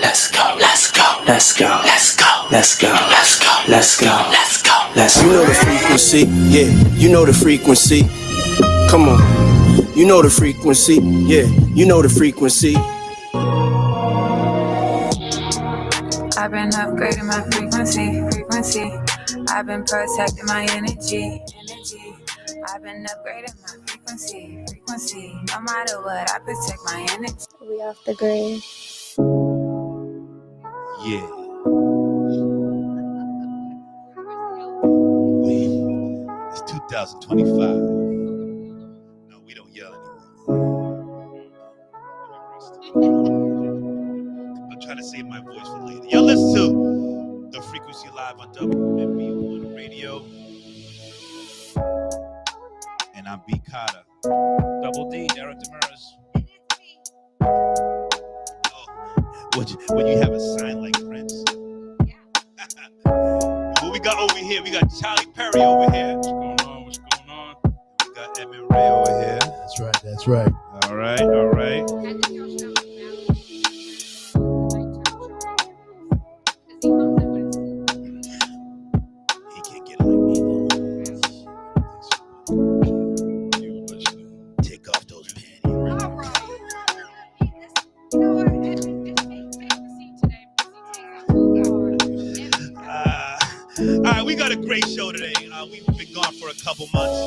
let's go, let's go, let's go, let's go, let's go, let's go, let's go, let's go, let's go. You know the frequency, yeah, you know the frequency. Come on, you know the frequency, yeah, you know the frequency. I've been upgrading my frequency. I've been protecting my energy. I've been upgrading my frequency. No matter what, I protect my energy. We off the grid. Yeah. It's 2025. No, we don't yell anymore. I'm trying to save my voice for later. Y'all listen to the Frequency Live on WMB1 Radio. And I'm B. Carter. Double D, Derek Demers. When you have a sign like Prince. What we got over here? We got Charlie Perry over here. What's going on? What's going on? We got Edmund Ray over here. That's right. That's right. All right. All right. He can't get it like me. Take off those panties. All right, we got a great show today. We've been gone for a couple months.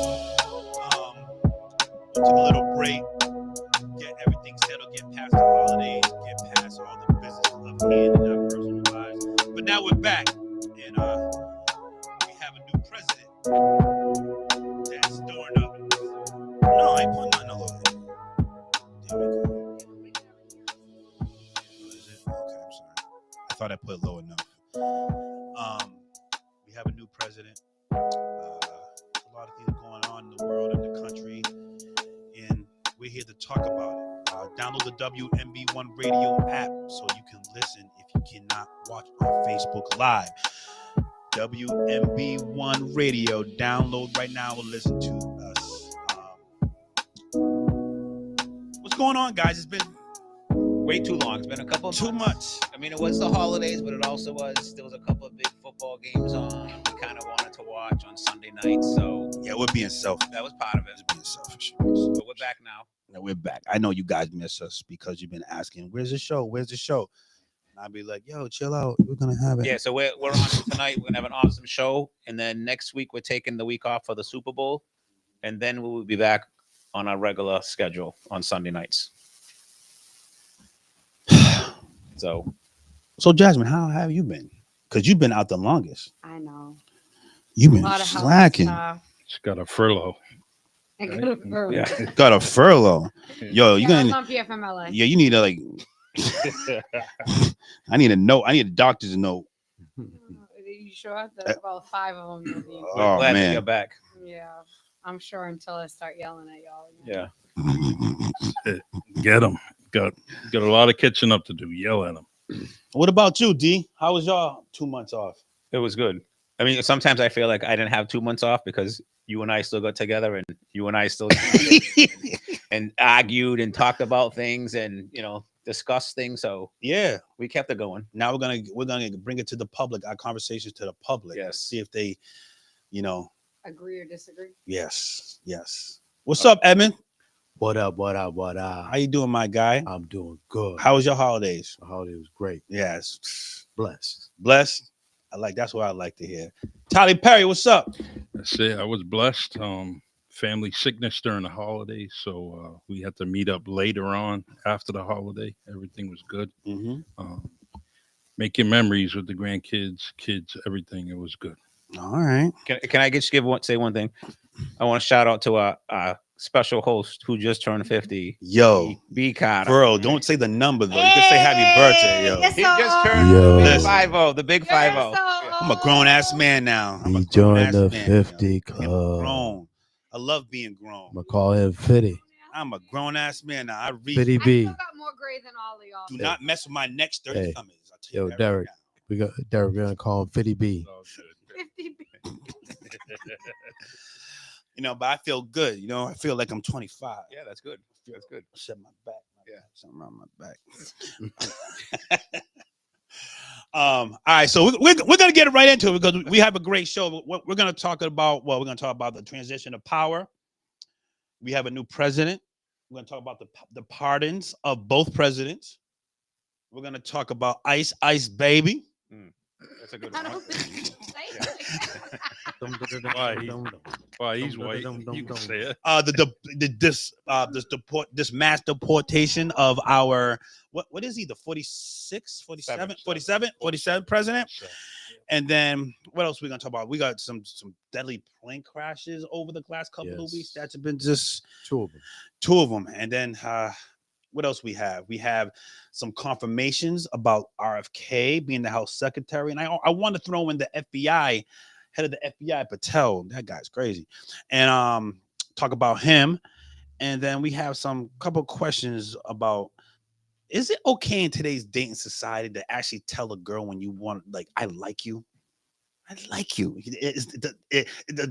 Took a little break, get everything settled, get past the holidays, get past all the business of hand in our personal lives. But now we're back, and we have a new president that's storing up. No, I ain't putting nothing all over here. There we go. Is it? Okay, I'm sorry. I thought I put low enough. We have a new president. A lot of things going on in the world and the country, and we're here to talk about it. Download the WMB1 Radio app so you can listen if you cannot watch on Facebook Live. WMB1 Radio. Download right now and listen to us. What's going on, guys? It's been Way too long. It's been a couple of too months. much. I mean, it was the holidays, but it also there was a couple of big football games on. We kind of wanted to watch on Sunday night, so Yeah, we're being selfish. that was part of it. We're being selfish. But we're back now. Now we're back. I know you guys miss us because you've been asking, "Where's the show? Where's the show?" And I'll be like, "Yo, chill out. We're gonna have it." Yeah, so we're on tonight. We're gonna have an awesome show, and then next week we're taking the week off for the Super Bowl, and then we will be back on our regular schedule on Sunday nights. So Jasmine, how have you been? Because you've been out the longest. I know. You've been A lot of health slacking. stuff. It's got a furlough. I got a furlough. Yeah. Got a furlough. Yo, you Yeah, I'm gonna? up here from LA. Yeah, you need to like. I need a note. I need a doctor's note. Are you sure? There's about 5 of them. We're Oh, glad man. that you're back. Yeah, I'm sure until I start yelling at y'all. again. Yeah. Get them. Got a lot of catching up to do. Yell at them. What about you, D? How was y'all 2 months off? It was good. I mean, sometimes I feel like I didn't have 2 months off because you and I still got together and you and I still and argued and talked about things and, discussed things. So Yeah. we kept it going. Now we're gonna bring it to the public. Our conversations to the public. Yes. See if they, Agree or disagree? Yes. What's up, Edmund? What up? What up? What up? How you doing, my guy? I'm doing good. How was your holidays? The holiday was great. Yes. Blessed. Blessed. That's what I like to hear. Tyler Perry, what's up? That's it. I was blessed. Family sickness during the holidays, so we had to meet up later on after the holiday. Everything was good. Mm-hmm. Making memories with the grandkids, kids, everything. It was good. All right. Can I just say one thing? I want to shout out to our special host who just turned 50. Yo, B. Carter. bro, don't say the number though. You can say happy birthday, yo. Yes, He just turned Yo. the big Listen. 5-0, the big 5-0. I'm a grown ass man now. I'm a He grown-ass joined the man, 50 yo. I'm club. grown. I love being grown. I'm gonna call him 50. I'm a grown ass man now. I read. 50 I B. still got more gray than all of y'all. Do not mess with my next 30 Hey. summers. I'll tell you Yo, that Derek. right We got Derek. We're gonna call him 50 B. Oh, shit. 50 now. But I feel good. I feel like I'm 25. Yeah, that's good. That's good. Set my back. Yeah. Something around my back. All right, so we're gonna get right into it because we have a great show. We're gonna talk about the transition of power. We have a new president. We're gonna talk about the pardons of both presidents. We're gonna talk about Ice Baby. That's a good I one. don't think you say it like that. Why he's white? You can say it. This mass deportation of our what is he, the 46, 47 president? And then what else we gonna talk about? We got some deadly plane crashes over the last couple of weeks. That's been just two of them. And then what else we have? We have some confirmations about RFK being the House Secretary, and I want to throw in the FBI head of the FBI, Patel. That guy's crazy, and talk about him. And then we have some couple questions about: is it okay in today's dating society to actually tell a girl when you want, like, I like you? I like you.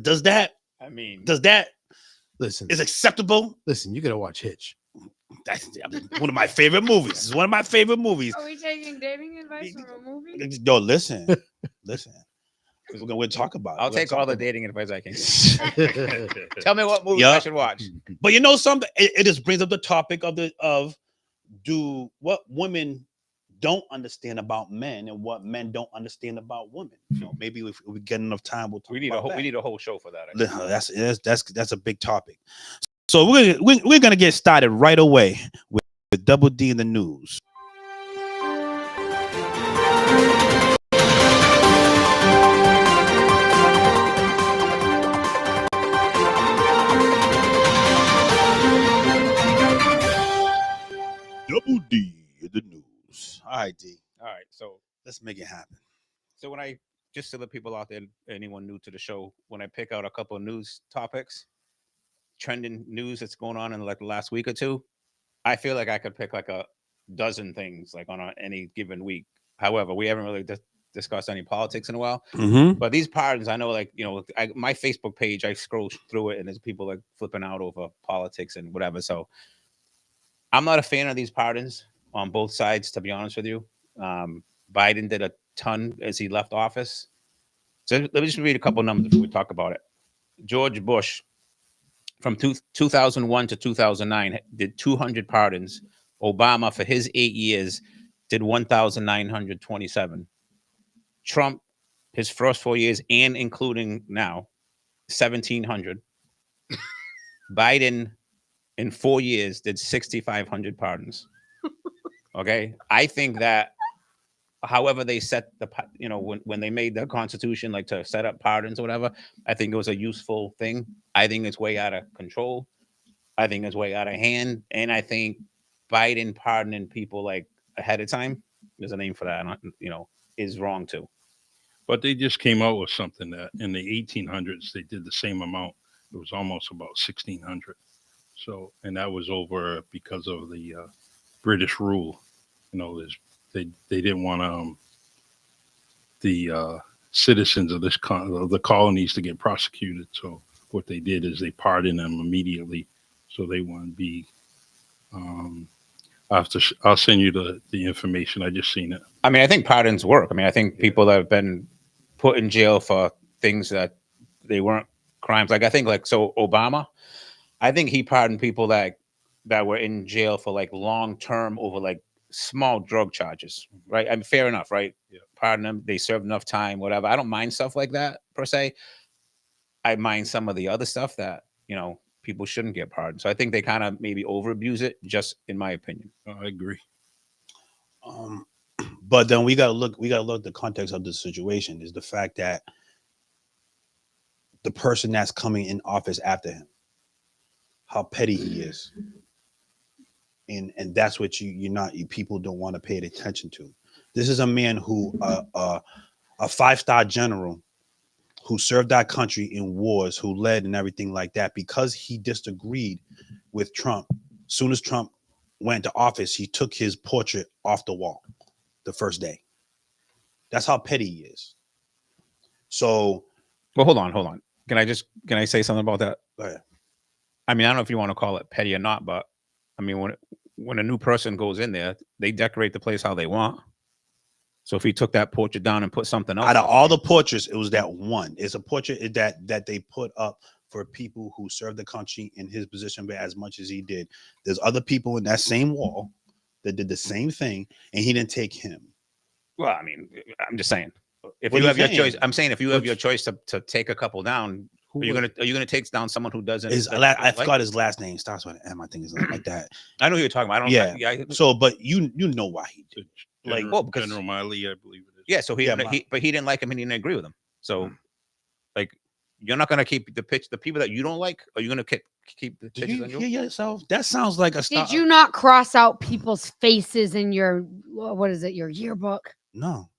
Does that? I mean, Does that? Listen, Is acceptable? listen. You gotta watch Hitch. That's one of my favorite movies. It's one of my favorite movies. Are we taking dating advice from a movie? Yo, listen. We'll talk about it. I'll take all the dating advice I can get. Tell me what movie Yeah. I should watch. But you know something? It just brings up the topic of what women don't understand about men and what men don't understand about women. You know, maybe if we get enough time, we'll talk We need about we need a whole show for that. that's a big topic. So we're gonna get started right away with Double D in the news. Double D in the news. All right, D. All right, so Let's make it happen. So when I, just to the people out there, anyone new to the show, when I pick out a couple of news topics, trending news that's going on in like the last week or two, I feel like I could pick like a dozen things like on any given week. However, we haven't really discussed any politics in a while. Mm-hmm. But these pardons, I know, like, my Facebook page, I scroll through it and there's people like flipping out over politics and whatever. So I'm not a fan of these pardons on both sides, to be honest with you. Biden did a ton as he left office. So let me just read a couple numbers before we talk about it. George Bush, from 2001 to 2009, did 200 pardons. Obama, for his 8 years, did 1,927. Trump, his first 4 years and including now, 1,700. Biden, in 4 years, did 6,500 pardons. Okay, I think that, however they set the, when they made the Constitution, like to set up pardons or whatever, I think it was a useful thing. I think it's way out of control. I think it's way out of hand, and I think Biden pardoning people like ahead of time, there's a name for that, is wrong too. But they just came out with something that in the 1800s they did the same amount. It was almost about 1,600. So, and that was over because of the British rule. They didn't want the citizens of the colonies to get prosecuted. So what they did is they pardoned them immediately. So they wouldn't be. I'll send you the information. I just seen it. I mean, I think pardons work. I mean, I think people that have been put in jail for things that they weren't crimes. Like, I think, like, so Obama, I think he pardoned people that were in jail for like long term over like small drug charges, right? I mean, fair enough, right? Yeah. Pardon them. They served enough time, whatever. I don't mind stuff like that per se. I mind some of the other stuff that, people shouldn't get pardoned. So I think they kind of maybe over abuse it, just in my opinion. I agree. But then we gotta look at the context of the situation, is the fact that the person that's coming in office after him, how petty he is. And that's what people don't want to pay attention to. This is a man who a 5-star general who served our country in wars, who led and everything like that, because he disagreed with Trump. Soon as Trump went to office, he took his portrait off the wall the first day. That's how petty he is. So, well, hold on. Can I say something about that? Go ahead. I mean, I don't know if you want to call it petty or not, but I mean, when a new person goes in there, they decorate the place how they want. So if he took that portrait down and put something else Out of up, all the portraits, it was that one. It's a portrait that they put up for people who served the country in his position, but as much as he did. There's other people in that same wall that did the same thing, and he didn't take him. well, I mean, I'm just saying, if What you are have you your choice, saying? I'm saying if you have Which- your choice to take a couple down, Who are you was- gonna take down someone who doesn't? His, that you don't I like? forgot his last name. Starts with an M. I think it's like that. I know who you're talking about. I don't. Yeah. So, but you know why he did. Like, General, well, because- General Miley, I believe it is. Yeah. So Yeah, but he didn't like him and he didn't agree with him. So, like, you're not gonna keep the people that you don't like. Are you gonna keep the Did pictures you on hear you? yourself? That sounds like a Did you not cross out people's faces in your what is it? Your yearbook? No,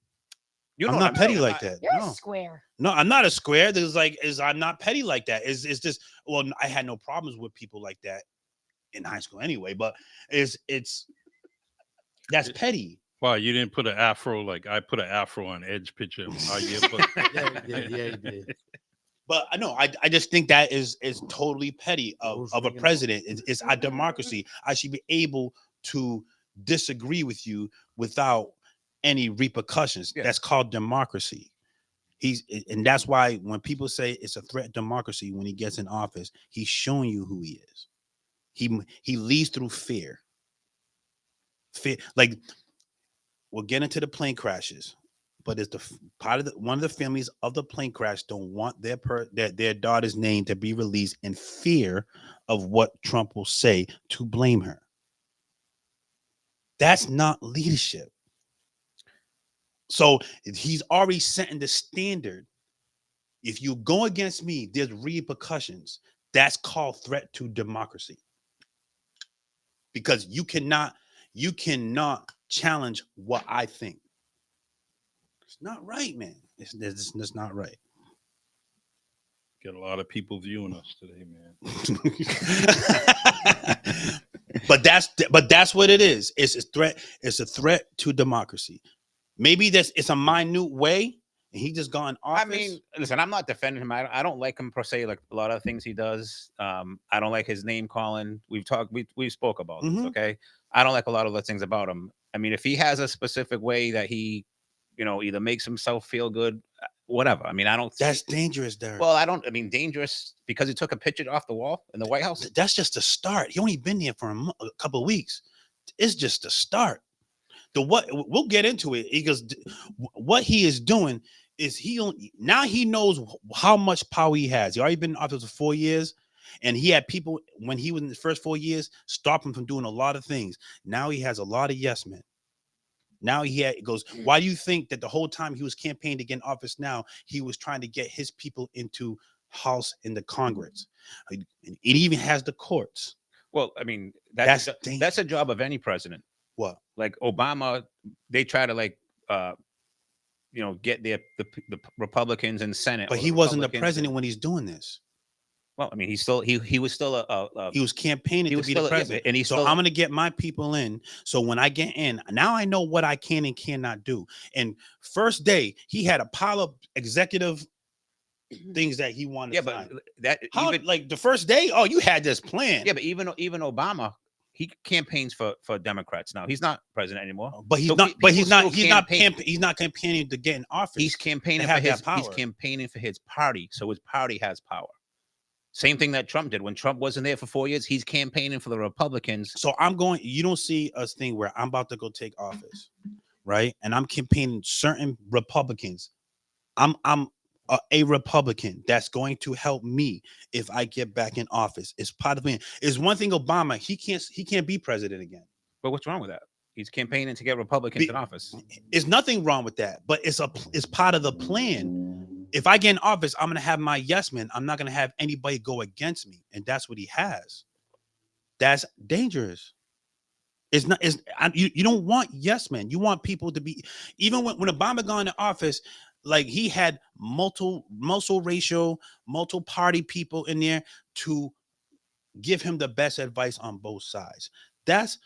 You know I'm what not petty saying. like that. You're No. a square. No, I'm not a square. I'm not petty like that. It's just, well, I had no problems with people like that in high school anyway, but that's petty. Wow, you didn't put an afro like I put an afro on Ed's picture. In my yearbook. Yeah, he did. But I know, I just think that is totally petty Those of a ringing- president. It's our democracy. I should be able to disagree with you without any repercussions. Yeah. That's called democracy. And that's why when people say it's a threat to democracy when he gets in office, he's showing you who he is. He leads through fear. Fear, like we'll get into the plane crashes, but it's the part of one of the families of the plane crash don't want their daughter's name to be released in fear of what Trump will say to blame her. That's not leadership. So he's already setting the standard. If you go against me, there's repercussions. That's called threat to democracy. Because you cannot challenge what I think. It's not right, man. It's not right. Get a lot of people viewing us today, man. But that's what it is. It's a threat. It's a threat to democracy. Maybe it's a minute way, and he just gone office. I mean, listen, I'm not defending him. I don't like him per se, like a lot of things he does. I don't like his name calling. We spoke about this, okay? I don't like a lot of the things about him. I mean, if he has a specific way that he, either makes himself feel good, whatever. I mean, I don't. That's dangerous, Derek. Well, I mean, dangerous because he took a picture off the wall in the White House. That's just a start. He only been there for a couple of weeks. It's just a start. We'll get into it because what he is doing is now he knows how much power he has. He already been in office for 4 years, and he had people when he was in his first 4 years stop him from doing a lot of things. Now he has a lot of yes men. Now he goes, why do you think that the whole time he was campaigning to get in office now, he was trying to get his people into House and the Congress? And it even has the courts. Well, I mean, That's that's a job of any president. What? Like Obama, they try to get the Republicans in Senate. But or he wasn't the Republicans president when he's doing this. Well, I mean, he was still he was campaigning to be the president, and so I'm going to get my people in. So when I get in, now I know what I can and cannot do. And first day, he had a pile of executive things that he wanted. Yeah, to but sign. that How, like the first day, oh, you had this plan. Yeah, but even Obama, he campaigns for Democrats now. He's not president anymore. But he's So not. But he's not. campaign. He's not campaigning to get in office. He's campaigning to for have that He's power. campaigning for his party, so his party has power. Same thing that Trump did when Trump wasn't there for 4 years. He's campaigning for the Republicans. So I'm going. You don't see us thing where I'm about to go take office, right? And I'm campaigning certain Republicans. I'm a Republican that's going to help me if I get back in office. It's part of it. It's one thing. Obama, he can't be president again. But what's wrong with that? He's campaigning to get Republicans in office. There's nothing wrong with that, but it's part of the plan. If I get in office, I'm gonna have my yes men. I'm not gonna have anybody go against me, and that's what he has. That's dangerous. It's not. You don't want yes men. You want people to be. Even when Obama got into office, like he had multi-racial, multi-party people in there to give him the best advice on both sides. That's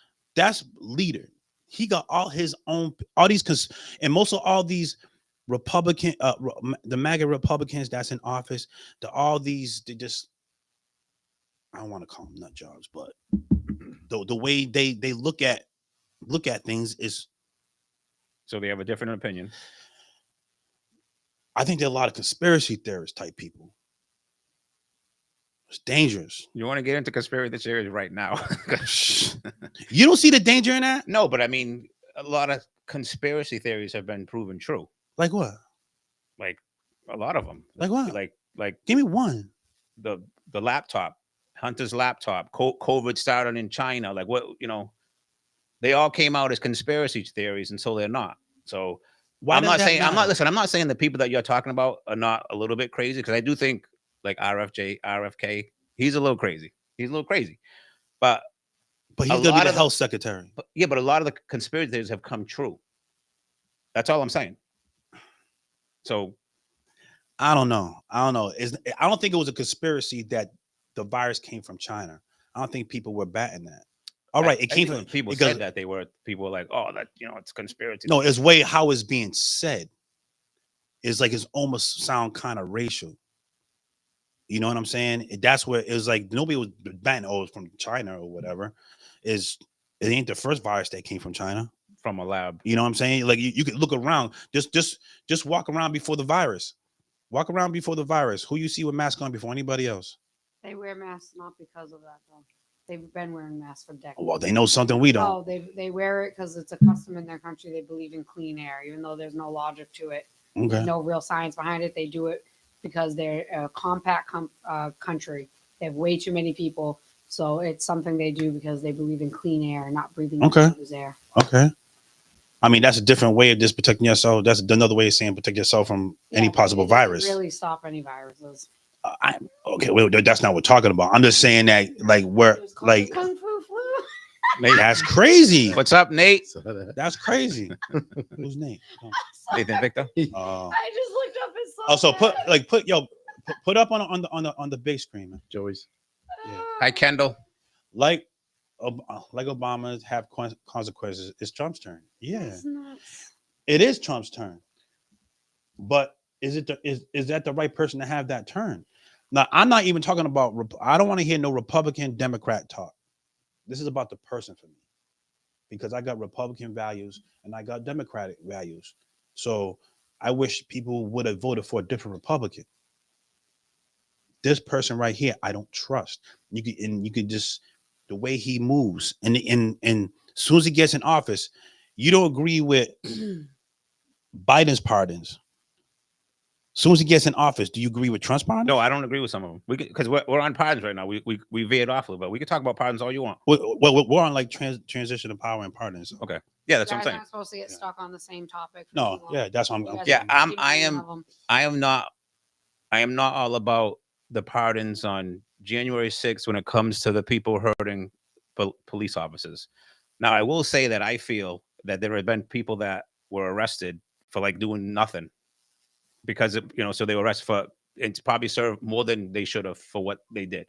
leader. He got all these and most of all these Republican, the MAGA Republicans that's in office, they just, I don't want to call them nut jobs, but the way they look at things is So they have a different opinion. I think there are a lot of conspiracy theorist type people. It's dangerous. You want to get into conspiracy theories right now? You don't see the danger in that? No, but I mean, a lot of conspiracy theories have been proven true. Like what? Like a lot of them. Like what? Like Give me one. the laptop, Hunter's laptop. COVID started in China. Like what, you know, they all came out as conspiracy theories until they're not. So Why I'm does not that saying I'm matter? not I'm not saying the people that you're talking about are not a little bit crazy, because I do think like RFK, he's a little crazy. He's a little crazy. But But a he's gonna be lot the of health secretary. but a lot of the conspiracy theories have come true. That's all I'm saying. So I don't know. I don't think it was a conspiracy that the virus came from China. I don't think people were batting that. All right, it came from people because said that people were like, oh, that, you know, it's conspiracy. no, it's way how it's being said. It's like it's almost sound kind of racial. You know what I'm saying? That's where it was like nobody was batting. Oh, it's from China or whatever. It ain't the first virus that came from China. From a lab. You know what I'm saying? Like you could look around, just walk around before the virus. Walk around before the virus. Who you see with mask on before anybody else? They wear masks not because of that though. They've been wearing masks for decades. Well, they know something we don't. Oh, they wear it because it's a custom in their country. They believe in clean air, even though there's no logic to it. Okay. There's no real science behind it. They do it because they're a compact country. They have way too many people, so it's something they do because they believe in clean air, not breathing each other's air. Okay. I mean, that's a different way of just protecting yourself. That's another way of saying protect yourself from any but possible it doesn't virus. really stop any viruses. Okay, well, that's not what we're talking about. I'm just saying that, like, we're It was called like, the Kung Fu flu. Nate, that's crazy. what's up, Nate? That's crazy. Who's Nate? Nathan Victor. I just looked up and saw. Oh, so that. put up on the big screen, man. Joey's. Yeah. Hi, Kendall. Like Obama's have consequences. It's Trump's turn. Yeah, That's nuts. it is Trump's turn. But is that the right person to have that turn? Now, I'm not even talking about. I don't want to hear no Republican Democrat talk. This is about the person for me, because I got Republican values and I got Democratic values. So I wish people would have voted for a different Republican. This person right here, I don't trust. You could just the way he moves, and as soon as he gets in office, you don't agree with Biden's pardons. As soon as he gets in office, do you agree with Trump's pardons? No, I don't agree with some of them. Because we're on pardons right now. We veered off a little bit. We can talk about pardons all you want. We're on like transition of power and pardons. So. Okay. Yeah, that's You what I'm guys saying. aren't supposed to get stuck on the same topic. for No, too long. yeah, that's what You I'm. guys Yeah, are I keeping am. of them. I am not all about the pardons on January 6th when it comes to the people hurting police officers. Now, I will say that I feel that there have been people that were arrested for like doing nothing because so they were arrested for it's probably served more than they should have for what they did.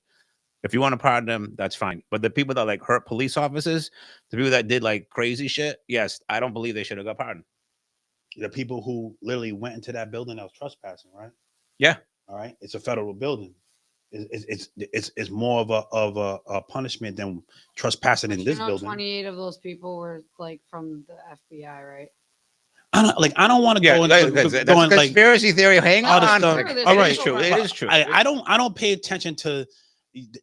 If you want to pardon them, that's fine. But the people that like hurt police officers, the people that did like crazy shit, yes, I don't believe they should have got pardoned. The people who literally went into that building that was trespassing, right? Yeah. All right. It's a federal building. It's more of a punishment than trespassing in this building. 28 of those people were like from the FBI, right? I don't want to go into that's a conspiracy theory. Hang all the on. stuff. Sure, All It right, is true. It is true. I don't pay attention to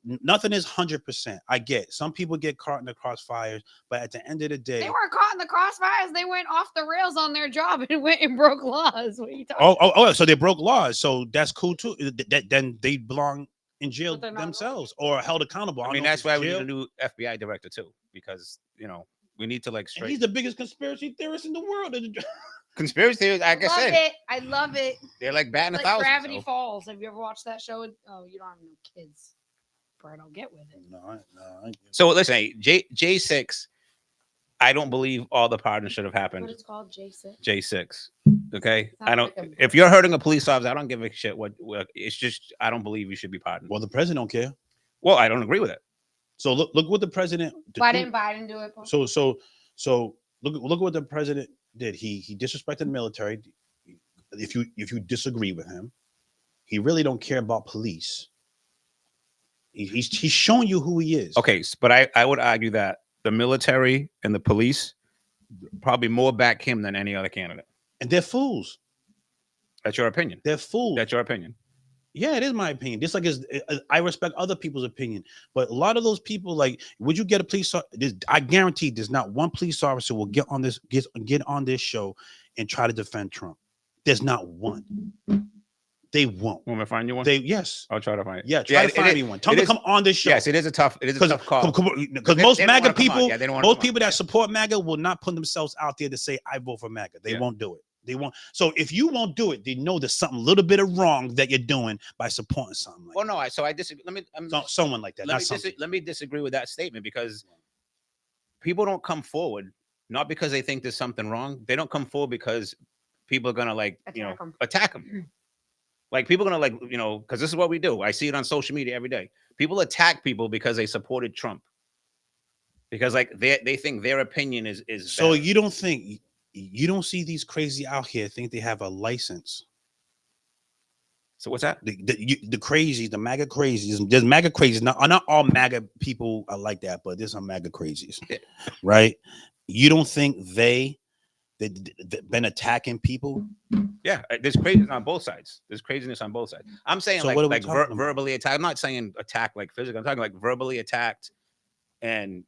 nothing is 100%. I get some people get caught in the crossfires, but at the end of the day, They weren't caught in the crossfires. They went off the rails on their job and went and broke laws. What are you talking about? oh, so they broke laws. So that's cool too. Then they belong in jail But they're not themselves or held accountable. I mean, that's why we need a new FBI director too, because we need to like And straight. he's the biggest conspiracy theorist in the world. Conspiracy theories, like I Love said, it. I love it. they're like batting Like 1,000. Gravity so. Falls. Have you ever watched that show? Oh, you don't have no kids. Bro, don't get with it. No. So listen, hey, J6, I don't believe all the pardons should have happened. What it's called, J6. J6. Okay. Sounds I don't like a- if you're hurting a police officer, I don't give a shit what it's just I don't believe you should be pardoned. Well, the president don't care. Well, I don't agree with it. So look what the president. Why didn't Biden do it? So look what the president did. He disrespected the military. If you disagree with him, he really don't care about police. He's showing you who he is. Okay, but I would argue that the military and the police, probably more back him than any other candidate. And they're fools. That's your opinion. They're fools. That's your opinion. Yeah, it is my opinion. Just like I respect other people's opinion, but a lot of those people, like, would you get a police? I guarantee there's not one police officer will get on this show and try to defend Trump. There's not one. They won't. Want me to find you one? Yes. I'll try to find it. Yeah, try to find me one. Tell them to come on this show. Yes, it is a tough call. Because most MAGA people, most people that on. support MAGA will not put themselves out there to say I vote for MAGA. They won't do it. They won't. So if you won't do it, they know there's something a little bit of wrong that you're doing by supporting something like no, I disagree. someone like that. Let me disagree with that statement, because people don't come forward not because they think there's something wrong. They don't come forward because people are gonna attack them. Like, people are gonna because this is what we do. I see it on social media every day. People attack people because they supported Trump, because they think their opinion is so better. You don't see these crazy out here think they have a license. So what's that? The crazies, the MAGA crazies. There's MAGA crazies. Not all MAGA people are like that, but there's some MAGA crazies, right? You don't think they've been attacking people? Yeah, there's craziness on both sides. There's craziness on both sides. I'm saying verbally attacked. I'm not saying attack like physical. I'm talking like verbally attacked and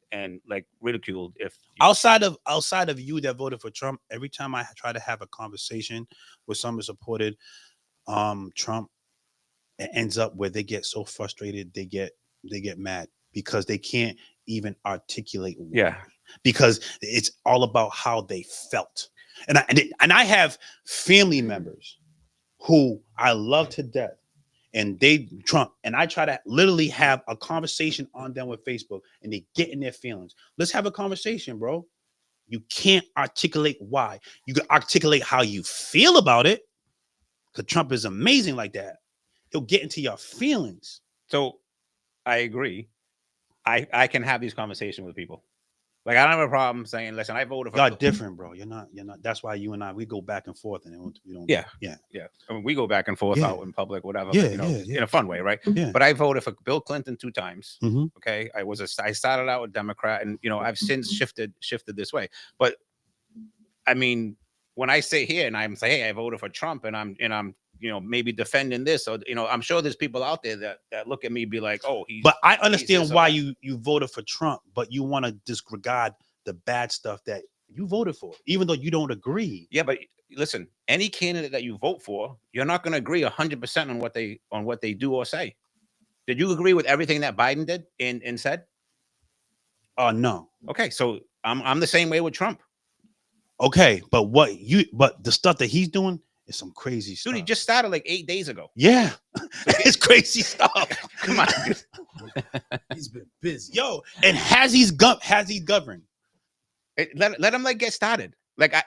like ridiculed. If outside of you that voted for Trump, every time I try to have a conversation with someone who supported Trump, it ends up where they get so frustrated, they get mad because they can't even articulate why. Yeah, because it's all about how they felt. And I have family members who I love to death, and they Trump, and I try to literally have a conversation on them with Facebook, and they get in their feelings. Let's have a conversation, bro. You can't articulate why. You can articulate how you feel about it, because Trump is amazing like that. He'll get into your feelings. So I agree. I can have these conversations with people. Like, I don't have a problem saying, listen, I voted for. You're different, bro. You're not. That's why you and I, we go back and forth, and we don't. Yeah. I mean, we go back and forth out in public, whatever. In a fun way, right? Yeah. But I voted for Bill Clinton 2 times. Mm-hmm. Okay, I started out with Democrat, and I've since shifted this way. But I mean, when I sit here and I'm saying, hey, I voted for Trump, and I'm maybe defending this, or I'm sure there's people out there that look at me and be like, oh, but I understand why you voted for Trump, but you want to disregard the bad stuff that you voted for, even though you don't agree. Yeah, but listen, any candidate that you vote for, you're not going to agree 100% on what they do or say. Did you agree with everything that Biden did and said? No. Okay, so I'm the same way with Trump. Okay, but the stuff that he's doing is some crazy stuff. Dude, he just started like 8 days ago. Yeah, it's crazy stuff. Come on, he's been busy. Yo, and has he governed? Let him get started.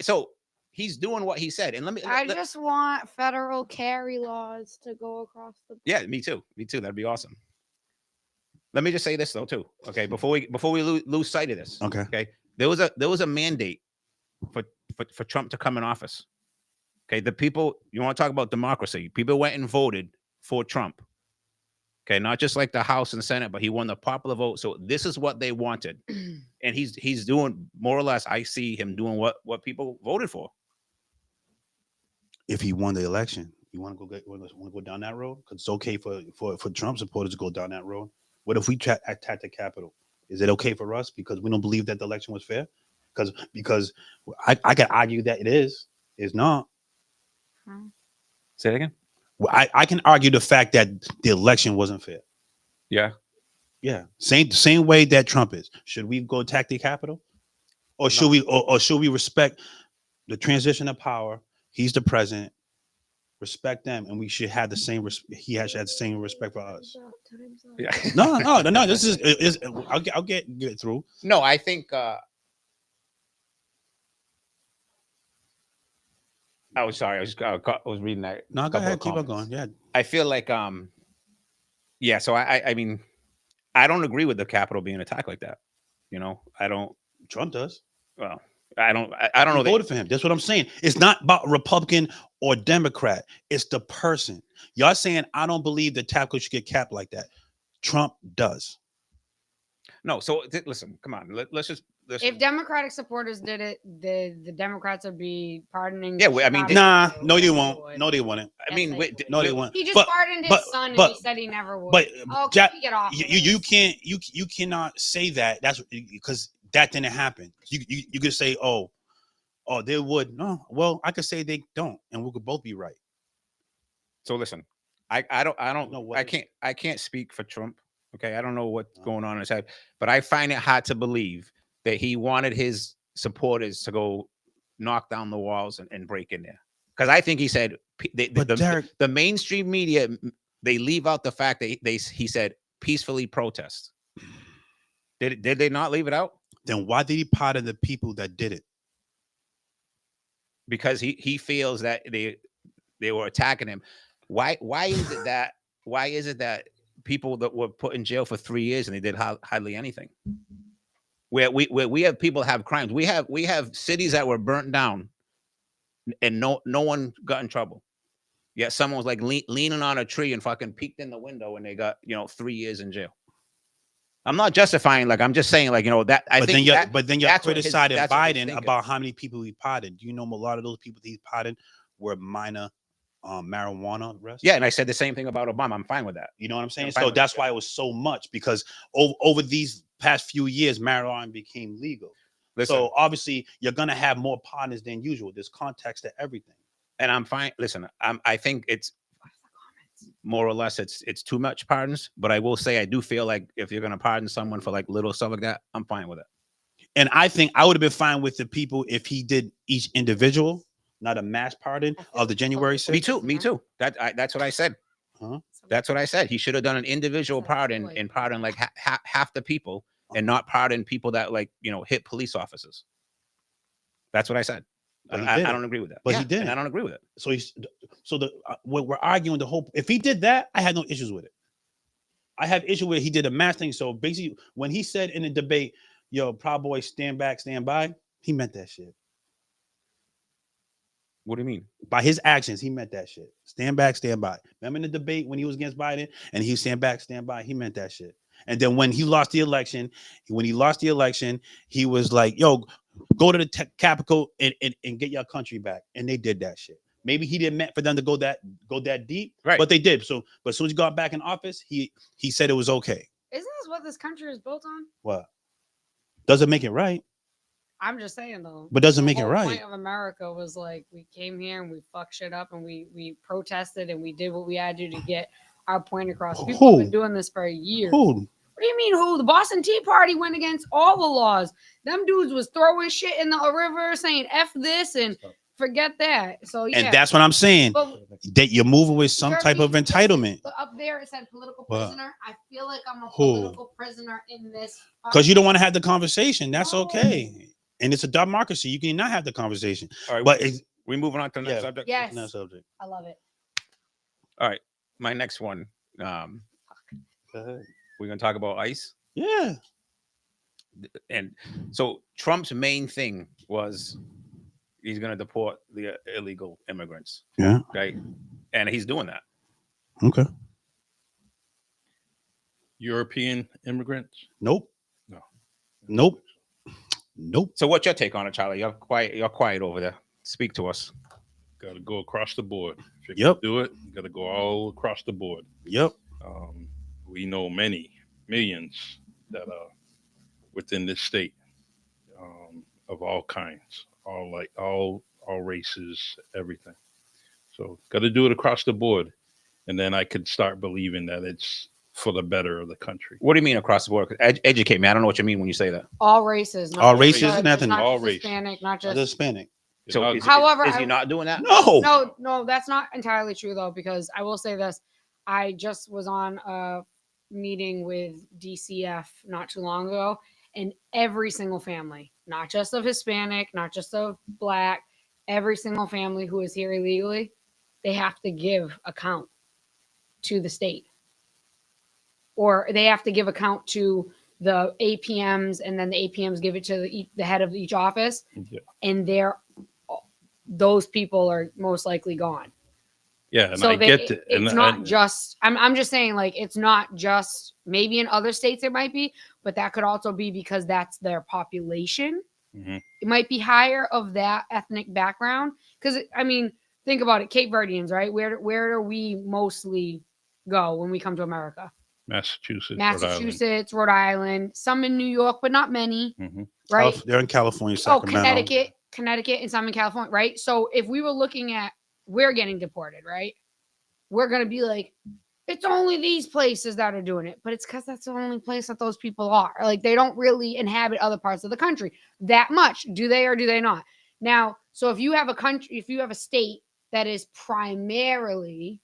So he's doing what he said. And I just want federal carry laws to go across the board. Yeah, me too. That'd be awesome. Let me just say this though too. Okay, before we lose sight of this. Okay. There was a mandate for Trump to come in office. Okay, the people, you want to talk about democracy? People went and voted for Trump. Okay, not just like the House and Senate, but he won the popular vote. So this is what they wanted, and he's doing more or less. I see him doing what people voted for. If he won the election, you want to go down that road? Because it's okay for Trump supporters to go down that road. What if we attack the Capitol? Is it okay for us because we don't believe that the election was fair? Because I can argue that it is. It's not. Say it again. Well, I can argue the fact that the election wasn't fair. Yeah. Same way that Trump is. Should we go attack the Capitol, or should we respect the transition of power? He's the president. Respect them, and we should have the same. He has to have the same respect for us. Yeah. No. This is. I'll get through. No, I think. Oh, sorry. I was reading that. No, go ahead. Keep on going. Yeah. I feel like, yeah. So I mean, I don't agree with the Capitol being attacked like that. I don't. Trump does. Well, I don't know. Voted for him. That's what I'm saying. It's not about Republican or Democrat. It's the person. Y'all saying I don't believe the Capitol should get capped like that. Trump does. No. So listen. Come on. Let's just listen. If Democratic supporters did it, the Democrats would be pardoning. Yeah, the I mean, shit out Nah, of no, they people. won't. Would. No, they wouldn't. I Yes, mean, they would. No, they won't. He just But pardoned his but son, but and he said he never would. but Oh, Jack, can we get off? of you this? can't you cannot say that. That's because that didn't happen. You could say, oh, they would. No, well, I could say they don't, and we could both be right. so listen, I don't No, know. what is- I can't speak for Trump. Okay, I don't know what's going on in his head, but I find it hard to believe that he wanted his supporters to go knock down the walls and break in there. Because I think he said But Derek, the mainstream media, they leave out the fact that he said peacefully protest. Did they not leave it out? then why did he pardon the people that did it? Because he feels that they were attacking him. Why is it that people that were put in jail for 3 years and they did hardly anything? Where we have people have crimes. We have cities that were burnt down and no one got in trouble. Yet someone was like leaning on a tree and fucking peeked in the window and they got 3 years in jail. I'm not justifying, like I'm just saying, like that. But then you're that's what his- criticizing that's what his Biden thinking about is. how many people he pardoned. Do you know a lot of those people that he pardoned were minor marijuana arrests? Yeah, and I said the same thing about Obama. I'm fine with that. You know what I'm saying? I'm fine So with that's that. why it was so much, because over these past few years, marijuana became legal. Listen, So obviously you're gonna have more partners than usual. There's context to everything. and I'm fine. Listen, I think it's more or less it's too much pardons, but I will say I do feel like if you're gonna pardon someone for like little stuff like that, I'm fine with it. And I think I would have been fine with the people if he did each individual, not a mass pardon of the January 6th. Me too. That's what I said. Huh? That's what I said. He should have done an individual pardon and pardon like half the people and not pardon people that hit police officers. That's what I said. But he I didn't. don't agree with that. But he And didn't. I don't agree with it. So we're arguing the whole. If he did that, I had no issues with it. I have issue with he did a mass thing. So basically, when he said in the debate, "Yo, Proud Boys, stand back, stand by," he meant that shit. What do you mean? By his actions, he meant that shit. Stand back, stand by. Remember in the debate when he was against Biden and he was stand back, stand by, he meant that shit. And then when he lost the election, he was like, yo, go to the Capitol and get your country back. And they did that shit. Maybe he didn't meant for them to go that deep, right? But they did. So, but as soon as he got back in office, he said it was okay. Isn't this what this country is built on? What? Doesn't make it right. I'm just saying though. But doesn't the make it whole right. Point of America was like we came here and we fucked shit up and we protested and we did what we had to do to get our point across. People have been doing this for years. Who? What do you mean who? The Boston Tea Party went against all the laws. Them dudes was throwing shit in the river saying F this and forget that. So yeah. And that's what I'm saying. But that you're moving with some type of entitlement. Up there it said political prisoner. I feel like I'm a Who? political prisoner in this. Because you don't want to have the conversation. That's okay. And it's a democracy. You cannot have the conversation. All right, but we moving on to the next subject. Yes. Next subject. I love it. All right, my next one. We're gonna talk about ICE. Yeah. And so Trump's main thing was he's gonna deport the illegal immigrants. Yeah. Right. And he's doing that. Okay. European immigrants? Nope. No. Nope. Nope. So what's your take on it, Charlie? You're quiet over there. Speak to us. Got to go across the board. If you're gonna do it, you got to go all across the board. Yep. We know millions that are within this state, of all kinds, all races, everything. So got to do it across the board, and then I could start believing that it's for the better of the country. What do you mean across the board? Educate me. I don't know what you mean when you say that. All races. All races, nothing. Not All just races. Hispanic, not just Hispanic. So However, is he not doing that? No. No, that's not entirely true though, because I will say this. I just was on a meeting with DCF not too long ago, and every single family, not just of Hispanic, not just of Black, every single family who is here illegally, they have to give account to the state. Or they have to give account to the APMs, and then the APMs give it to the head of each office, and those people are most likely gone. Yeah, and So I get it. It's not just. I'm just saying, like, it's not just. Maybe in other states it might be, but that could also be because that's their population. Mhm. It might be higher of that ethnic background. Because I mean, think about it, Cape Verdeans, right? Where do we mostly go when we come to America? Massachusetts, Rhode Island, some in New York, but not many, Mhm. right? They're in California, Oh, Sacramento. Connecticut, and some in California, right? So if we were looking at we're getting deported, right? We're gonna be like, it's only these places that are doing it, but it's because that's the only place that those people are. Like they don't really inhabit other parts of the country that much, do they or do they not? Now, so if you have a country, if you have a state that is primarily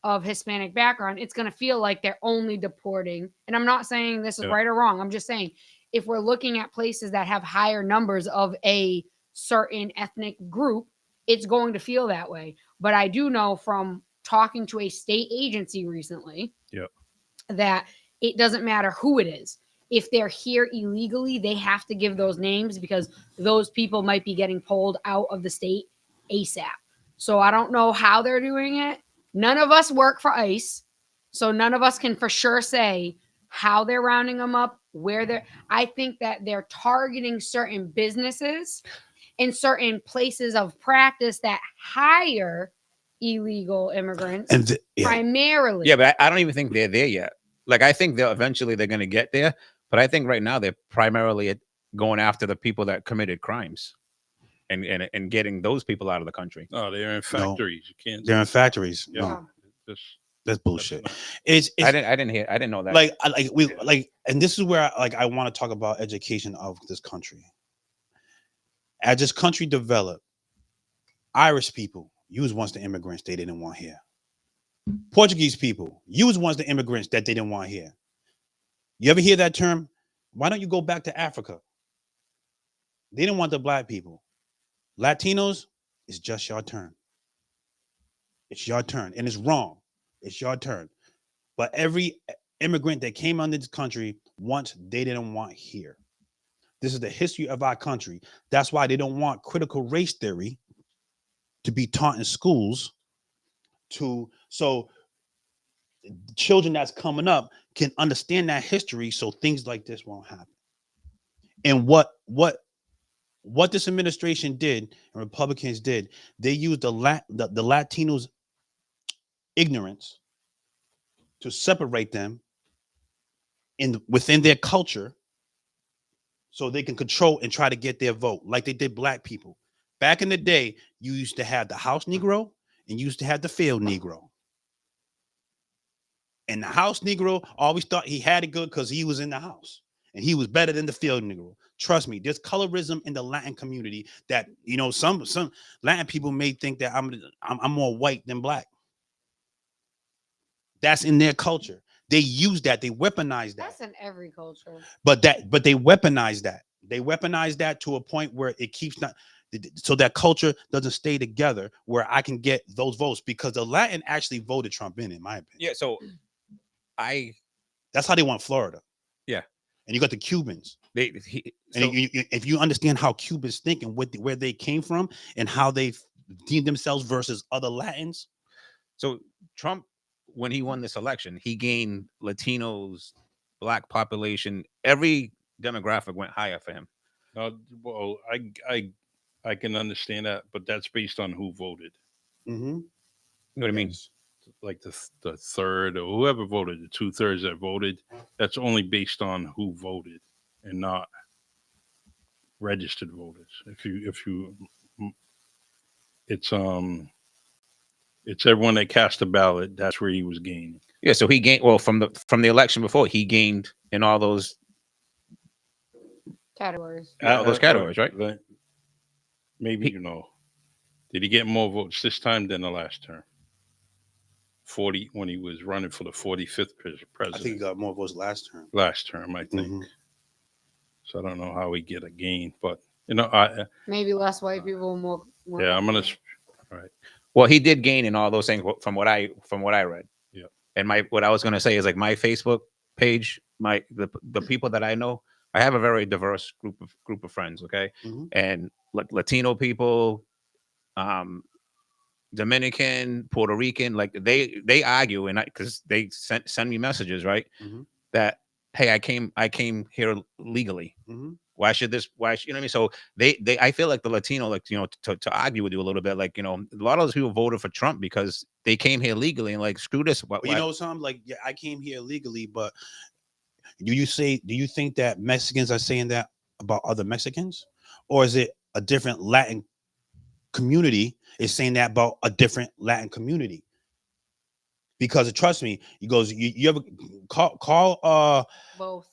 of Hispanic background, it's going to feel like they're only deporting. And I'm not saying this is Yeah. right or wrong. I'm just saying if we're looking at places that have higher numbers of a certain ethnic group, it's going to feel that way. But I do know from talking to a state agency recently Yeah. that it doesn't matter who it is. If they're here illegally, they have to give those names because those people might be getting pulled out of the state ASAP. So I don't know how they're doing it. None of us work for ICE, so none of us can for sure say how they're rounding them up, where they're. I think that they're targeting certain businesses and certain places of practice that hire illegal immigrants And primarily. Yeah, but I don't even think they're there yet. Like I think they'll eventually they're going to get there, but I think right now they're primarily going after the people that committed crimes, and getting those people out of the country. Oh, they're in factories. You can't. They're in factories. Yeah. No, Just, that's bullshit. not- It's I didn't know that. like, and this is where I want to talk about education of this country. As this country developed, Irish people, you was once the immigrants they didn't want here. Portuguese people, you was once the immigrants that they didn't want here. You ever hear that term? Why don't you go back to Africa? They didn't want the black people. Latinos, it's just your turn. It's your turn. And it's wrong. It's your turn. But every immigrant that came into this country once they didn't want here. This is the history of our country. That's why they don't want critical race theory to be taught in schools so children that's coming up can understand that history so things like this won't happen. And what this administration did and Republicans did, they used the Latinos ignorance to separate them within their culture so they can control and try to get their vote like they did black people. Back in the day, you used to have the house Negro and you used to have the field Negro. And the house Negro always thought he had it good because he was in the house and he was better than the field Negro. Trust me, there's colorism in the Latin community that, you know, some Latin people may think that I'm more white than black. That's in their culture. They use that. They weaponize that. That's in every culture. But they weaponize that. They weaponize that to a point where it keeps not. So that culture doesn't stay together where I can get those votes because the Latin actually voted Trump in my opinion. Yeah, so That's how they want Florida. Yeah. And you got the Cubans. And If you understand how Cubans think and where they came from and how they deem themselves versus other Latins. So Trump, when he won this election, he gained Latinos, black population, every demographic went higher for him. Well, I can understand that, but that's based on who voted. Mm-hmm. You know what I mean? Like the third or whoever voted, the 2/3 that voted, that's only based on who voted and not registered voters. It's everyone that cast a ballot. That's where he was gaining. Yeah, so he gained from the election before. He gained in all those categories. All those categories, right? Maybe did he get more votes this time than the last term? 40 when he was running for the 45th president. I think he got more votes last term. Last term, I think. Mm-hmm. So I don't know how he get a gain, but maybe less white people, more. Yeah, I'm gonna. Right. Well, he did gain in all those things from what I read. Yeah. And what I was gonna say is like my Facebook page, the people that I know, I have a very diverse group of friends. Okay, and like Latino people, Dominican, Puerto Rican, like they argue and because they send me messages, right? That hey, I came here legally. Mhm. Why should this? You know what I mean? So I feel like the Latino, like, you know, to argue with you a little bit, like, you know, a lot of those people voted for Trump because they came here legally and like, screw this. But you know something, like, yeah, I came here legally, but do you think that Mexicans are saying that about other Mexicans, or is it a different Latin community is saying that about a different Latin community? Because trust me, you ever Both.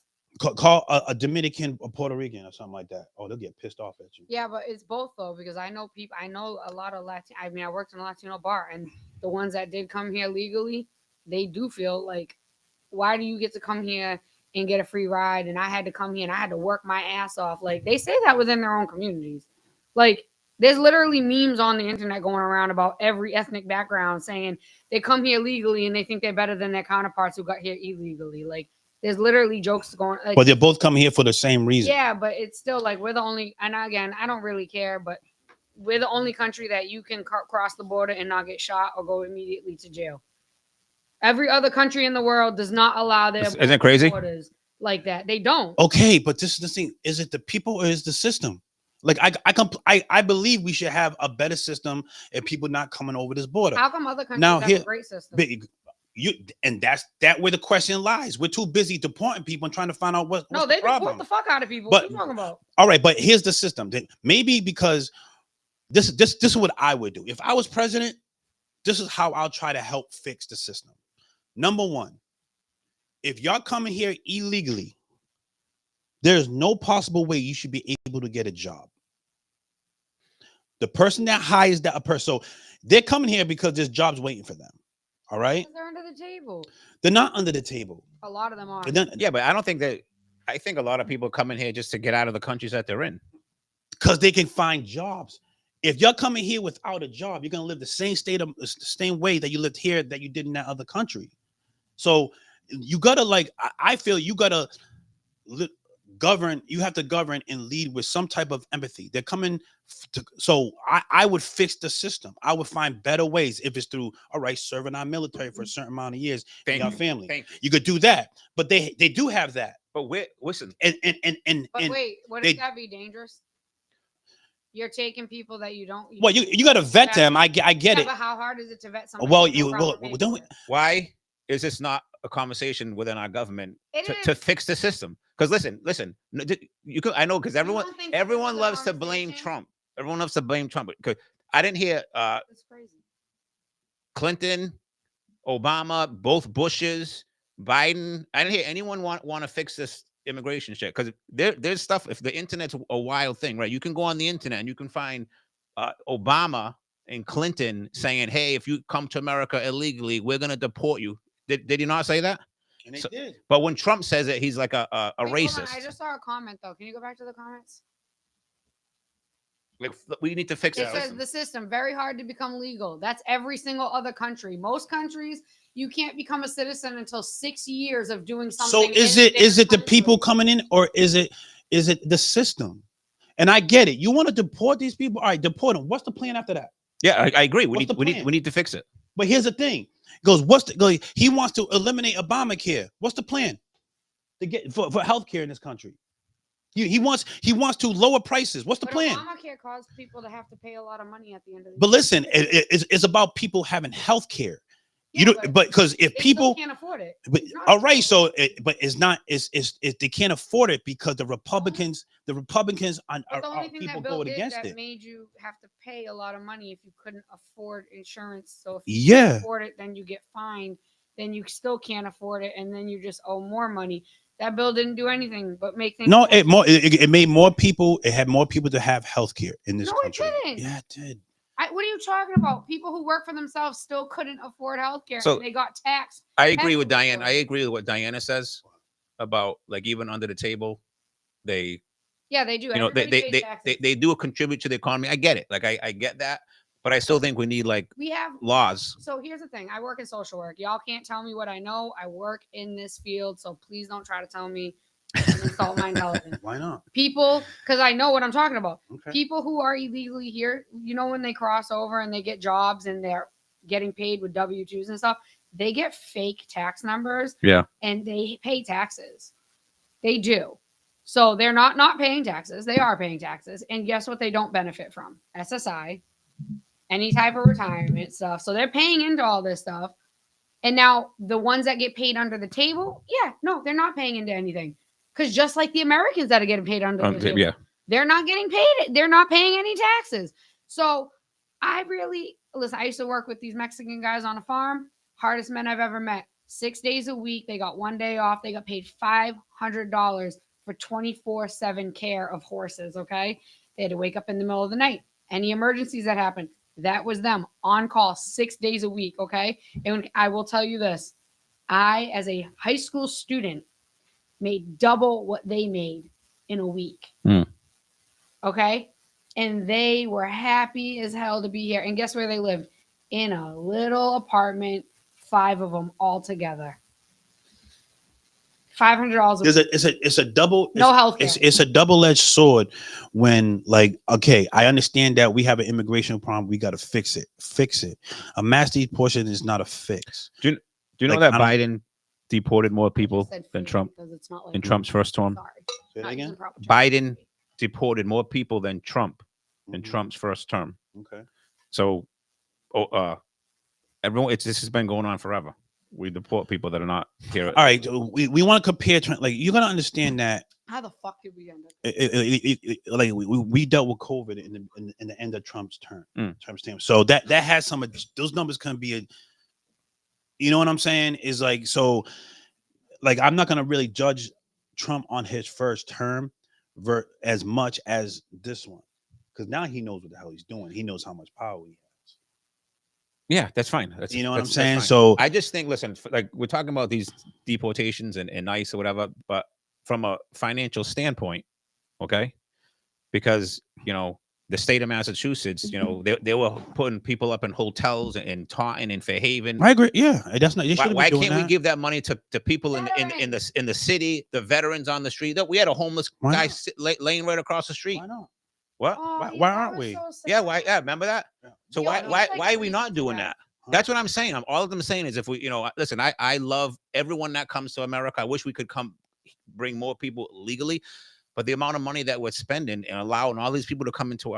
call a Dominican or Puerto Rican or something like that. Oh, they'll get pissed off at you. Yeah, but it's both though, because I know people. I know a lot of Latin. I mean, I worked in a Latino bar, and the ones that did come here legally, they do feel like, why do you get to come here and get a free ride, and I had to come here and I had to work my ass off? Like, they say that within their own communities. Like, there's literally memes on the internet going around about every ethnic background saying they come here legally and they think they're better than their counterparts who got here illegally. Like, there's literally jokes going. Like, But they're both coming here for the same reason. yeah, but it's still like, we're the only. And again, I don't really care, but we're the only country that you can cross the border and not get shot or go immediately to jail. Every other country in the world does not allow their Isn't it crazy? borders like that. They don't. Okay, but this is the thing: is it the people or is the system? Like, I believe we should have a better system and people not coming over this border. How come other countries Now, have here- a great system? That's where the question lies. We're too busy deporting people and trying to find out what's No, the they problem. deport the fuck out of people. But- What are you talking about? All right, but here's the system. Maybe because this is what I would do if I was president. This is how I'll try to help fix the system. Number one, if y'all coming here illegally, there's no possible way you should be able to get a job. The person that hires that person, so they're coming here because there's jobs waiting for them. All right, Because they're under the table. they're not under the table. A lot of them are. Yeah, but I don't think that. I think a lot of people come in here just to get out of the countries that they're in. Because they can find jobs. If you're coming here without a job, you're gonna live the same way that you lived here that you did in that other country. So you gotta, like, I feel you gotta govern. You have to govern and lead with some type of empathy. They're coming so I would fix the system. I would find better ways. If it's through, all right, serving our military for a certain amount of years, Thank your you. family, Thank you. you could do that. But they do have that. But listen, But and wait, wouldn't they- that be dangerous? You're taking people that you don't. well, you got to vet them. I get Yeah, it. but how hard is it to vet somebody? Well, with no proper don't. paperwork? why is this not a conversation within our government It to is. fix the system? Because listen, you could. I know, because everyone don't think this everyone is a loves to blame conversation? Trump. Everyone loves to blame Trump. Because I didn't hear It's crazy. Clinton, Obama, both Bushes, Biden. I didn't hear anyone want to fix this immigration shit, because there's stuff. If the internet's a wild thing, right? You can go on the internet and you can find Obama and Clinton saying, "Hey, if you come to America illegally, we're gonna deport you." Did he not say that? And they So- did. But when Trump says it, he's like a Wait, hold on, racist. I just saw a comment though. Can you go back to the comments? Like, we need to fix It the says system. the system very hard to become legal. That's every single other country. Most countries, you can't become a citizen until 6 years of doing something. So is it the people coming in, or is it the system? And I get it. You want to deport these people? All right, deport them. What's the plan after that? Yeah, I agree. What's the plan? We need to fix it. But here's the thing. He wants to eliminate Obamacare. What's the plan to get for healthcare in this country? He wants to lower prices. What's the But plan? Obamacare caused people to have to pay a lot of money at the end of the But year. listen, it's about people having health care. Yeah, You don't, but because if they still people, can't afford it. but, not all right, affordable. so but it's not. It's they can't afford it because the Republicans are But the only thing people that bill going did against that it. made you have to pay a lot of money if you couldn't afford insurance. So if you Yeah. can't afford it, then you get fined. Then you still can't afford it, and then you just owe more money. That bill didn't do anything but make things. No, worse. it made more people. It had more people to have health care in this No, it country. didn't. Yeah, it did. What are you talking about? People who work for themselves still couldn't afford healthcare, So- and they got taxed. I agree with Heavily Diane. for I it. agree with what Diana says about, like, even under the table, they Yeah, they do. you know Everybody pays taxes. they do contribute to the economy. I get it. Like, I get that, but I still think we need, like, We have. laws. So here's the thing. I work in social work. Y'all can't tell me what I know. I work in this field, so please don't try to tell me and insult my intelligence. Why not? People, because I know what I'm talking about. Okay. People who are illegally here, you know, when they cross over and they get jobs and they're getting paid with W-2s and stuff, they get fake tax numbers. Yeah. And they pay taxes. They do. So they're not paying taxes. They are paying taxes. And guess what they don't benefit from? SSI, any type of retirement stuff. So they're paying into all this stuff. And now the ones that get paid under the table, yeah, no, they're not paying into anything. Because just like the Americans that are getting paid under the table, Yeah. they're not getting paid. They're not paying any taxes. So I really, listen, I used to work with these Mexican guys on a farm. Hardest men I've ever met. 6 days a week. They got 1 day off. They got paid $500 for 24/7 care of horses. Okay. They had to wake up in the middle of the night. Any emergencies that happened, that was them on call 6 days a week. Okay. And I will tell you this, I, as a high school student, made double what they made in a week. Okay. And they were happy as hell to be here. And guess where they lived? In a little apartment, 5 of them all together. $500 a week. It's a double No healthcare. It's a double-edged sword when, like, okay, I understand that we have an immigration problem, we got to fix it. A mass deportation is not a fix. Do you know Like, that I don't- Biden deported more people Said than free Trump because it's not like in Trump's first term? Sorry. Say that Not again? using proper terms. Biden deported more people than Trump in Mhm. Trump's first term. Okay. So, everyone, this has been going on forever. We deport people that are not here. All right, we want to compare, like, you're gonna understand that How the fuck did we end up? like we dealt with COVID in the end of Trump's term. So that has some of those numbers can be you know what I'm saying? Is like, so, like, I'm not gonna really judge Trump on his first term as much as this one, because now he knows what the hell he's doing. He knows how much power he has. Yeah, that's fine. You know what I'm that's saying? fine. So I just think, listen, like, we're talking about these deportations and ICE or whatever, but from a financial standpoint, okay, because the state of Massachusetts, they were putting people up in hotels in Taunton and Fairhaven. I agree. Yeah, that's not. Why can't we give that money to people in the city, the veterans on the street? We had a homeless guy laying right across the street. Why not? What? Oh, Why aren't we? Yeah, why? Yeah, remember that? Yeah. So Yo, why he's like are we not doing that? That's what I'm saying. All I'm saying is, if we, listen, I love everyone that comes to America. I wish we could bring more people legally, but the amount of money that we're spending and allowing all these people to come into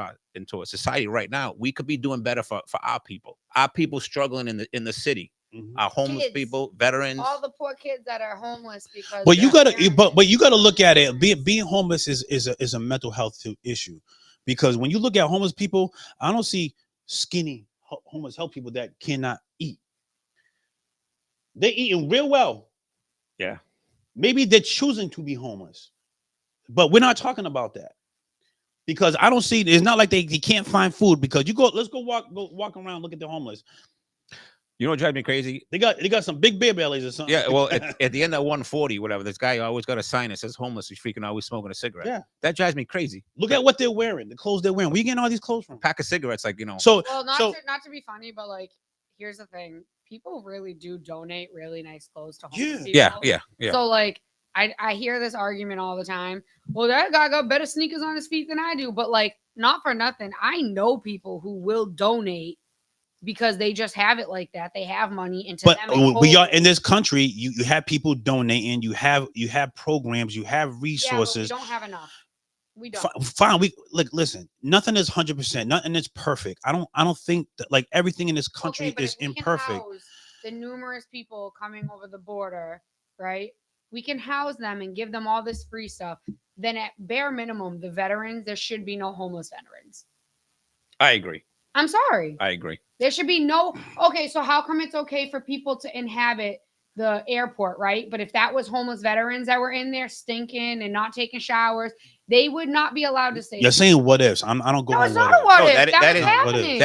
a society right now, we could be doing better for our people struggling in the city, our homeless Kids. people, veterans. All the poor kids that are homeless because. But you gotta look at it. Being homeless is a mental health issue, because when you look at homeless people, I don't see skinny homeless help people that cannot eat. They're eating real well. Yeah. Maybe they're choosing to be homeless, but we're not talking about that, because I don't see. It's not like they can't find food, because let's go walk around, look at the homeless. You know what drives me crazy? They got some big beer bellies or something. Yeah, well, at the end of 140, whatever, this guy always got a sign that says homeless. He's freaking always smoking a cigarette. Yeah. That drives me crazy. Look at what they're wearing, the clothes they're wearing. Where you getting all these clothes from? Pack of cigarettes, like, So, Well, not to be funny, but like, here's the thing: people really do donate really nice clothes to homeless people. Yeah. So like, I hear this argument all the time. Well, that guy got better sneakers on his feet than I do, but like, not for nothing. I know people who will donate because they just have it like that. They have money into but them. we are in this country. You have people donating. You have programs. You have resources. Yeah, but we don't have enough. We don't. Fine. Listen. Nothing is 100%. Nothing is perfect. I don't think that, like, everything in this country is imperfect. The numerous people coming over the border, right? We can house them and give them all this free stuff. Then at bare minimum, the veterans, there should be no homeless veterans. I agree. I'm sorry. I agree. There should be no. Okay, so how come it's okay for people to inhabit the airport, right? But if that was homeless veterans that were in there stinking and not taking showers, they would not be allowed to stay. You're saying what ifs. I don't go. No, on it's not a what if. That is happening.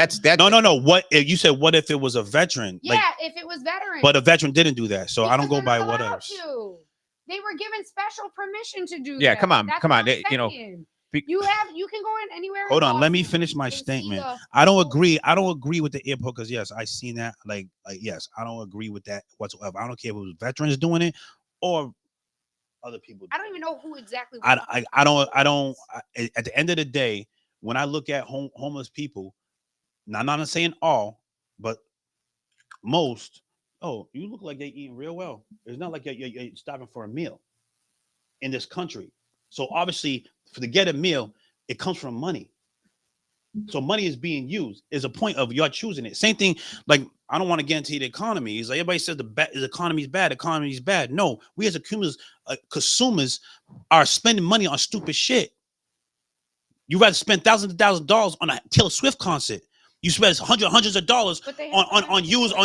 No. What if you said? What if it was a veteran? Yeah, if it was veterans. But a veteran didn't do that, so I don't go by what ifs. They were given special permission to do that. Yeah, come on. You can go in anywhere. Hold on, let me finish my statement. I don't agree with the airport, because yes, I seen that. Like yes, I don't agree with that whatsoever. I don't care if it was veterans doing it or other people. I don't even know who exactly. I don't. At the end of the day, when I look at homeless people, now I'm not saying all, but most. Oh, you look like they're eating real well. It's not like you're stopping for a meal. in this country. So obviously, to get a meal, it comes from money. So money is being used. Is a point of you're choosing it. Same thing. Like I don't want to get into the economy. It's like everybody says the economy is bad. Economy is bad. No, we as consumers are spending money on stupid shit. You rather spend thousands of dollars on a Taylor Swift concert. You spend hundreds of dollars on used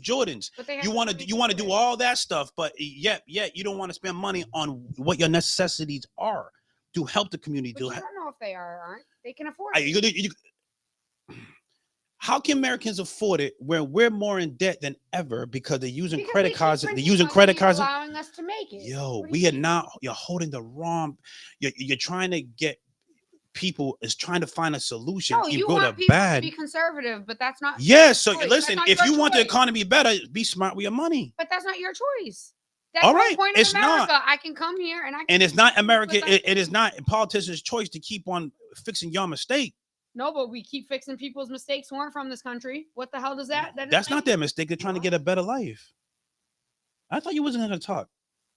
Jordans. You want to do all that stuff, but yet you don't want to spend money on what your necessities are to help the community. But you don't know if they aren't. They can afford it. How can Americans afford it where we're more in debt than ever because they're using credit cards? They're using credit cards, allowing us to make it. Yo, we are not. You're holding the wrong. You're trying to get people is trying to find a solution. No, you want people to be conservative, but that's not. Yes. So listen, if you want the economy better, be smart with your money. But that's not your choice. That's all right. Point it's America. not. I can come here and I can. And it's not America. It is not politicians' choice to keep on fixing your mistake. No, but we keep fixing people's mistakes who aren't from this country. What the hell does that? That's not their mistake. They're trying to get a better life. I thought you wasn't going to talk.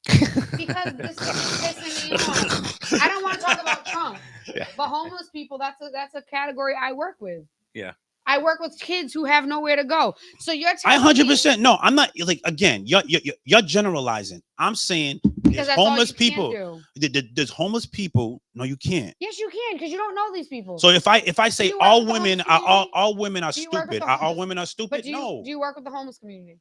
Because this is pissing me off. I don't want to talk about Trump, but homeless people, that's a category I work with. Yeah. I work with kids who have nowhere to go. So you're I 100%. No, I'm not like, again, you're generalizing. I'm saying there's homeless people. There's homeless people. No, you can't. Yes, you can, because you don't know these people. So if I say all women are stupid, all women are stupid? No. Do you work with the homeless community?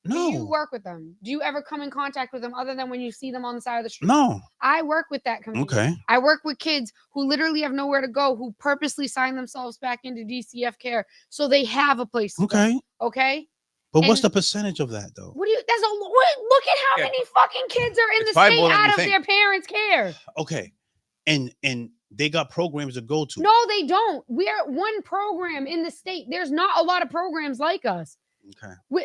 No. Do you work with them? Do you ever come in contact with them other than when you see them on the side of the street? No. I work with that community. Okay. I work with kids who literally have nowhere to go, who purposely sign themselves back into DCF care so they have a place to go. Okay. But what's the percentage of that though? Look at how many fucking kids are in the state out of their parents' care. Okay. And they got programs to go to. No, they don't. We're one program in the state. There's not a lot of programs like us.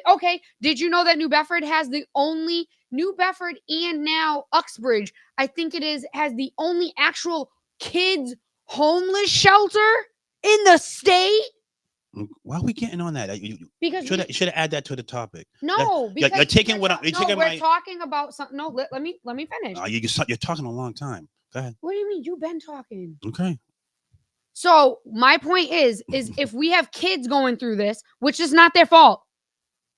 Okay. Did you know that New Bedford has the only and now Uxbridge, I think it is, has the only actual kids homeless shelter in the state? Why are we getting on that? Because you should have added that to the topic. No, because you're taking what I'm. We're talking about something. No, let me finish. You're talking a long time. Go ahead. What do you mean? You've been talking. Okay. So my point is if we have kids going through this, which is not their fault,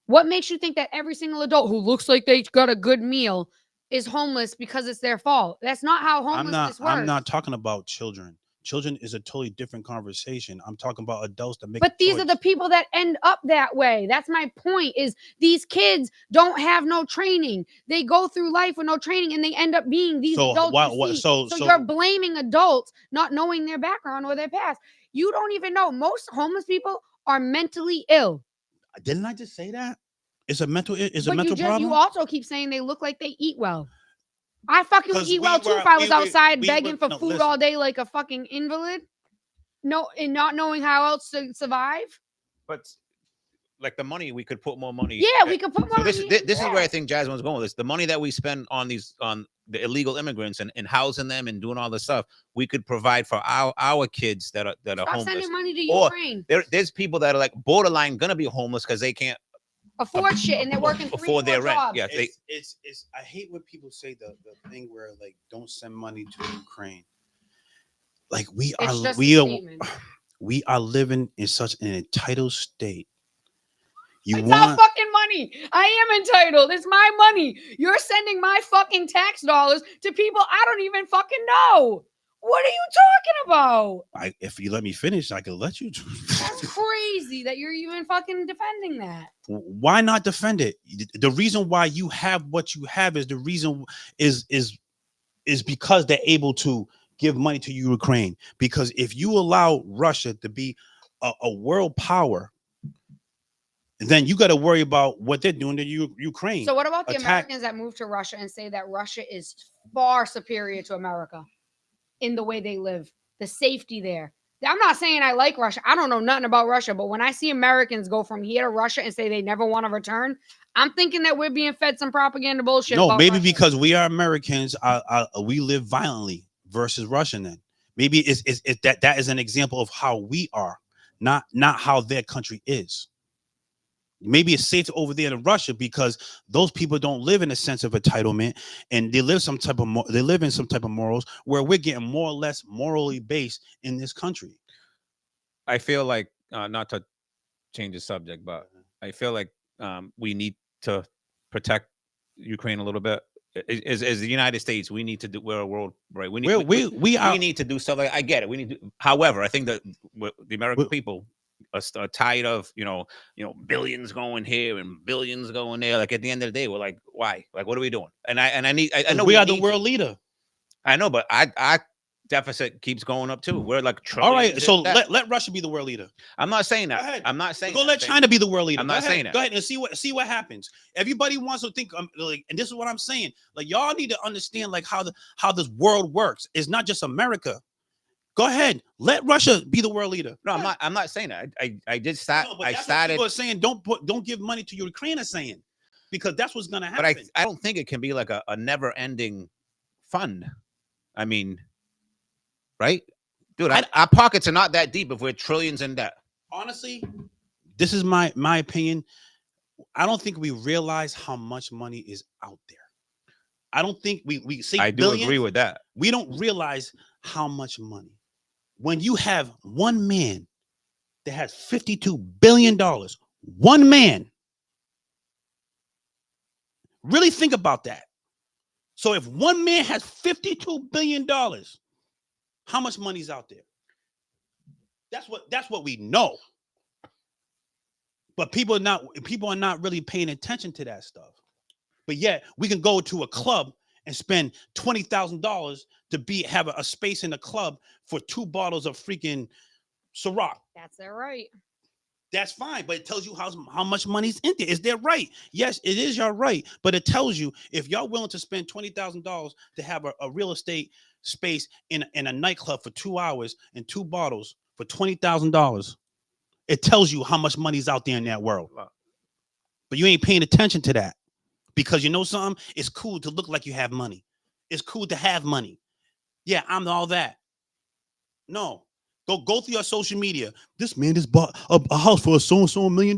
what makes you think that every single adult who looks like they got a good meal is homeless because it's their fault? That's not how homelessness works. I'm not talking about children. Children is a totally different conversation. I'm talking about adults that make. But these are the people that end up that way. That's my point. Is these kids don't have no training. They go through life with no training, and they end up being these adults. So you're blaming adults not knowing their background or their past. You don't even know. Most homeless people are mentally ill. Didn't I just say that? It's a mental problem. You also keep saying they look like they eat well. I fucking would eat well too if I was outside begging for food all day like a fucking invalid. No, and not knowing how else to survive. But like the money, we could put more money. Yeah, we could put more money. This is where I think Jasmine's going with this. The money that we spend on the illegal immigrants and housing them and doing all this stuff, we could provide for our kids that are homeless. Sending money to Ukraine. There's people that are like borderline gonna be homeless because they can't afford shit and they're working before their rent. Jobs. Yeah, it's I hate when people say the thing where like don't send money to Ukraine. Like we are living in such an entitled state. It's all fucking money. I am entitled. It's my money. You're sending my fucking tax dollars to people I don't even fucking know. What are you talking about? If you let me finish, I can let you. That's crazy that you're even fucking defending that. Why not defend it? The reason why you have what you have is the reason is because they're able to give money to Ukraine. Because if you allow Russia to be a world power, then you got to worry about what they're doing to Ukraine. So what about the Americans that move to Russia and say that Russia is far superior to America in the way they live, the safety there? I'm not saying I like Russia. I don't know nothing about Russia, but when I see Americans go from here to Russia and say they never want to return, I'm thinking that we're being fed some propaganda bullshit. No, maybe Russia. Because we are Americans, we live violently versus Russian. Then maybe it's that is an example of how we are, not how their country is. Maybe it's safer over there than Russia because those people don't live in a sense of entitlement, and they live in some type of morals where we're getting more or less morally based in this country. I feel like not to change the subject, but I feel like we need to protect Ukraine a little bit. As the United States, we need to do. We're a world, right? We need we need to do stuff. Like I get it. We need to. However, I think that the American people are tired of billions going here and billions going there. Like at the end of the day, we're like, why? Like, what are we doing? And I know we are the world leader. I know, but I deficit keeps going up too. We're like all right. So let Russia be the world leader. I'm not saying that. I'm not saying. Go let China be the world leader. I'm not saying that. Go ahead and see what happens. Everybody wants to think like, and this is what I'm saying. Like y'all need to understand like how this world works. It's not just America. Go ahead, let Russia be the world leader. No, I'm not saying that. I did start. No, I started. People are saying don't give money to Ukraine. Are saying because that's what's gonna happen. But I don't think it can be like a never-ending fund. I mean, right, dude? Our pockets are not that deep if we're trillions in debt. Honestly, this is my opinion. I don't think we realize how much money is out there. I don't think we see. I do agree with that. We don't realize how much money. When you have one man that has $52 billion, one man, really think about that. So if one man has $52 billion, how much money's out there? That's what we know. But people are not really paying attention to that stuff. But yet we can go to a club and spend $20,000 to have a space in the club for 2 bottles of freaking Ciroc. That's their right. That's fine, but it tells you how much money's in there. Is their right? Yes, it is your right, but it tells you if y'all willing to spend $20,000 to have a real estate space in a nightclub for 2 hours and 2 bottles for $20,000, it tells you how much money's out there in that world. But you ain't paying attention to that. Because you know something? It's cool to look like you have money. It's cool to have money. Yeah, I'm all that. No. Go through your social media. This man just bought a house for so-and-so $1 million.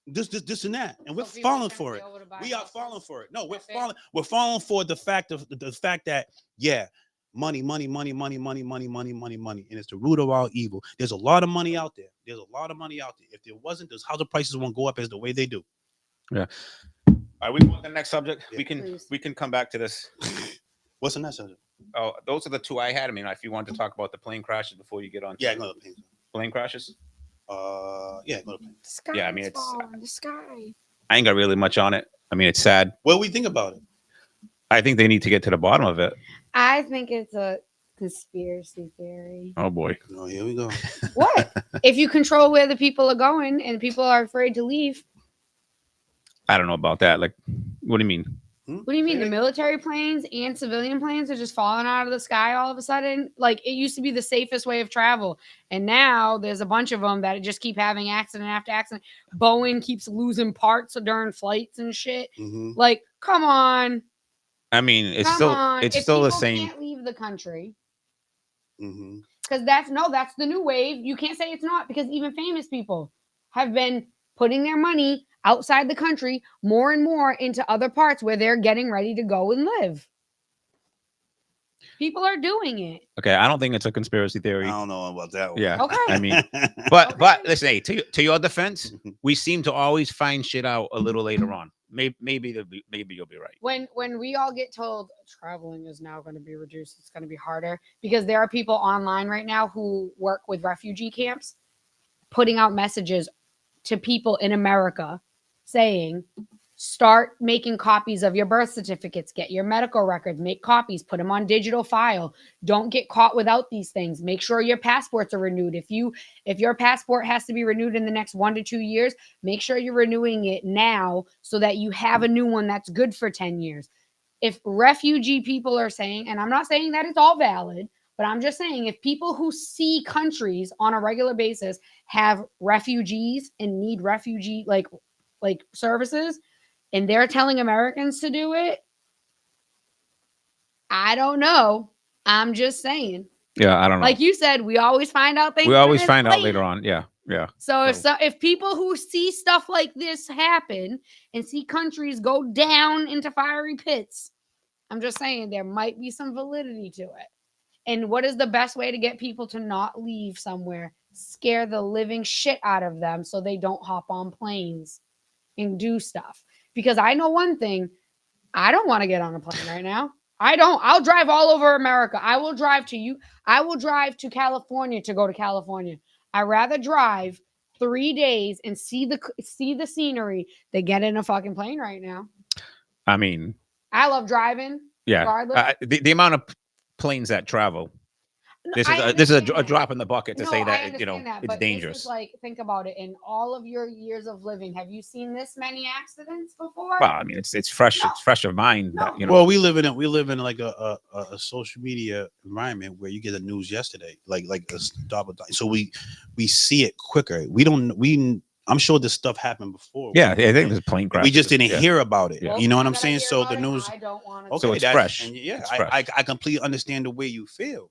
This and that. And we're falling for it. We are falling for it. No, we're falling for the fact that, yeah, money. And it's the root of all evil. There's a lot of money out there. If there wasn't, those housing prices won't go up as the way they do. Yeah. All right, we want the next subject. Yeah. We can come back to this. What's the next subject? Oh, those are the 2 I had. I mean, if you want to talk about the plane crashes before you get on. Yeah, go to plane crashes. Yeah, go to plane. Yeah, I mean, it's the sky. I ain't got really much on it. I mean, it's sad. What do we think about it? I think they need to get to the bottom of it. I think it's a conspiracy theory. Oh boy. Oh, here we go. What? If you control where the people are going and people are afraid to leave. I don't know about that. Like, what do you mean? What do you mean? The military planes and civilian planes are just falling out of the sky all of a sudden? Like, it used to be the safest way of travel. And now there's a bunch of them that just keep having accident after accident. Boeing keeps losing parts during flights and shit. Mm-hmm. Like, come on. I mean, it's still the same. Can't leave the country. Mm-hmm. Because that's the new wave. You can't say it's not, because even famous people have been putting their money outside the country more and more into other parts where they're getting ready to go and live. People are doing it. Okay, I don't think it's a conspiracy theory. I don't know about that one. Yeah. Okay. I mean, but listen, hey, to your defense, we seem to always find shit out a little later on. Maybe you'll be right. When we all get told traveling is now going to be reduced, it's going to be harder, because there are people online right now who work with refugee camps putting out messages to people in America saying, start making copies of your birth certificates, get your medical records, make copies, put them on digital file. Don't get caught without these things. Make sure your passports are renewed. If your passport has to be renewed in the next 1 to 2 years, make sure you're renewing it now so that you have a new one that's good for 10 years. If refugee people are saying, and I'm not saying that it's all valid, but I'm just saying, if people who see countries on a regular basis have refugees and need refugee like services, and they're telling Americans to do it, I don't know. I'm just saying. Yeah, I don't know. Like you said, we always find out things. We always find out later on. Yeah. Yeah. So if So- if people who see stuff like this happen and see countries go down into fiery pits, I'm just saying there might be some validity to it. And what is the best way to get people to not leave somewhere? Scare the living shit out of them so they don't hop on planes and do stuff. Because I know one thing, I don't want to get on a plane right now. I don't. I'll drive all over America. I will drive to you. I will drive to California to go to California. I'd rather drive 3 days and see the scenery than get in a fucking plane right now. I mean, I love driving. yeah. Regardless. The amount of planes that travel. This is I this is understand a that. drop in the bucket to No, say I that understand that, it's but dangerous. This is like, think about it. In all of your years of living, have you seen this many accidents before? Well, I mean, it's fresh. No. It's fresh of mind. No. That, you know. Well, we live in like a social media environment where you get the news yesterday, like a stop. So we see it quicker. I'm sure this stuff happened before. Yeah, I think there's a plane crash. We just didn't Yeah. hear about it. Yeah. You know what I'm Now that I saying? hear So about the it, news. I don't want to. Okay, So it's that's- fresh. And yeah, It's I fresh. completely understand the way you feel.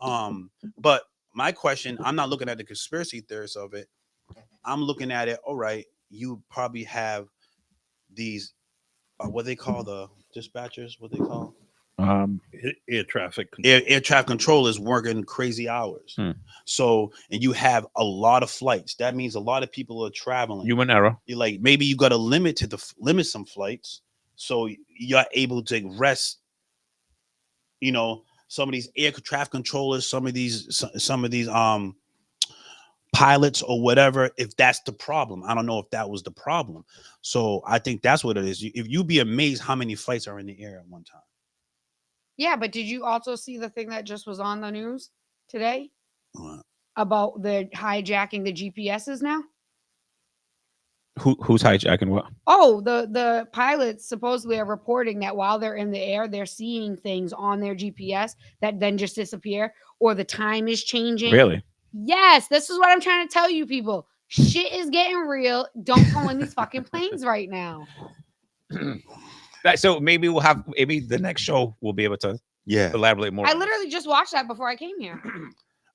But my question, I'm not looking at the conspiracy theorists of it. I'm looking at it. All right, you probably have these, what they call the dispatchers. What they call Air traffic control. air traffic controllers working crazy hours. Hmm. So, and you have a lot of flights. That means a lot of people are traveling. Human error. You're like, maybe you got to limit some flights, so you're able to rest. You know, some of these air traffic controllers, some of these pilots or whatever. If that's the problem, I don't know if that was the problem. So I think that's what it is. If you'd be amazed how many flights are in the air at one time. Yeah, but did you also see the thing that just was on the news today What? about the hijacking the GPSs now? Who's hijacking what? Oh, the pilots supposedly are reporting that while they're in the air, they're seeing things on their GPS that then just disappear, or the time is changing. Really? Yes, this is what I'm trying to tell you, people. Shit is getting real. Don't go in these fucking planes right now. So maybe maybe the next show we'll be able to Yeah, elaborate more. I on this. literally just watched that before I came here.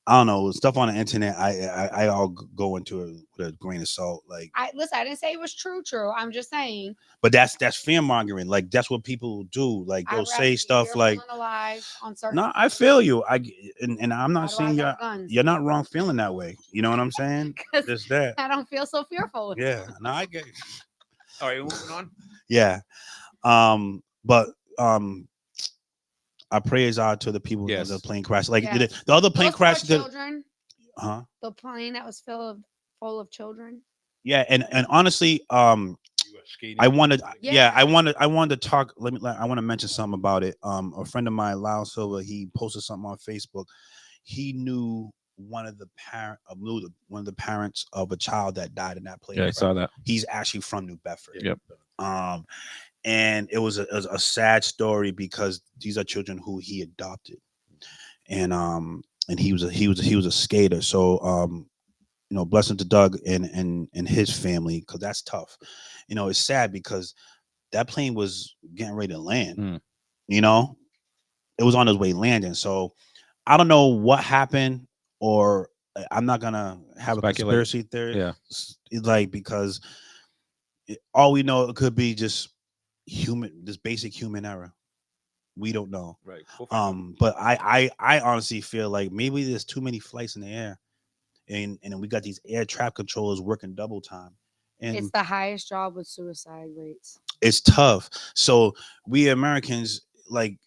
I don't know, stuff on the internet. I all go into it with a grain of salt. Like, I didn't say it was true. I'm just saying. but that's fear mongering. Like, that's what people do. Like, they'll say stuff like, alive on certain. "No, I feel you." And I'm Why not do I saying got guns? you're not wrong feeling that way. You know what I'm saying? 'Cause Just that. I don't feel so fearful. Yeah. No, I get. All right, moving on. Yeah. But our prayers are to the people Yes. that the plane crash. Like, Yes. the other plane Those poor crash. children. Huh? The plane that was full of children. Yeah. And honestly, You were skating. I wanted, Yeah. I wanted to talk. I want to mention something about it. A friend of mine, Lyle Silva, he posted something on Facebook. He knew one of the parents of a child that died in that plane. Yeah, I saw that. He's actually from New Bedford. Yep. And it was a sad story because these are children who he adopted, and he was a skater. So blessing to Doug and his family, because that's tough. It's sad because that plane was getting ready to land. Mm. It was on his way landing. So I don't know what happened, or I'm not gonna have Speculate. a conspiracy theory. Yeah. Like, because all we know, it could be just this basic human error. We don't know. Right. But I honestly feel like maybe there's too many flights in the air, and we got these air traffic controllers working double time, and It's the highest job with suicide rates. it's tough. So we Americans, like,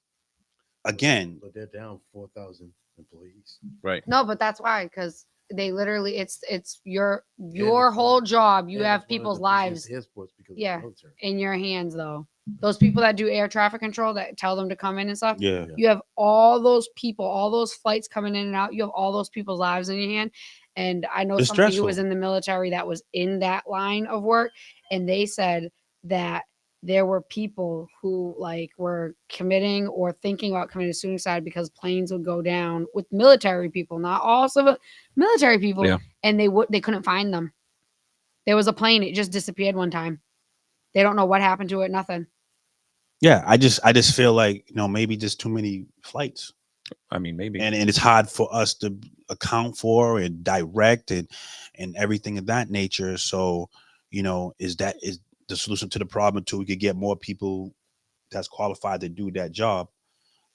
again, But they're down 4,000 employees. Right. No, but that's why, because they literally, it's your it's whole one- job. You And have it's one of people's the busiest lives airports because of the Yeah. military. in your hands, though. Those people that do air traffic control that tell them to come in and stuff. yeah, You have all those people, all those flights coming in and out. You have all those people's lives in your hand. And I know It's somebody who was stressful. in the military that was in that line of work, and they said that there were people who were committing or thinking about committing suicide because planes would go down with military people, not all civil military people, Yeah. and they couldn't find them. There was a plane, it just disappeared one time. They don't know what happened to it, nothing. yeah. I just feel like maybe just too many flights, I mean, maybe. and it's hard for us to account for and direct and everything of that nature. So, is the solution to the problem too? We could get more people that's qualified to do that job.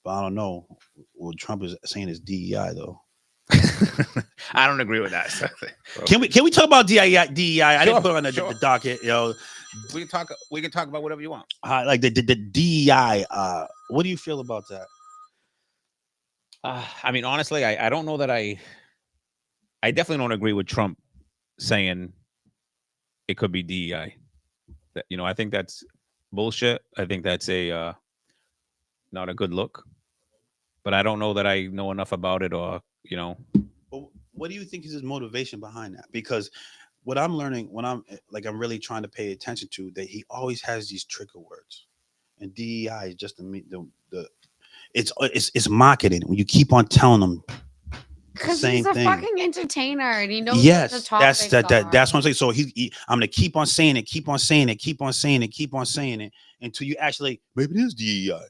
But I don't know. What Trump is saying is DEI though. I don't agree with that. So, Can we talk about DEI? I didn't Sure, put it on the, sure. the docket. we can talk about whatever you want. Like the DEI. What do you feel about that? I mean, honestly, I don't know that I definitely don't agree with Trump saying it could be DEI. That, I think that's bullshit. I think that's a not a good look. But I don't know that I know enough about it, or But what do you think is his motivation behind that? Because what I'm learning when I'm really trying to pay attention to that he always has these trigger words, and DEI is just the it's marketing when you keep on telling them Because same he's a thing. fucking entertainer and he knows what the Yes, topics that's are. what I'm saying. So I'm gonna keep on saying it, keep on saying it, keep on saying it, keep on saying it until you actually maybe it is DEI.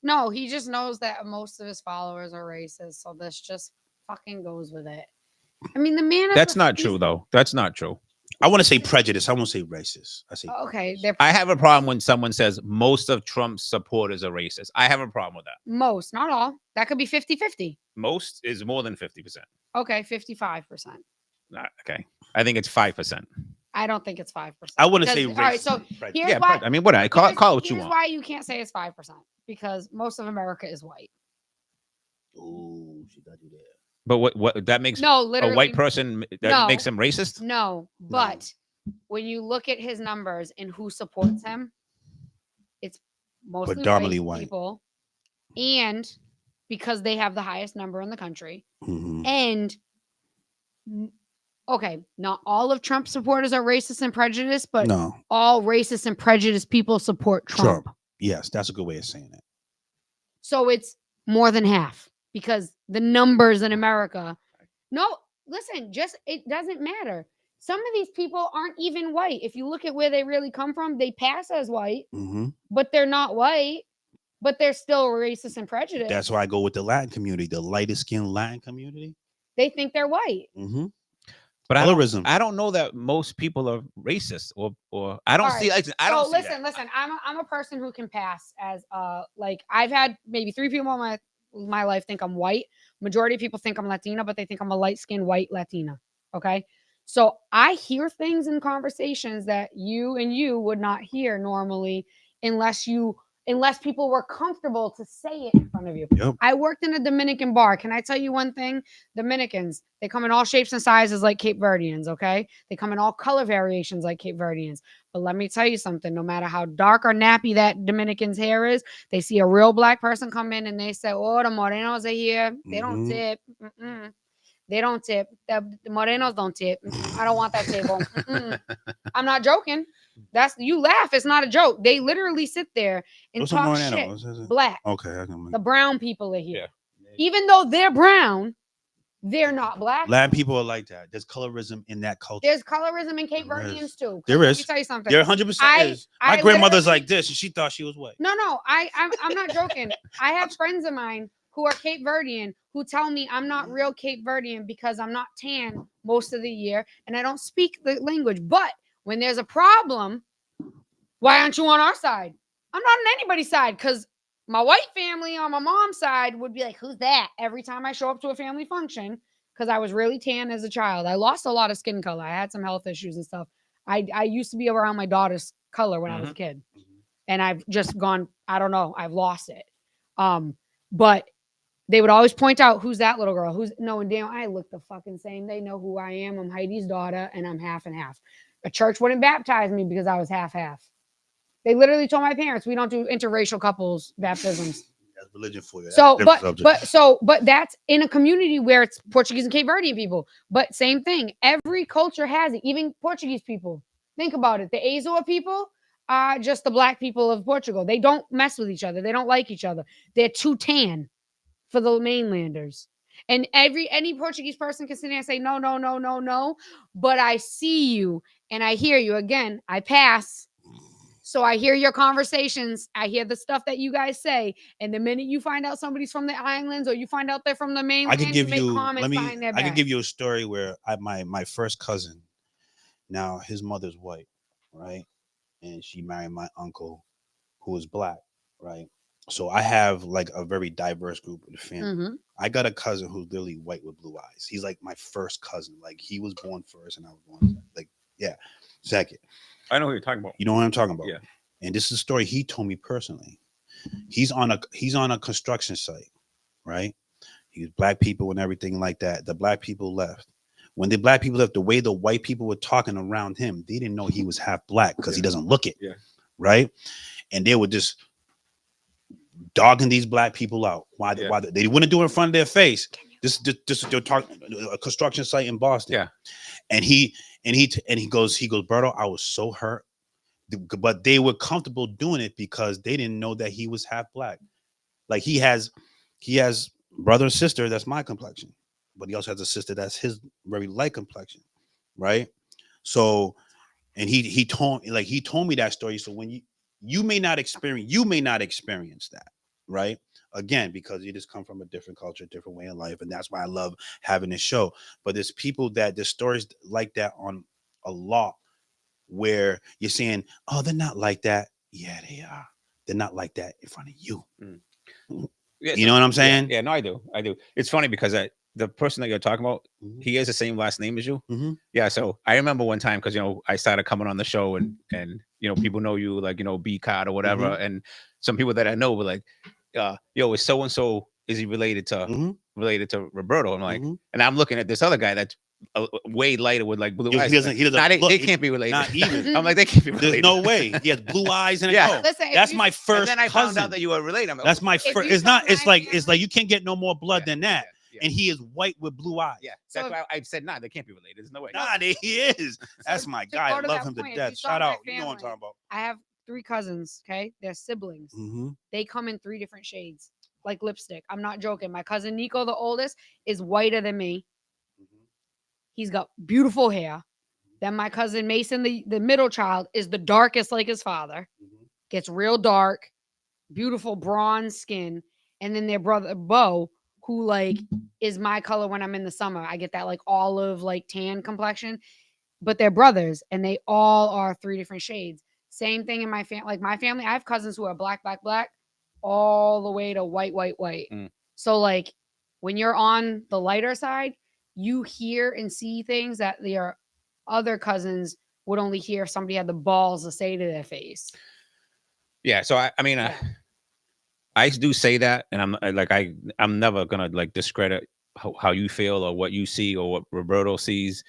No, he just knows that most of his followers are racist, so this just fucking goes with it. I mean, the man. that's not true though. That's not true. I want to say prejudice. I won't say racist. I say Okay, I have a problem when someone says most of Trump's supporters are racist. I have a problem with that. most, not all. That could be 50-50. Most is more than 50%. Okay, 55%. Okay, I think it's 5%. I don't think it's 5%. I wouldn't say All right, racist. so prejudice. here's Yeah, why. I mean, what I call it what you Here's want. why you can't say it's 5%, because most of America is white. Ooh, she got you there. But what that makes No, a literally. white person that No. makes him racist? No, but when you look at his numbers and who supports him, it's mostly Predominantly white. people, and because they have the highest number in the country, Mhm. and okay, not all of Trump supporters are racist and prejudiced, but No, all racist and prejudiced people support Trump. yes, that's a good way of saying it. So it's more than half, because the numbers in America. No, listen, it doesn't matter. Some of these people aren't even white. If you look at where they really come from, they pass as white, Mm-hmm. but they're not white, but they're still racist and prejudiced. That's why I go with the Latin community, the lightest skinned Latin community. They think they're white. Mm-hmm. But Colorism. I don't know that most people are racist, or I don't All see. right. I don't. So see listen, that. listen. I'm a person who can pass as like I've had maybe 3 people in my life think I'm white. Majority of people think I'm Latina, but they think I'm a light-skinned white Latina. Okay. So I hear things in conversations that you would not hear normally unless people were comfortable to say it in front of you. Yep. I worked in a Dominican bar. Can I tell you one thing? Dominicans, they come in all shapes and sizes like Cape Verdeans, okay? They come in all color variations like Cape Verdeans. But let me tell you something, no matter how dark or nappy that Dominican's hair is, they see a real black person come in and they say, oh, the Morenos are here. They don't tip. Mm-mm. They don't tip. The Morenos don't tip. I don't want that table. I'm not joking. You laugh. It's not a joke. They literally sit there and What's talk Moreno? shit. Black. Okay, I can. The brown people are here. Yeah. Even though they're brown, they're not black. Latin people are like that. There's colorism in that culture. There's colorism in Cape There Verdeans is. too. There Let is. me tell you something. There 100% is. My grandmother's like this, and she thought she was white. No, I'm not joking. I have friends of mine who are Cape Verdean who tell me I'm not real Cape Verdean because I'm not tan most of the year and I don't speak the language. But when there's a problem, why aren't you on our side? I'm not on anybody's side, because my white family on my mom's side would be like, who's that? Every time I show up to a family function, because I was really tan as a child. I lost a lot of skin color. I had some health issues and stuff. I used to be around my daughter's color when I was a kid. And I've just gone, I don't know, I've lost it. But they would always point out, who's that little girl? And damn, I look the fucking same. They know who I am. I'm Heidi's daughter, and I'm half and half. A church wouldn't baptize me because I was half. They literally told my parents, we don't do interracial couples baptisms. That's religion for you. So, but that's in a community where it's Portuguese and Cape Verdean people. But same thing. Every culture has it, even Portuguese people. Think about it. The Azor people are just the black people of Portugal. They don't mess with each other. They don't like each other. They're too tan for the mainlanders. And any Portuguese person can sit there and say, no, no, no, no, no. But I see you and I hear you. Again, I pass. So I hear your conversations. I hear the stuff that you guys say. And the minute you find out somebody's from the islands or you find out they're from the mainland, I could give make you. comments behind their I could back. give you a story where my first cousin. Now his mother's white, right, and she married my uncle, who was black, right. So I have like a very diverse group of the family. Mhm. I got a cousin who's literally white with blue eyes. He's like my first cousin. Like he was born first, and I was born like second. I know what you're talking about. You know what I'm talking about? Yeah. And this is a story he told me personally. He's on a construction site, right? He was black people and everything like that. The black people left. When the black people left, the way the white people were talking around him, they didn't know he was half black because he doesn't look it. Yeah. Right. And they were just dogging these black people out. Why they wouldn't do it in front of their face. This is they're talking a construction site in Boston. Yeah. And he goes, Berto, I was so hurt. But they were comfortable doing it because they didn't know that he was half black. Like he has brother and sister that's my complexion, but he also has a sister that's his very light complexion, right? So, and he told me that story. So when you may not experience that, right? Again, because you just come from a different culture, different way of life, and that's why I love having this show. But there's stories like that on a lot where you're saying, oh, they're not like that. Yeah, they are. They're not like that in front of you. Yeah, You know what I'm saying? Yeah, no, I do. It's funny because the person that you're talking about, Mhm. he has the same last name as you. Mm-hmm. Yeah, so I remember one time because I started coming on the show and people know you like B Card or whatever, and some people that I know were like, yo, is so and so, is he related to Roberto? I'm like, and I'm looking at this other guy that's way lighter with like blue eyes. He doesn't They can't be related. Not even. I'm like, they can't be related. There's no way. He has blue eyes and Yeah. Listen, that's my first. And then I cousin. found out that you were related. I'm like, That's my first. you It's not. come It's my like family- you can't get no more blood than that. Yeah. And he is white with blue eyes. Yeah, So- that's why I said, nah, they can't be related. There's no way. Nah, he is. That's my to guy. go I to love that him to point, if death. you saw Shout my out. You know what I'm family- talking about. I have 3 cousins. Okay. They're siblings. Mm-hmm. They come in 3 different shades, like lipstick. I'm not joking. My cousin Nico, the oldest, is whiter than me. He's got beautiful hair. Then my cousin Mason, the middle child, is the darkest like his father. Gets real dark, beautiful bronze skin. And then their brother Bo, who like is my color when I'm in the summer. I get that like olive, like tan complexion. But they're brothers, and they all are 3 different shades. Same thing in my family. Like my family, I have cousins who are black, all the way to white. Mm. So like when you're on the lighter side, you hear and see things that their other cousins would only hear if somebody had the balls to say to their face. Yeah, so I mean, Yeah. I do say that, and I'm never gonna like discredit how you feel or what you see or what Roberto sees.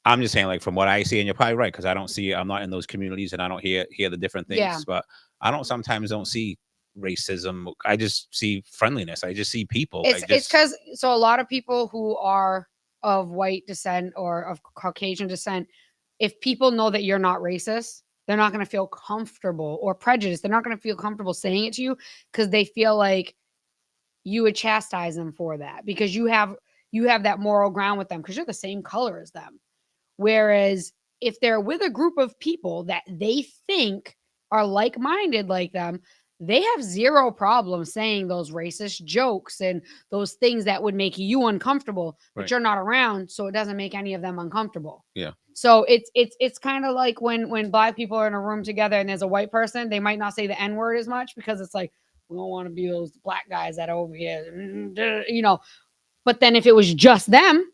I'm just saying, like, from what I see, and you're probably right, because I don't see, I'm not in those communities and I don't hear the different things. Yeah. But I sometimes don't see racism. I just see friendliness. I just see people. It's because so a lot of people who are of white descent or of Caucasian descent, if people know that you're not racist, they're not going to feel comfortable or prejudiced. They're not going to feel comfortable saying it to you because they feel like you would chastise them for that because you have that moral ground with them because you're the same color as them. Whereas if they're with a group of people that they think are like-minded like them, they have zero problem saying those racist jokes and those things that would make you uncomfortable, but Right. you're not around, so it doesn't make any of them uncomfortable. Yeah. So it's kind of like when black people are in a room together and there's a white person, they might not say the N-word as much because it's like, we don't want to be those black guys that are over here, But then if it was just them,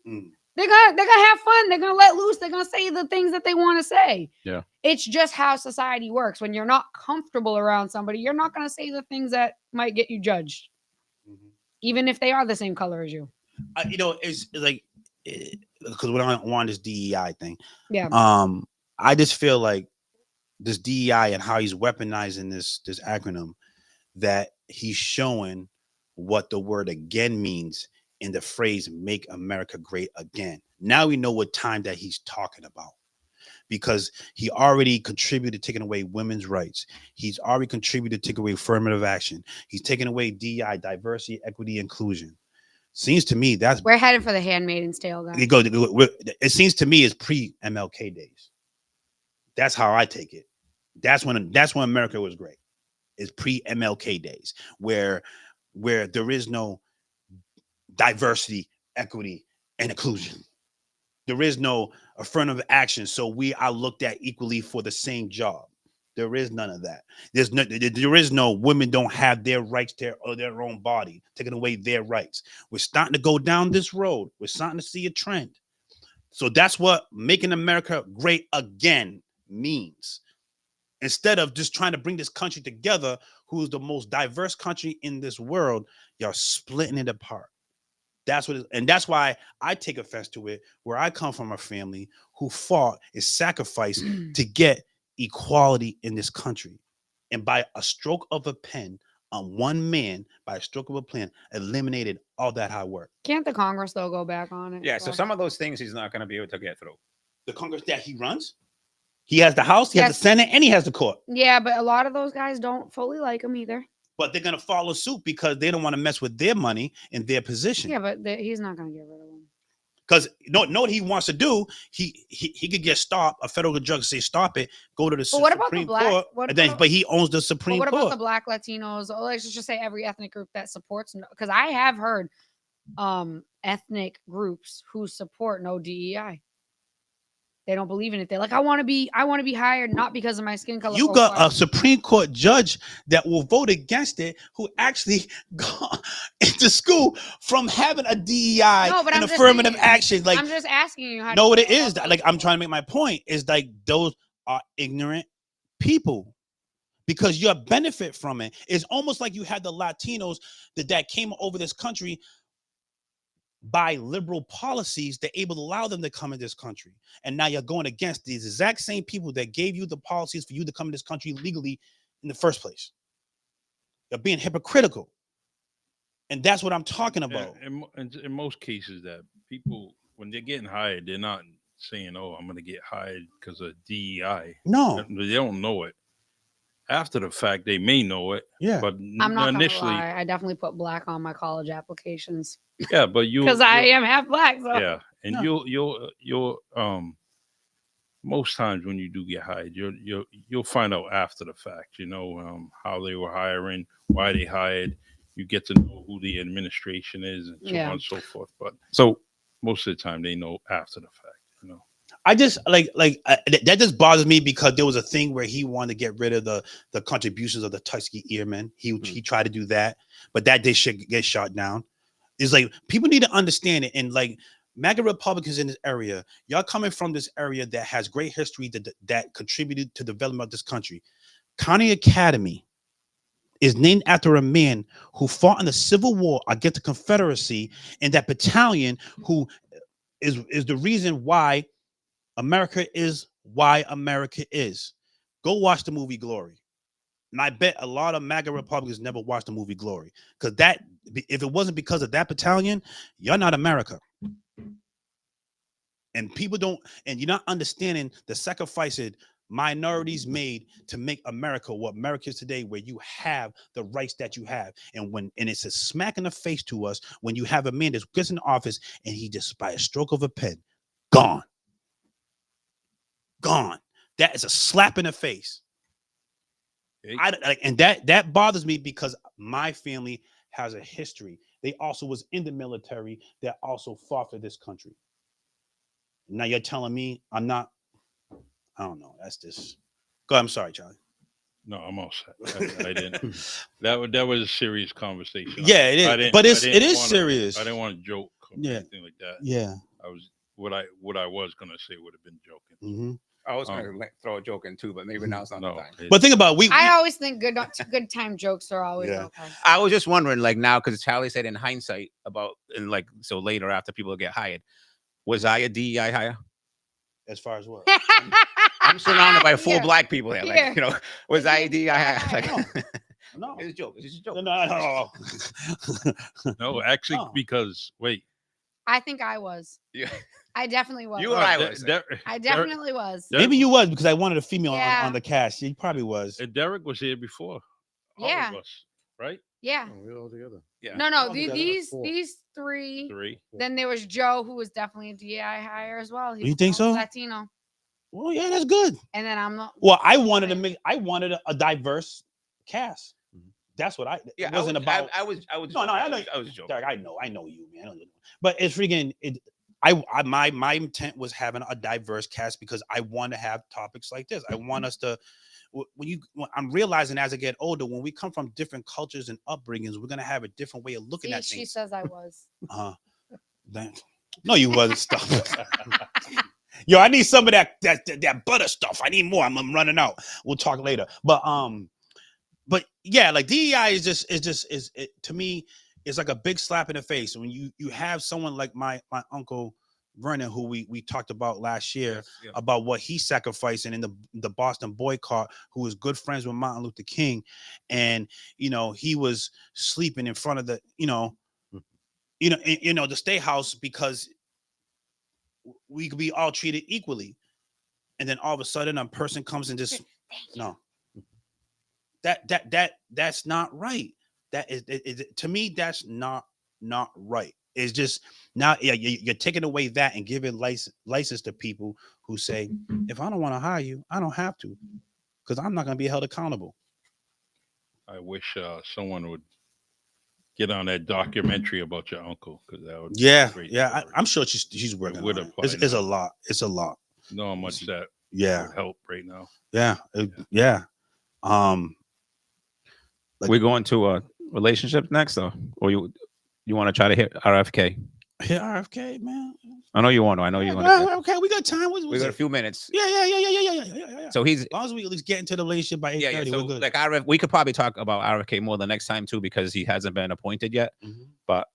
they're gonna have fun. They're gonna let loose. They're gonna say the things that they want to say. Yeah. It's just how society works. When you're not comfortable around somebody, you're not gonna say the things that might get you judged, even if they are the same color as you. It's like because we don't want this DEI thing. Yeah. I just feel like this DEI and how he's weaponizing this acronym, that he's showing what the word again means in the phrase "Make America Great Again." Now we know what time that he's talking about, because he already contributed taking away women's rights. He's already contributed taking away affirmative action. He's taken away DEI, diversity, equity, inclusion. Seems to me that's We're headed for the Handmaid's Tale, guys. it seems to me it's pre-MLK days. That's how I take it. That's when America was great. Is pre-MLK days where there is no diversity, equity, and inclusion. There is no affirmative action, so we are looked at equally for the same job. There is none of that. There is no women don't have their rights or their own body, taking away their rights. We're starting to go down this road. We're starting to see a trend. So that's what making America great again means. Instead of just trying to bring this country together, who's the most diverse country in this world, y'all splitting it apart. That's what, and that's why I take offense to it. Where I come from, a family who fought and sacrificed to get equality in this country, and by a stroke of a pen, on one man, by a stroke of a pen, eliminated all that hard work. Can't the Congress though go back on it? Yeah, so some of those things he's not going to be able to get through. The Congress that he runs, he has the House, he has the Senate, and he has the court. Yeah, but a lot of those guys don't fully like him either. But they're gonna follow suit because they don't want to mess with their money and their position. Yeah, but he's not gonna get rid of them. Because know what he wants to do. He could get stopped. A federal judge say stop it. Go to the Supreme Court. But he owns the Supreme Court. What about the Black Latinos? Or let's just say every ethnic group that supports. Because I have heard ethnic groups who support no DEI. They don't believe in it. They're like, I want to be hired not because of my skin color. You got a Supreme Court judge that will vote against it, who actually got into school from having a DEI and affirmative action. Like, I'm just asking you. Know what it is? Like, I'm trying to make my point. Is like those are ignorant people because you benefit from it. It's almost like you had the Latinos that came over this country by liberal policies that able to allow them to come in this country. And now you're going against these exact same people that gave you the policies for you to come in this country legally in the first place. You're being hypocritical. And that's what I'm talking about. In most cases, that people, when they're getting hired, they're not saying, oh, I'm going to get hired because of DEI. No. They don't know it. After the fact, they may know it. Yeah. But I'm not initially, gonna lie. I definitely put black on my college applications. Yeah, but because I am half black. So. Yeah, and you'll most times when you do get hired, you'll find out after the fact. You know how they were hiring, why they hired. You get to know who the administration is, and so on and so forth. But so most of the time, they know after the fact. You know. I just that just bothers me because there was a thing where he wanted to get rid of the contributions of the Tuskegee Airmen. He tried to do that, but that did get shot down. It's like people need to understand it, and like MAGA Republicans in this area, y'all coming from this area that has great history that contributed to the development of this country. County Academy is named after a man who fought in the Civil War against the Confederacy, and that battalion who is the reason why America is why America is. Go watch the movie Glory. And I bet a lot of MAGA Republicans never watched the movie Glory. Because if it wasn't because of that battalion, you're not America. And people don't, and you're not understanding the sacrifices minorities made to make America what America is today, where you have the rights that you have. And it's a smack in the face to us when you have a man that gets in office and he just, by a stroke of a pen, gone. That is a slap in the face. And that bothers me because my family has a history. They also was in the military that also fought for this country. Now you're telling me I'm not. I don't know. That's just. Go ahead. I'm sorry, Charlie. No, I'm all set. I didn't. That was a serious conversation. Yeah, it is. But it is serious. I didn't want to joke or anything like that. Yeah. I was what I was gonna say would have been joking. Mm-hmm. I was going to throw a joke in too, but maybe now's not the time. But think about I always think good time jokes are always okay. I was just wondering, like now, because Charlie said in hindsight so later after people get hired, was I a DEI hire? As far as what? I'm surrounded by full black people there. Like, was I a DEI hire? Like, no. It's a joke. It's just a joke. No, actually, because wait. I think I was. Yeah. I definitely was. You or I was. I definitely was. Maybe you was because I wanted a female on the cast. He probably was. And Derek was here before. All of us, right? Yeah. Oh, we're all together. Yeah. No. These three. Three. Then there was Joe, who was definitely a DI hire as well. You think so? Latino. Well, yeah, that's good. And then I'm not. Well, I wanted a diverse cast. That's what it wasn't about. I was. No, I know. I was joking. Derek, I know you, man. But it's freaking. My intent was having a diverse cast because I want to have topics like this. I want us to. When I'm realizing as I get older, when we come from different cultures and upbringings, we're gonna have a different way of looking at things. She says I was. No, you wasn't. Stuff. Yo, I need some of that butter stuff. I need more. I'm running out. We'll talk later. But yeah, like DEI is to me, it's like a big slap in the face when you have someone like my uncle Vernon, who we talked about last year, about what he sacrificed in the Boston boycott, who was good friends with Martin Luther King, and he was sleeping in front of the the State House because we could be all treated equally, and then all of a sudden a person comes and just no. That's not right. That is to me, that's not right. It's just now you're taking away that and giving license to people who say, if I don't want to hire you, I don't have to, because I'm not going to be held accountable. I wish someone would get on that documentary about your uncle, because that would be a great story. I'm sure she's working on it. It's a lot. It's a lot. Know how much that would help right now. Yeah. We going to relationships next, or you want to try to hit RFK? Hit RFK, man. I know you want to. I know you want to. Okay, we got time. We got a few minutes. Yeah. So as long as we at least get into the relationship by 8:30, so we're good. like we could probably talk about RFK more the next time too, because he hasn't been appointed yet. But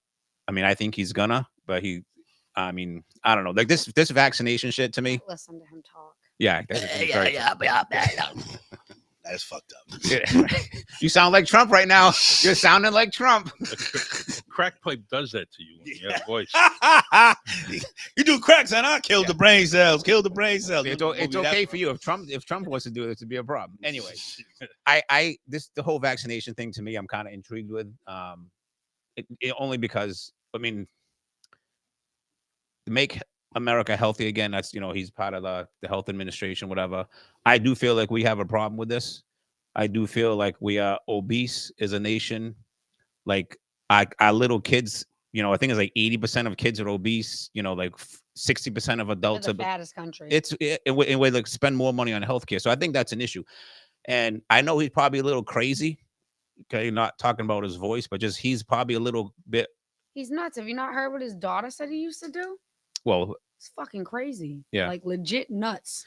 I mean, I think he's gonna. But I don't know. Like this vaccination shit to me. Listen to him talk. Yeah. That's fucked up. You sound like Trump right now. You're sounding like Trump. Crack pipe does that to you when you have a voice. You do cracks, and I kill the brain cells. Kill the brain cells. It's okay for you if Trump wants to do it to be a problem. Anyway, the whole vaccination thing to me, I'm kind of intrigued with. Only because to make America healthy again. That's he's part of the health administration, whatever. I do feel like we have a problem with this. I do feel like we are obese as a nation. Like our little kids, I think it's like 80% of kids are obese. Like 60% of adults are are the fattest country. And we like spend more money on healthcare. So I think that's an issue. And I know he's probably a little crazy. Okay, not talking about his voice, but just he's probably a little bit. He's nuts. Have you not heard what his daughter said he used to do? Well, it's fucking crazy. Yeah, like legit nuts.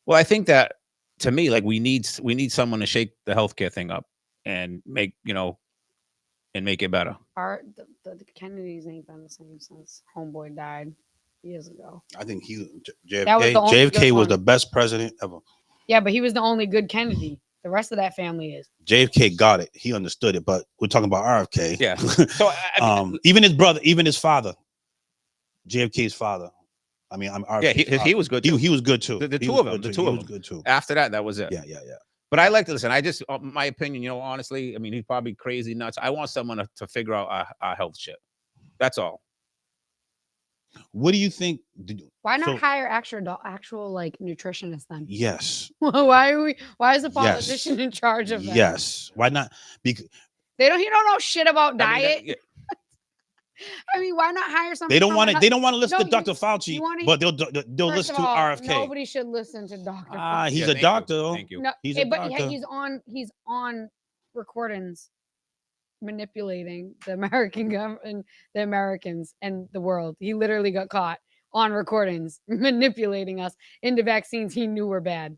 Well, I think that to me, like we need someone to shake the healthcare thing up and make it better. The Kennedys ain't been the same since homeboy died years ago. I think JFK was the best president ever. Yeah, but he was the only good Kennedy. The rest of that family is. JFK got it. He understood it. But we're talking about RFK. Yeah. So even his brother, even his father, JFK's father. I mean, he was good too. He was good too. The two of them. Was good too. After that was it. Yeah. But I like to listen. I just, my opinion, honestly, I mean, he's probably crazy nuts. I want someone to figure out our health shit. That's all. What do you think? Why not hire actual like nutritionists then? Yes. Why is a politician in charge of that? Yes. Why not? Because he don't know shit about diet. I mean, why not hire somebody? They don't want to listen to Dr. Fauci, but they'll listen to RFK. Nobody should listen to Dr. Fauci. He's a doctor. Thank you. No, he's a doctor. He's on recordings manipulating the American government, the Americans, and the world. He literally got caught on recordings manipulating us into vaccines he knew were bad.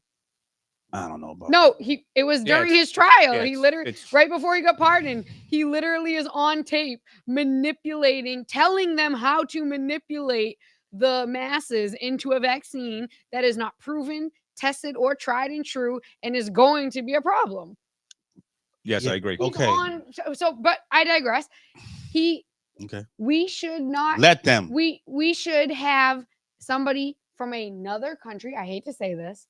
I don't know about. No, it was during his trial. He literally right before he got pardoned, he literally is on tape manipulating, telling them how to manipulate the masses into a vaccine that is not proven, tested, or tried and true, and is going to be a problem. Yes, I agree. Okay. But I digress. We should not let them. We should have somebody from another country. I hate to say this,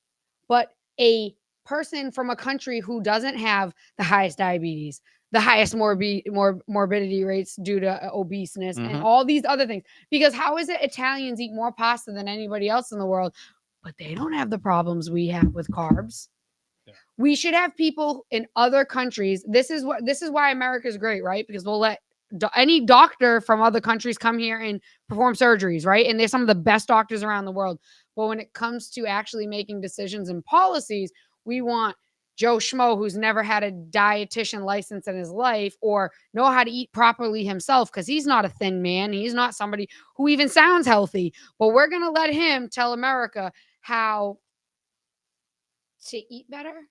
but a person from a country who doesn't have the highest diabetes, the highest morbidity rates due to obeseness, and all these other things. Because how is it Italians eat more pasta than anybody else in the world, but they don't have the problems we have with carbs. Yeah. We should have people in other countries. This is why America is great, right? Because we'll let any doctor from other countries come here and perform surgeries, right? And they're some of the best doctors around the world. But when it comes to actually making decisions and policies, we want Joe Schmo, who's never had a dietitian license in his life or know how to eat properly himself, because he's not a thin man. He's not somebody who even sounds healthy. But we're going to let him tell America how to eat better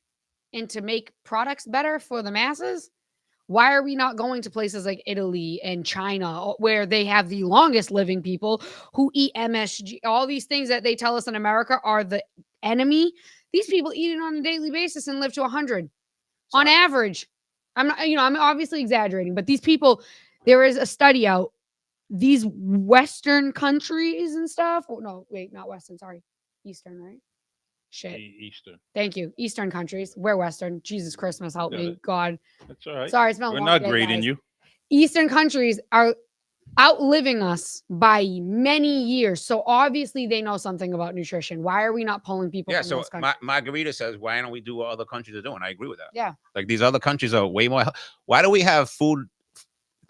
and to make products better for the masses. Why are we not going to places like Italy and China, where they have the longest living people who eat MSG? All these things that they tell us in America are the enemy. These people eat it on a daily basis and live to 100 on average. I'm not, I'm obviously exaggerating, but these people, there is a study out. These Western countries and stuff. Oh, no, wait, not Western. Sorry, Eastern, right? Shit. Eastern. Thank you. Eastern countries. We're Western. Jesus Christmas, help me, God. That's all right. Sorry, it's been a We're long not day, grading guys. you. Eastern countries are outliving us by many years. So obviously they know something about nutrition. Why are we not pulling people Yeah, from so those countries? Margarita says, why don't we do what other countries are doing? I agree with that. Yeah. Like these other countries are way more. Why do we have food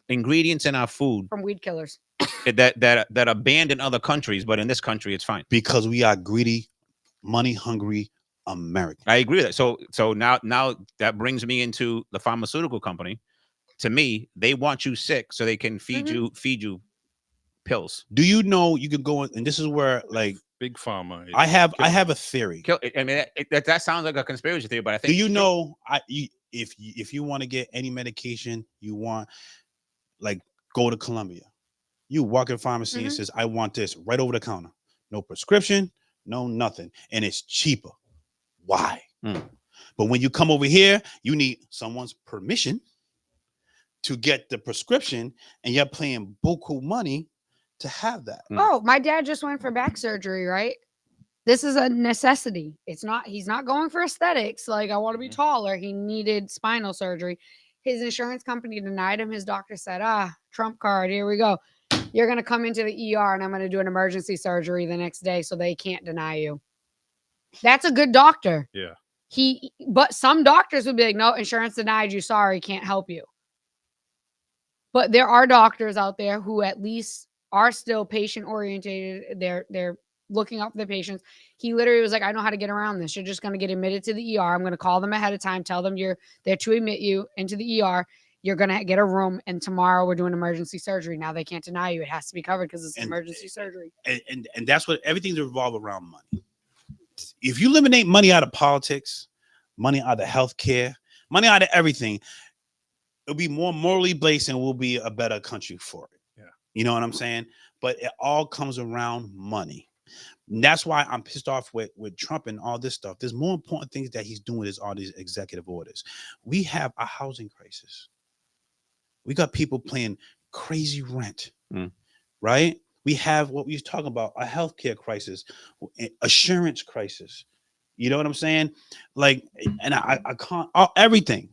ingredients in our food From weed killers. that are banned in other countries, but in this country it's fine? Because we are greedy, money hungry Americans. I agree with that. So now that brings me into the pharmaceutical company. To me, they want you sick so they can feed you pills. Do you know you could go in, and this is where like Big pharma. I have a theory. I mean, that sounds like a conspiracy theory, but I think. Do you know if you want to get any medication you want, like go to Colombia, you walk in pharmacy and says, I want this right over the counter, no prescription, no nothing, and it's cheaper. Why? But when you come over here, you need someone's permission to get the prescription, and you're paying buku money to have that. Oh, my dad just went for back surgery, right? This is a necessity. He's not going for aesthetics. Like, I want to be taller. He needed spinal surgery. His insurance company denied him. His doctor said, Trump card, here we go. You're going to come into the ER and I'm going to do an emergency surgery the next day so they can't deny you. That's a good doctor. Yeah. But some doctors would be like, no, insurance denied you. Sorry, can't help you. But there are doctors out there who at least are still patient oriented. They're looking out for the patients. He literally was like, I know how to get around this. You're just going to get admitted to the ER. I'm going to call them ahead of time, tell them you're there to admit you into the ER. You're going to get a room, and tomorrow we're doing emergency surgery. Now they can't deny you. It has to be covered because it's emergency surgery. And that's what everything's revolved around money. If you eliminate money out of politics, money out of healthcare, money out of everything, it'll be more morally based and we'll be a better country for it. Yeah. You know what I'm saying? But it all comes around money. And that's why I'm pissed off with Trump and all this stuff. There's more important things that he's doing is all these executive orders. We have a housing crisis. We got people paying crazy rent, right? We have what we was talking about, a healthcare crisis, assurance crisis. You know what I'm saying? Like, and I can't, everything.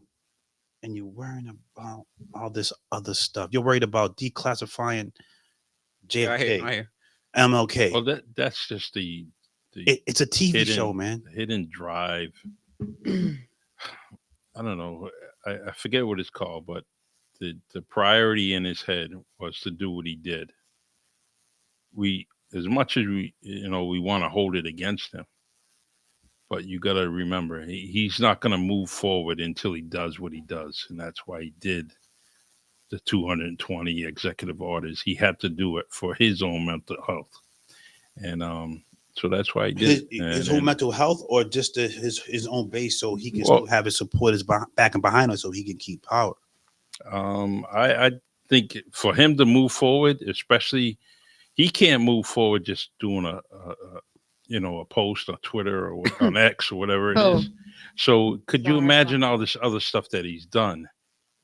And you're worrying about all this other stuff. You're worried about declassifying JFK, MLK. Well, that's just the it's a TV show, man. Hidden drive. I don't know. I forget what it's called, but the priority in his head was to do what he did. We, as much as we want to hold it against him, but you got to remember, he's not going to move forward until he does what he does. And that's why he did the 220 executive orders. He had to do it for his own mental health. And so that's why he did his whole mental health, or just his own base, so he can still have his supporters back and behind him so he can keep power. I think for him to move forward, especially, he can't move forward just doing a post on Twitter or on X or whatever it is. So could you imagine all this other stuff that he's done?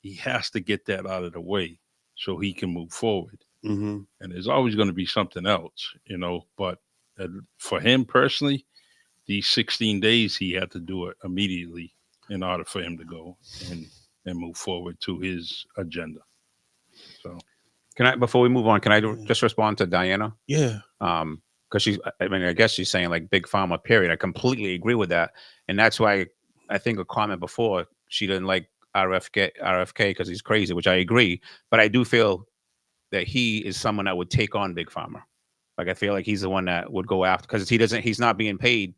He has to get that out of the way so he can move forward. And there's always going to be something else, but for him personally, these 16 days, he had to do it immediately in order for him to go and move forward to his agenda. So before we move on, can I just respond to Diana? Yeah. because I mean, I guess she's saying like big pharma. Period. I completely agree with that, and that's why I think a comment before she didn't like RFK because he's crazy, which I agree. But I do feel that he is someone that would take on big pharma. Like I feel like he's the one that would go after because he's not being paid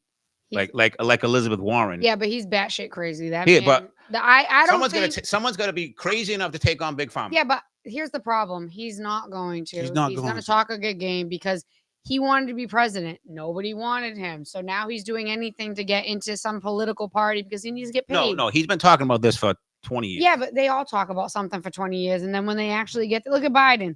He's, like Elizabeth Warren. yeah, but he's batshit crazy. That Yeah, man, but I don't think someone's gonna be crazy enough to take on big pharma. Yeah, but here's the problem. He's not going to. He's not He's going going to to. talk a good game because he wanted to be president. Nobody wanted him. So now he's doing anything to get into some political party because he needs to get paid. No, he's been talking about this for 20 years. Yeah, but they all talk about something for 20 years. And then when they actually get look at Biden.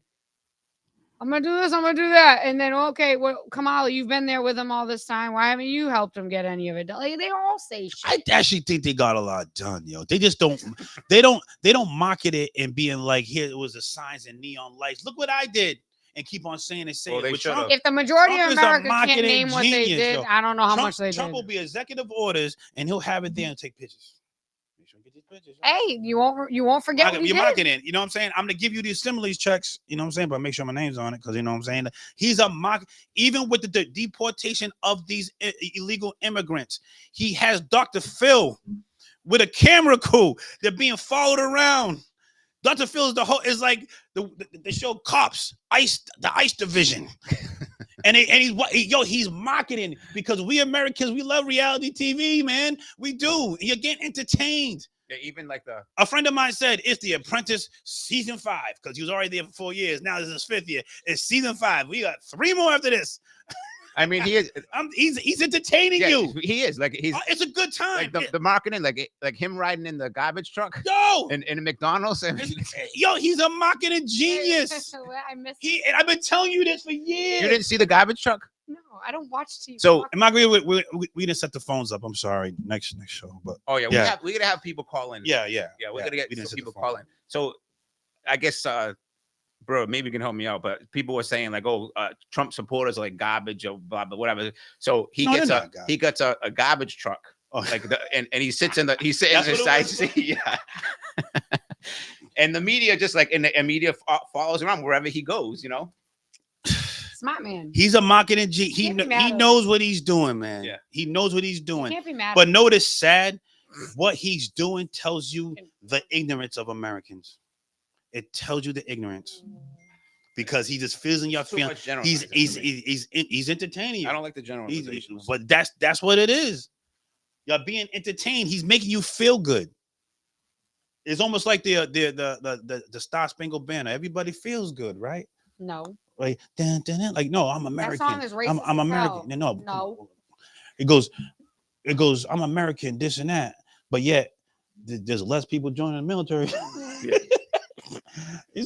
I'm going to do this. I'm going to do that. And then, okay, well, Kamala, you've been there with him all this time. Why haven't you helped him get any of it done? Like, they all say shit. I actually think they got a lot done, yo. They just don't. They don't market it and being like, here it was the signs and neon lights. Look what I did, and keep on saying and saying. Well, they With should've. Trump, If the majority Trump of is a America can't marketing name what they genius, did, yo. I don't know how Trump, much they Trump did. will be executive orders, and he'll have it there and take pictures. Make sure you get these pictures. yo. Hey, you won't forget what he You're did. marketing. You know what I'm saying? I'm gonna give you these stimulus checks. You know what I'm saying? But make sure my name's on it because you know what I'm saying. He's a mock. Even with the deportation of these illegal immigrants, he has Dr. Phil with a camera crew. They're being followed around. Dr. Phil is like the show Cops, the ICE division. And he's marketing because we Americans, we love reality TV, man. We do. You're getting entertained. Yeah, even like A friend of mine said it's The Apprentice season 5 because he was already there for 4 years. Now this is his 5th year. It's season 5. We got 3 more after this. I mean, he is. He's entertaining you. He is like he's. It's a good time. Like the marketing, like him riding in the garbage truck. Yo, in McDonald's. Yo, he's a marketing genius. I missed And I've been telling you this for years. You didn't see the garbage truck? No, I don't watch TV. So am I agree with we didn't set the phones up. I'm sorry. Next show, but we're gonna have people call in. Yeah. We're gonna get some people call in. So I guess bro, maybe you can help me out, but people were saying like, oh, Trump supporters are like garbage or blah blah whatever. So he gets a garbage truck. Oh. Like and he's sitting in his side seat. Yeah. And the media just like the media follows around wherever he goes, you know. Smart man. He knows what he's doing, man. Yeah. He knows what he's doing. Can't be mad. But notice sad, what he's doing tells you the ignorance of Americans. It tells you the ignorance because he just fills in your feelings. He's entertaining you. I don't like the generalization, but that's what it is. You're being entertained. He's making you feel good. It's almost like the Star Spangled Banner. Everybody feels good, right? No. Like dun, dun, dun. Like no, I'm American. That song is racist. I'm American. No. It goes. I'm American. This and that. But yet there's less people joining the military. Yeah.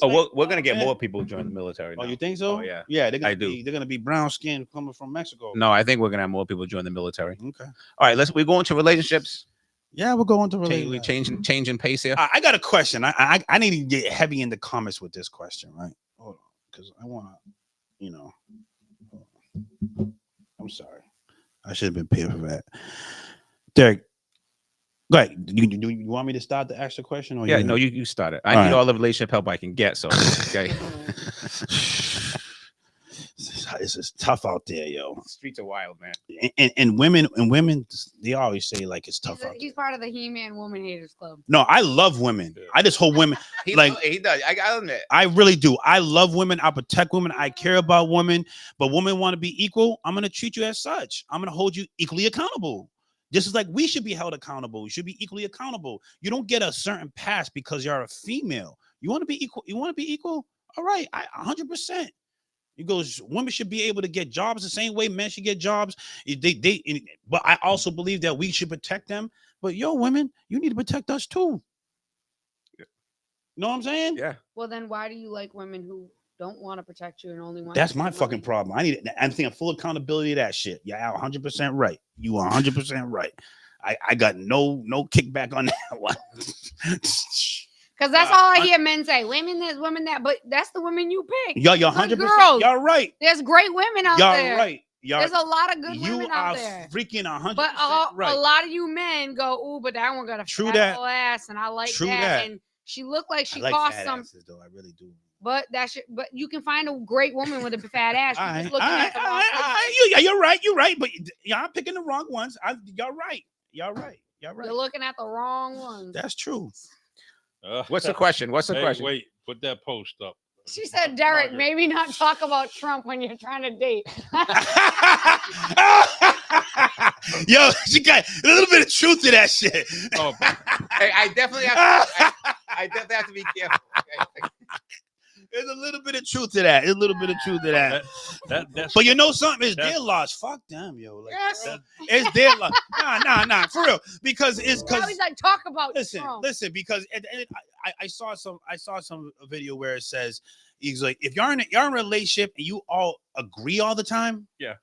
We're gonna get more people join the military now. Oh, you think so? Oh, yeah. Yeah, they're gonna be brown skin coming from Mexico. No, I think we're gonna have more people join the military. Okay. All right, we go into relationships. Yeah, we're going to relationships. We changing pace here. I got a question. I need to get heavy in the comments with this question, right? Hold on, because I want to, I'm sorry. I should have been paid for that. Derek, go ahead. You want me to start to ask the question? Or you start it. I need all the relationship help I can get. So, okay. It's just tough out there, yo. The streets are wild, man. And women, they always say like it's tough out there. He's part of the He-Man Woman Haters Club. No, I love women. Yeah. I just hope women he does. I admit. I really do. I love women. I protect women. I care about women. But women want to be equal. I'm gonna treat you as such. I'm gonna hold you equally accountable. Just as like we should be held accountable. You should be equally accountable. You don't get a certain pass because you're a female. You want to be equal. You want to be equal. All right, 100%. He goes, women should be able to get jobs the same way men should get jobs. But I also believe that we should protect them. But women, you need to protect us too. Yeah. You know what I'm saying? Yeah. Well, then why do you like women who don't want to protect you and only want? That's my fucking problem. I'm thinking full accountability of that shit. Yeah, 100% right. You are 100% right. I got no kickback on that one. Because that's all I hear men say. Women this, women that. But that's the women you pick. You're 100%. You're right. There's great women out there. You're right. There's a lot of good women out there. You are freaking 100% but right. A lot of you men go, ooh, but that one got a fat little ass, and I like that. And she looked like she cost some. Asses, though. I really do. But but you can find a great woman with a fat ass. All You're right, just looking at the wrong places. You're right. You're right. But yeah, I'm picking the wrong ones. You're right. You're right. You're right. You're looking at the wrong ones. That's true. What's the question? What's the Hey, question? wait, put that post up. She said, Derek, Margaret. maybe not talk about Trump when you're trying to date. Yo, she got a little bit of truth to that shit. Oh, I definitely have to, I definitely have to be careful. Okay? There's a little bit of truth to that. There's a little bit of truth to that. that's But you know something? It's that's- their loss. Fuck them, yo. Like, that- it's their loss. Nah, for real. Because it's Now because he's like, talk about listen, Trump. because I saw some video where it says he's like, if you're in a relationship and you all agree all the time, Yeah.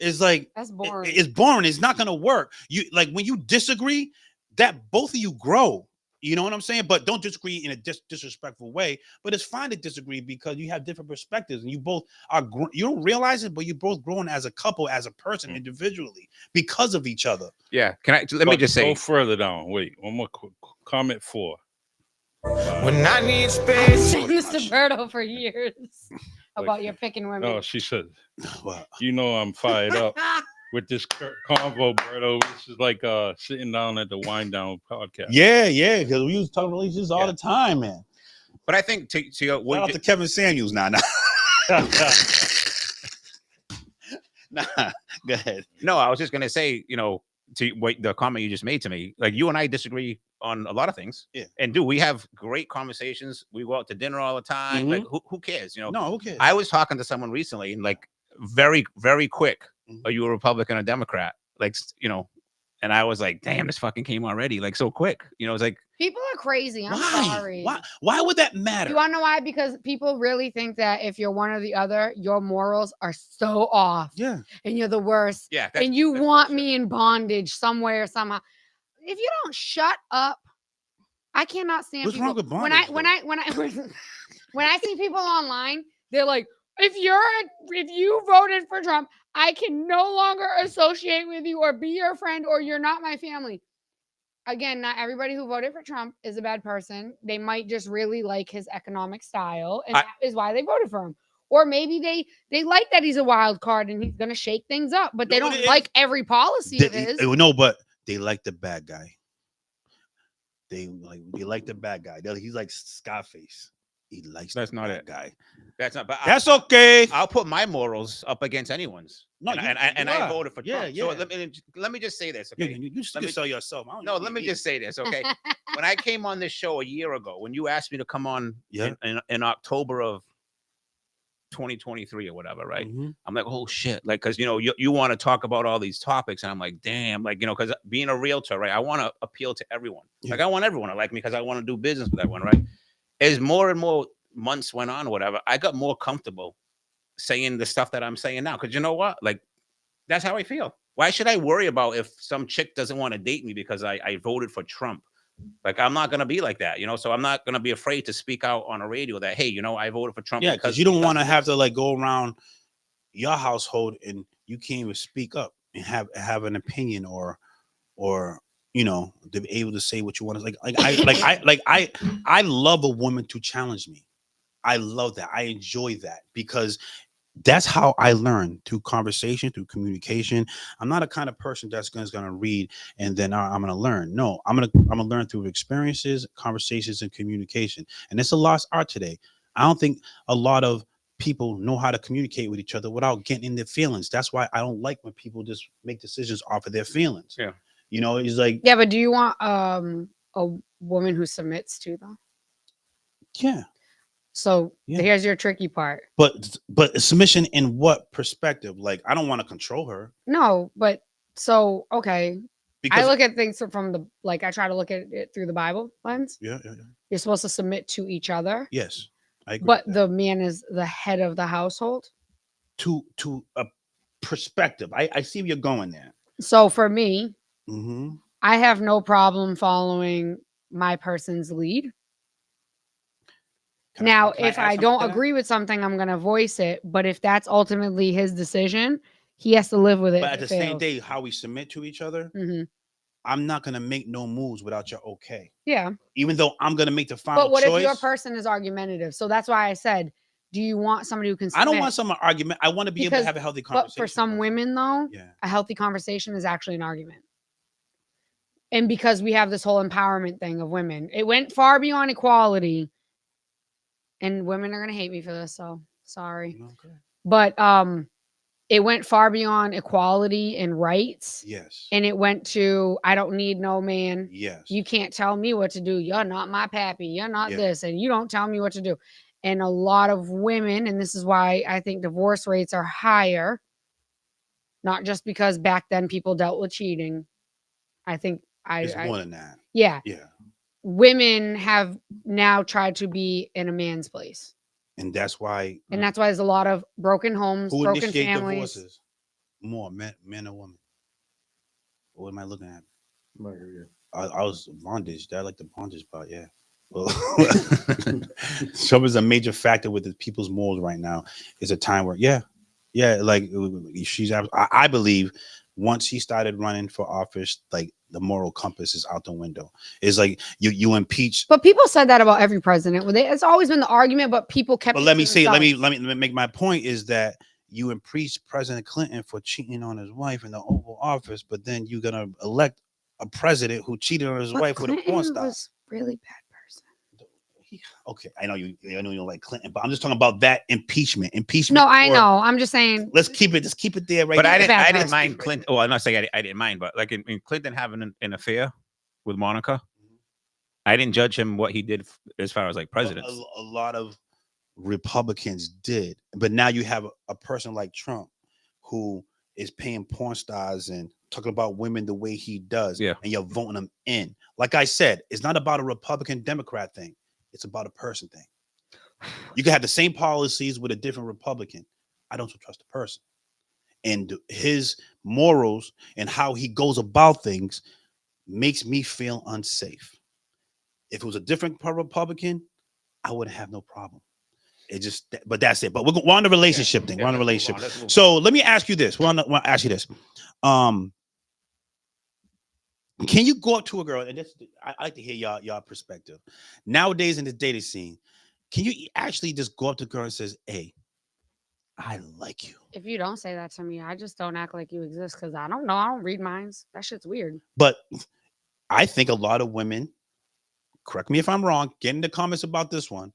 it's like That's boring. it's boring. It's not gonna work. You like when you disagree, that both of you grow. You know what I'm saying? But don't disagree in a disrespectful way. But it's fine to disagree because you have different perspectives and you both are. You don't realize it, but you're both growing as a couple, as a person, individually because of each other. Yeah. Let me but just go say. further down. Wait, one more comment 4. When I need space. Mr. Berto for years about your picking women. No, she said, Well, you know I'm fired up with this convo, Berto. This is like sitting down at the Wind Down podcast. yeah, because we used to talk relationships all the time, man. But I think to your Shout out to Kevin Samuels now. Nah, go ahead. No, I was just gonna say, to what the comment you just made to me, like you and I disagree on a lot of things. Yeah. And we have great conversations. We go out to dinner all the time. Like who cares? No, who cares? I was talking to someone recently and like very, very quick. Are you a Republican or Democrat? Like, and I was like, damn, this fucking came already. Like so quick. It's like People are crazy. I'm why? sorry. Why would that matter? You want to know why? Because people really think that if you're one or the other, your morals are so off. Yeah. And you're the worst. yeah. And you want me in bondage somewhere, somehow. If you don't shut up, I cannot stand What's people. wrong with when bondage, when I see people online, they're like, if you voted for Trump, I can no longer associate with you or be your friend or you're not my family. Again, not everybody who voted for Trump is a bad person. They might just really like his economic style, and that is why they voted for him. Or maybe they like that he's a wild card and he's going to shake things up, but they don't like every policy of his. No, but they like the bad guy. They like the bad guy. He's like Scarface. He likes That's the not bad it. guy. That's not. But That's okay. I'll put my morals up against anyone's. No, and I voted for Trump. Yeah. So let me just say this. Okay. You just sell yourself. Let me just say this. Okay. When I came on this show a year ago, when you asked me to come on in October of 2023 or whatever, right? I'm like, oh shit, like, because you want to talk about all these topics, and I'm like, damn, like, because being a realtor, right, I want to appeal to everyone. Like, I want everyone to like me because I want to do business with everyone, right? As more and more months went on, or whatever, I got more comfortable saying the stuff that I'm saying now, because you know what, like, that's how I feel. Why should I worry about if some chick doesn't want to date me because I voted for Trump? Like, I'm not gonna be like that, so I'm not gonna be afraid to speak out on a radio that, hey, I voted for Trump. Yeah, because you don't want to have to like go around your household and you can't even speak up and have an opinion or to be able to say what you want to I love a woman to challenge me. I love that. I enjoy that because that's how I learn, through conversation, through communication. I'm not a kind of person that's going to read and then I'm going to learn. No, I'm going to learn through experiences, conversations, and communication. And it's a lost art today. I don't think a lot of people know how to communicate with each other without getting in their feelings. That's why I don't like when people just make decisions off of their feelings. Yeah. It's like, Yeah, but do you want a woman who submits to them? yeah. So here's your tricky part. But submission in what perspective? Like, I don't want to control her. No, but so okay. Because I look at things from I try to look at it through the Bible lens. Yeah. You're supposed to submit to each other. Yes, I agree. But with that. the man is the head of the household. To a perspective, I see where you're going there. So for me, Mm-hmm. I have no problem following my person's lead. Now, if I don't agree with something, I'm going to voice it. But if that's ultimately his decision, he has to live with it. But at the same day, how we submit to each other, Mm-hmm. I'm not gonna make no moves without your okay. Yeah. Even though I'm gonna make the final But what choice. if your person is argumentative? So that's why I said, do you want somebody who can submit? I don't want some argument. I want to be able to have a healthy conversation. But for some women, though, yeah, a healthy conversation is actually an argument. And because we have this whole empowerment thing of women, it went far beyond equality. And women are gonna hate me for this, so sorry. okay. But it went far beyond equality and rights. Yes. And it went to, I don't need no man. Yes. You can't tell me what to do. You're not my pappy. You're not this. And you don't tell me what to do. And a lot of women, and this is why I think divorce rates are higher, not just because back then people dealt with cheating. I think it's more than that. Yeah. Yeah. Women have now tried to be in a man's place. And that's why. And that's why there's a lot of broken homes, who broken initiate families. Divorces? More men or women? What am I looking at? I was bondage. I like the bondage part. Yeah. Well, so is a major factor with the people's morals right now. Is a time where, like she's. I believe once he started running for office, like the moral compass is out the window. It's like you impeach. But people said that about every president. It's always been the argument, but people kept. But let me make my point is that you impeach President Clinton for cheating on his wife in the Oval Office, but then you're gonna elect a president who cheated on his wife with a porn star. Was really bad person. Okay, I know you don't like Clinton, but I'm just talking about that impeachment. No, I know. I'm just saying. Let's keep it there, right? But now. I didn't mind Clinton. Oh, I'm not saying I didn't mind, but like in Clinton having an affair with Monica, I didn't judge him what he did as far as like presidents. A lot of Republicans did, but now you have a person like Trump who is paying porn stars and talking about women the way he does, and you're voting them in. Like I said, it's not about a Republican Democrat thing. It's about a person thing. You can have the same policies with a different Republican. I don't trust the person. And his morals and how he goes about things makes me feel unsafe. If it was a different Republican, I wouldn't have no problem. It just, but that's it. But we're on the relationship thing. We're on the relationship. So let me ask you this. Want to ask you this. Can you go up to a girl, and this, I like to hear y'all perspective. Nowadays in the dating scene, can you actually just go up to a girl and says, "Hey, I like you"? If you don't say that to me, I just don't act like you exist because I don't know. I don't read minds. That shit's weird. But I think a lot of women, correct me if I'm wrong, get in the comments about this one,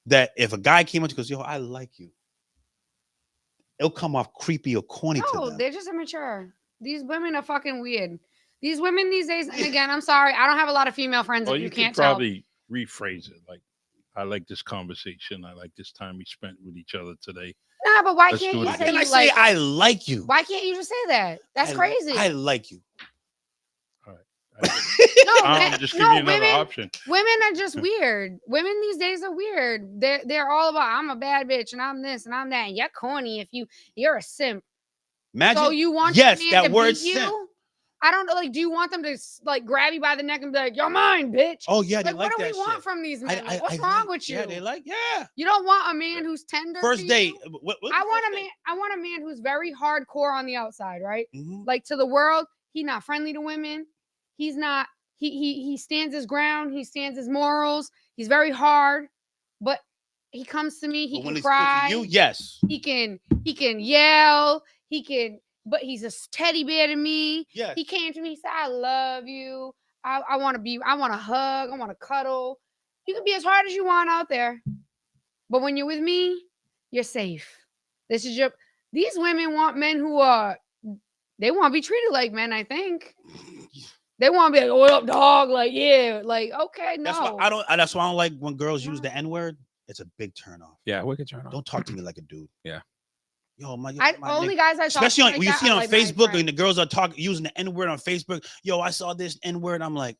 that if a guy came up to you and goes, "Yo, I like you," it'll come off creepy or corny to them. They're just immature. These women are fucking weird. These women these days, and again, I'm sorry, I don't have a lot of female friends. Well, you can't probably rephrase it like, "I like this conversation. I like this time we spent with each other today." Nah, but why can't you say I like you? Why can't you just say that? That's crazy. I like you. All right. I'm just giving you another option. Women are just weird. Women these days are weird. They're all about, I'm a bad bitch and I'm this and I'm that. And you're corny if you're a simp. Imagine. So you want that to word beat simp. you? I don't know. Like, do you want them to like grab you by the neck and be like, "You're mine, bitch"? Oh yeah, they like what do that we want shit. from these men? What's wrong with you? Yeah, they like. Yeah. You don't want a man who's tender. First date. I want a man who's very hardcore on the outside, right? Mm-hmm. Like to the world, he's not friendly to women. He's not. He stands his ground. He stands his morals. He's very hard, but he comes to me. He can cry. You, yes. He can yell. But he's a teddy bear to me. Yes. He came to me. He said, "I love you. I want to hug. I want to cuddle. You can be as hard as you want out there, but when you're with me, you're safe. These women want men who they want to be treated like men. I think they want to be like, "What up, dog?" Like, yeah, like, okay, no. That's why I don't like when girls use the N-word. It's a big turn off. Yeah, wicked turn off. Don't talk to me like a dude. Yeah. Yo, my only guys I talk especially to when you see it on Facebook and the girls are using the N-word on Facebook. Yo, I saw this N-word. I'm like,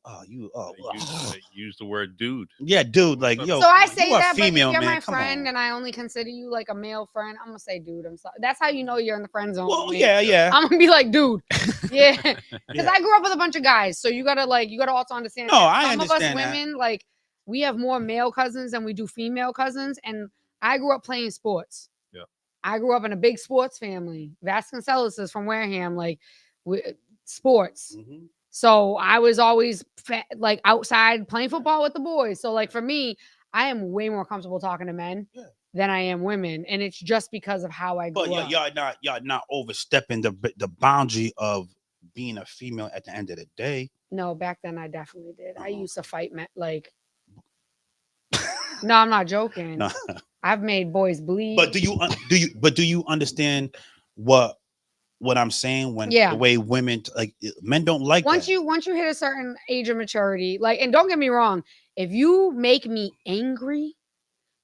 Use the word dude. Yeah, dude. Like, yo. So I say that, female, but if you're man. my friend and I only consider you like a male friend, I'm gonna say, dude, I'm sorry. That's how you know you're in the friend zone. Well, yeah. I'm gonna be like, dude. Yeah. Because I grew up with a bunch of guys. So you gotta also understand. No, I understand. Some of us women, like, we have more male cousins than we do female cousins. And I grew up playing sports. Yeah. I grew up in a big sports family. Vasconcelos is from Wareham, like sports. Mm-hmm. So I was always like outside playing football with the boys. So like for me, I am way more comfortable talking to men than I am women, and it's just because of how I grew But up. y'all not overstepping the boundary of being a female at the end of the day. No, back then I definitely did. I used to fight men like. No, I'm not joking. No. I've made boys bleed. But do you understand what I'm saying when Yeah. the way women like men don't like once that. you hit a certain age of maturity, like, and don't get me wrong, if you make me angry,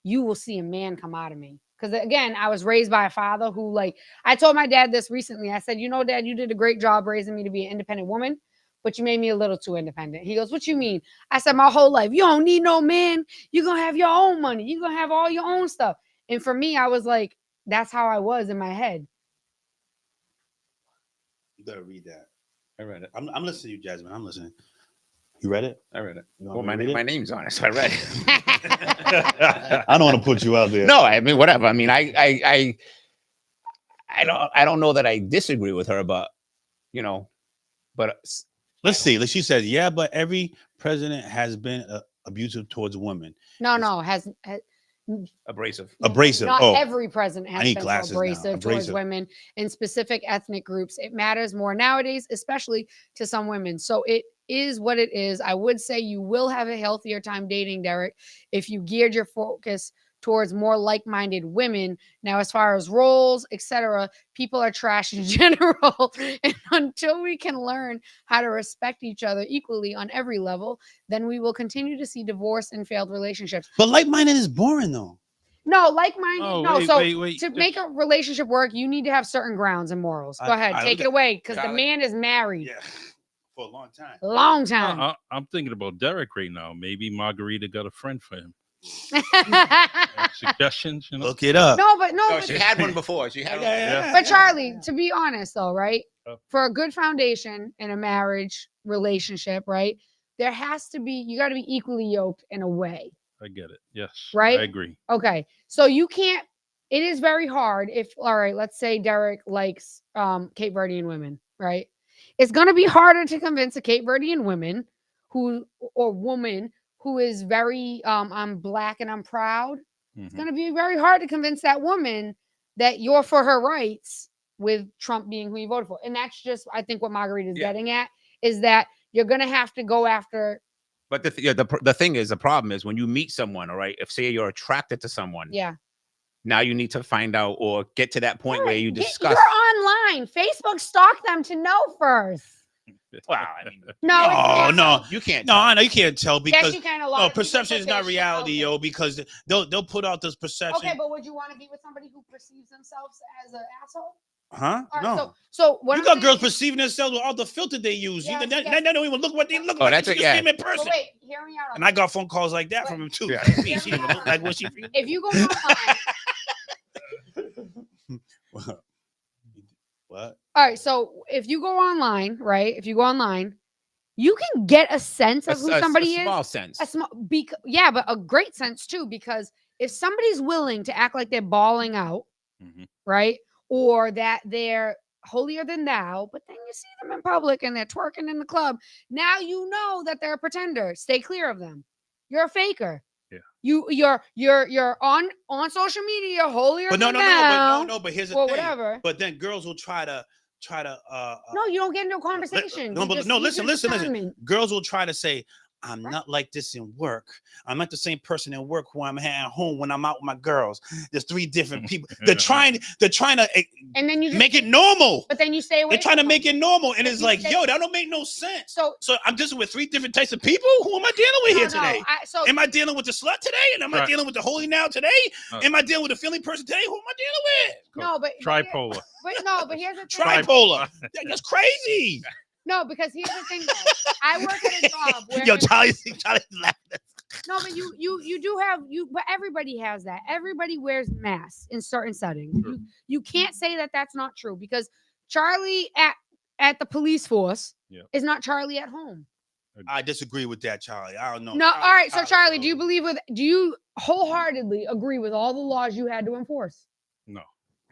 you will see a man come out of me. Because again, I was raised by a father who, like, I told my dad this recently. I said, you know, Dad, you did a great job raising me to be an independent woman, but you made me a little too independent. He goes, what you mean? I said, my whole life, you don't need no man. You're going to have your own money. You're going to have all your own stuff. And for me, I was like, that's how I was in my head. You gotta read that. I read it. I'm listening to you, Jasmine. I'm listening. You read it? I read it. You Well, want me to read my it? name's on it, so I read it. I don't want to put you out there. No, I mean whatever. I mean, I don't know that I disagree with her, but you know, but Let's see. She says, yeah, but every president has been abusive towards women. No, has abrasive. Abrasive. Not every president I has need been glasses now. abrasive towards women in specific ethnic groups. It matters more nowadays, especially to some women. So it is what it is. I would say you will have a healthier time dating, Derek, if you geared your focus towards more like-minded women. Now, as far as roles, etc., people are trash in general. And until we can learn how to respect each other equally on every level, then we will continue to see divorce and failed relationships. But like-minded is boring, though. No, like-minded. Oh, no, wait, so wait. to make a relationship work, you need to have certain grounds and morals. Go ahead, take it away, because the man is married. Yeah, for a long time. Long time. I'm thinking about Derek right now. Maybe Margarita got a friend for him. Suggestions, you know? Look it up. No, but she had one before. She had one. But Charlie, to be honest though, right? For a good foundation in a marriage relationship, right? There has to be, you got to be equally yoked in a way. I get it. Yes. Right? I agree. Okay. So you can't, it is very hard if, all right, let's say Derek likes Cape Verdean women, right? It's going to be harder to convince a Cape Verdean woman who is very, I'm black and I'm proud. It's going to be very hard to convince that woman that you're for her rights with Trump being who you voted for. And that's just, I think what Margarita is getting at is that you're going to have to go after. But the thing is, the problem is when you meet someone, all right, if say you're attracted to someone. Yeah. Now you need to find out or get to that point where you discuss. You're online. Facebook stalk them to know first. Wow. I mean, No, you can't. No, I know you can't tell because yes, you can. A lot perception is not reality, yo. Because they'll put out this perception. Okay, but would you want to be with somebody who perceives themselves as an asshole? Huh? Right, no. So what you got girls perceiving themselves with all the filter they use. Yes, They don't even look what they look like. That's it. Yeah. In person. But wait, hear me out. And I got phone calls like that from him too. Yeah. She didn't even look like what she. If you go online. What? All right, so if you go online, right? If you go online, you can get a sense of who somebody is. A small sense. Yeah, but a great sense too, because if somebody's willing to act like they're balling out, right? Or that they're holier than thou, but then you see them in public and they're twerking in the club. Now you know that they're a pretender. Stay clear of them. You're a faker. Yeah. You're on social media holier than thou. But here's the or thing. whatever. But then girls will try to no, you don't get into a conversation. Listen. Girls will try to say, I'm not like this in work. I'm not the same person in work who I'm at home when I'm out with my girls. There's three different people. They're trying to and then you make it normal. But then you stay away. They're trying to make it normal. And it's like, yo, that don't make no sense. So I'm dealing with three different types of people. Who am I dealing with here today? Am I dealing with the slut today? And am I dealing with the holy now today? Am I dealing with the feeling person today? Who am I dealing with? No, but tripolar. But here's the thing. Tripolar. That's crazy. No, because here's the thing though. I work at a job where yo, Charlie's laughing. No, but you do have but everybody has that. Everybody wears masks in certain settings. You can't say that that's not true because Charlie at the police force is not Charlie at home. I disagree with that, Charlie. I don't know. No, all right. So Charlie, do you wholeheartedly agree with all the laws you had to enforce? No.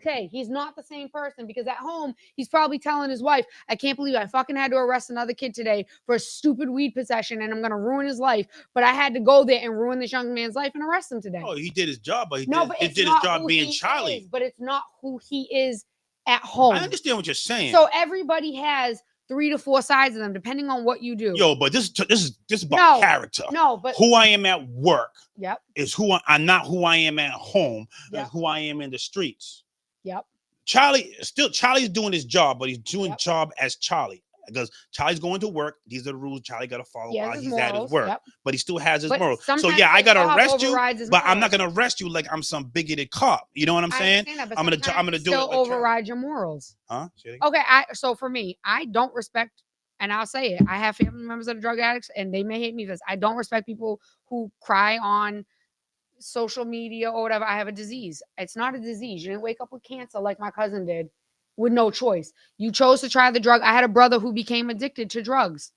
Okay, he's not the same person because at home he's probably telling his wife, I can't believe I fucking had to arrest another kid today for a stupid weed possession and I'm gonna ruin his life. But I had to go there and ruin this young man's life and arrest him today. Oh, he did his job, but he No, but did, it's did his not job who being he Charlie. is, but it's not who he is at home. I understand what you're saying. So everybody has 3 to 4 sides of them, depending on what you do. Yo, but this is about character. No, but who I am at work yep, is I'm not who I am at home. Yep. Who I am in the streets. yep. Charlie's doing his job, but he's doing Yep. job as Charlie. Because Charlie's going to work. These are the rules Charlie got to follow He has while his he's at his morals, work. yep. But he still has his But morals. So sometimes yeah, I his gotta job arrest you, overrides his but I'm not morals. gonna arrest you like I'm some bigoted cop. You know what I'm I saying? understand that, but I'm gonna sometimes do it it still like Charlie. override your morals. Huh? Say it again? Okay, so for me, I don't respect, and I'll say it. I have family members that are drug addicts, and they may hate me for this. I don't respect people who cry on social media or whatever. I have a disease. It's not a disease. You didn't wake up with cancer like my cousin did with no choice. You chose to try the drug. I had a brother who became addicted to drugs.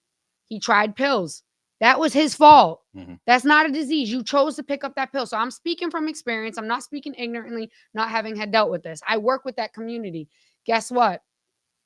He tried pills. That was his fault. Mhm. That's not a disease. You chose to pick up that pill. So I'm speaking from experience. I'm not speaking ignorantly, not having had dealt with this. I work with that community. Guess what?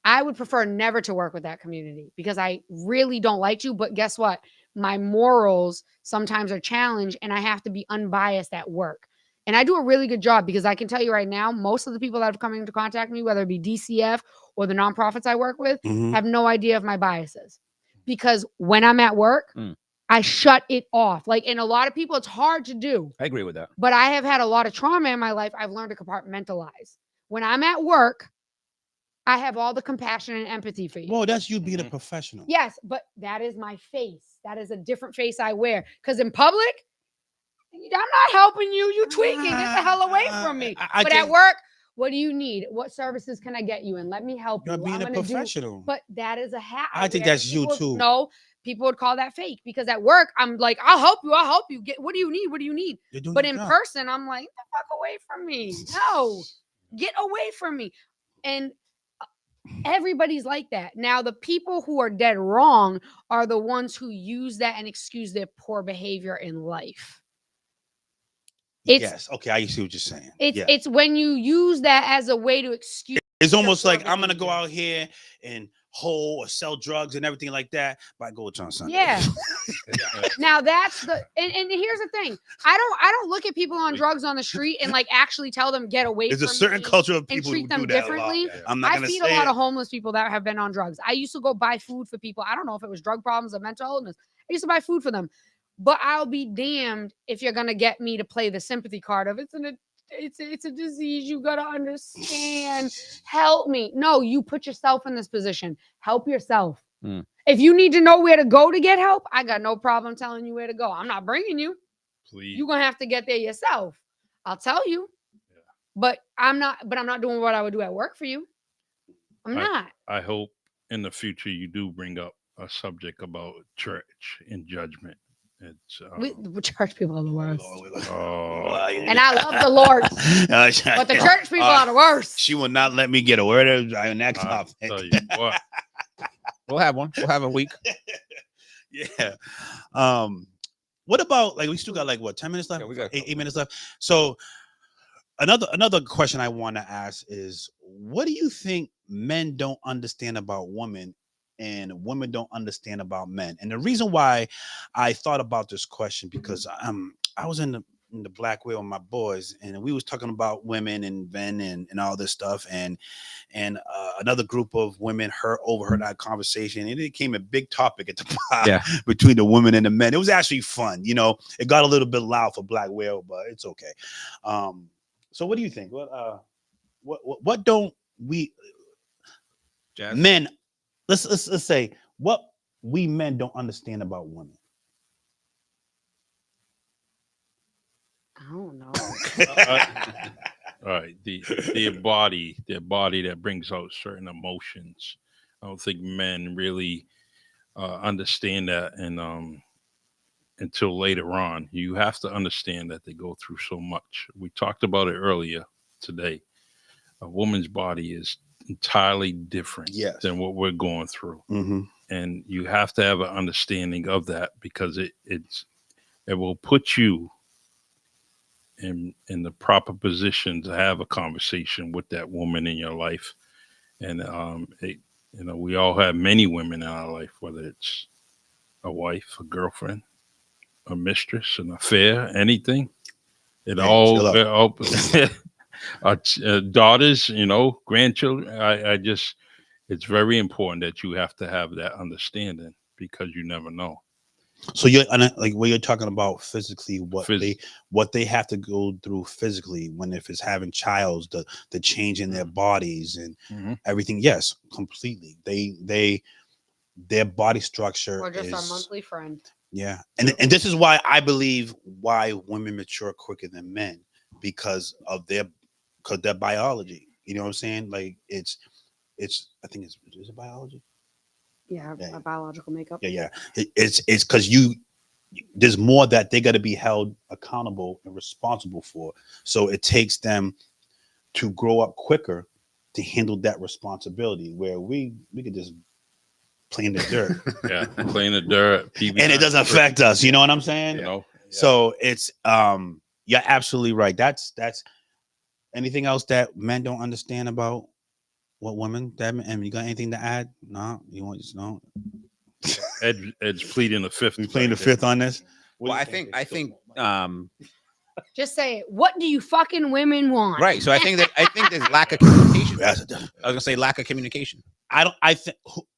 I would prefer never to work with that community because I really don't like you. But guess what? My morals sometimes are challenged and I have to be unbiased at work. And I do a really good job because I can tell you right now, most of the people that have come into contact with me, whether it be DCF or the nonprofits I work with, Mhm. have no idea of my biases. Because when I'm at work, Mm. I shut it off. Like, and a lot of people, it's hard to do. I agree with that. But I have had a lot of trauma in my life. I've learned to compartmentalize. When I'm at work, I have all the compassion and empathy for you. Well, that's you being a Mhm. professional. Yes, but that is my face. That is a different face I wear. Because in public, I'm not helping you. You tweaking. Get the hell away from me. I But at can- work, what do you need? What services can I get you in? Let me help You're you. being I'm a gonna do. professional. But that is a hat. I think wear. that's you People- too. No, people would call that fake because at work, I'm like, I'll help you. I'll help you. Get what do you need? What do you need? You're doing But your in job. person, I'm like, get the fuck away from me. No, get away from me. And everybody's like that. Now, the people who are dead wrong are the ones who use that and excuse their poor behavior in life. It's yes. Okay, I see what you're saying. it's Yeah. it's when you use that as a way to excuse. It's almost poor like I'm gonna go behavior. out here and hoe or sell drugs and everything like that, but I go on Sunday. Yeah. Now that's the and here's the thing. I don't look at people on drugs on the street and like actually tell them get away There's from a certain me culture of and people treat who them do that a lot. differently. I'm not I gonna feed say a lot it. of homeless people that have been on drugs. I used to go buy food for people. I don't know if it was drug problems or mental illness. I used to buy food for them. But I'll be damned if you're gonna get me to play the sympathy card of it's a disease. You gotta understand. Help me. No, you put yourself in this position. Help yourself. Mm. If you need to know where to go to get help, I got no problem telling you where to go. I'm not bringing you. Please. You're gonna have to get there yourself. I'll tell you. Yeah. But I'm not doing what I would do at work for you. I'm not. I hope in the future you do bring up a subject about church and judgment. It's We church people are the worst. and And I love the Lord, but the church people are the worst. She will not let me get a word on that I'll topic. tell you what. We'll have one. We'll have a week. Yeah. What about like we still got like what 10 minutes left? Yeah, we got a eight couple minutes left. So another question I want to ask is what do you think men don't understand about women and women don't understand about men? And the reason why I thought about this question because I was in the Black Whale with my boys and we was talking about women and men and all this stuff and another group of women overheard that conversation and it became a big topic at the bar Yeah. between the women and the men. It was actually fun, you know. It got a little bit loud for Black Whale, but it's okay. So what do you think? What don't we Jazz? men? Let's say what we men don't understand about women. I don't know. All right, their body that brings out certain emotions. I don't think men really understand that, and until later on, you have to understand that they go through so much. We talked about it earlier today. A woman's body is entirely different Yes. than what we're going through, Mm-hmm. and you have to have an understanding of that because it will put you in the proper position to have a conversation with that woman in your life. And we all have many women in our life, whether it's a wife, a girlfriend, a mistress, an affair, anything. It chill all, out. our daughters, grandchildren. I just, it's very important that you have to have that understanding because you never know. So you're like when you're talking about physically, what Phys- they have to go through physically when if it's having childs, the change in their bodies and Mhm. everything. Yes, completely. Their body structure Or just our is monthly friend. yeah, and this is why I believe why women mature quicker than men because of their biology. You know what I'm saying? Like it's I think it's is it biology? Yeah, Yeah. a biological makeup. Yeah. It's because there's more that they got to be held accountable and responsible for. So it takes them to grow up quicker to handle that responsibility. Where we could just play in the dirt, Yeah, playing the dirt, PB, and it doesn't affect us. You know what I'm saying? Yeah. So it's you're absolutely right. That's anything else that men don't understand about what women that and you got anything to add? No, you want just no. Ed's pleading the fifth. We playing the fifth on this. Well, I think Just say it. What do you fucking women want? right. So I think there's lack of communication. I That's was gonna say lack of communication. I think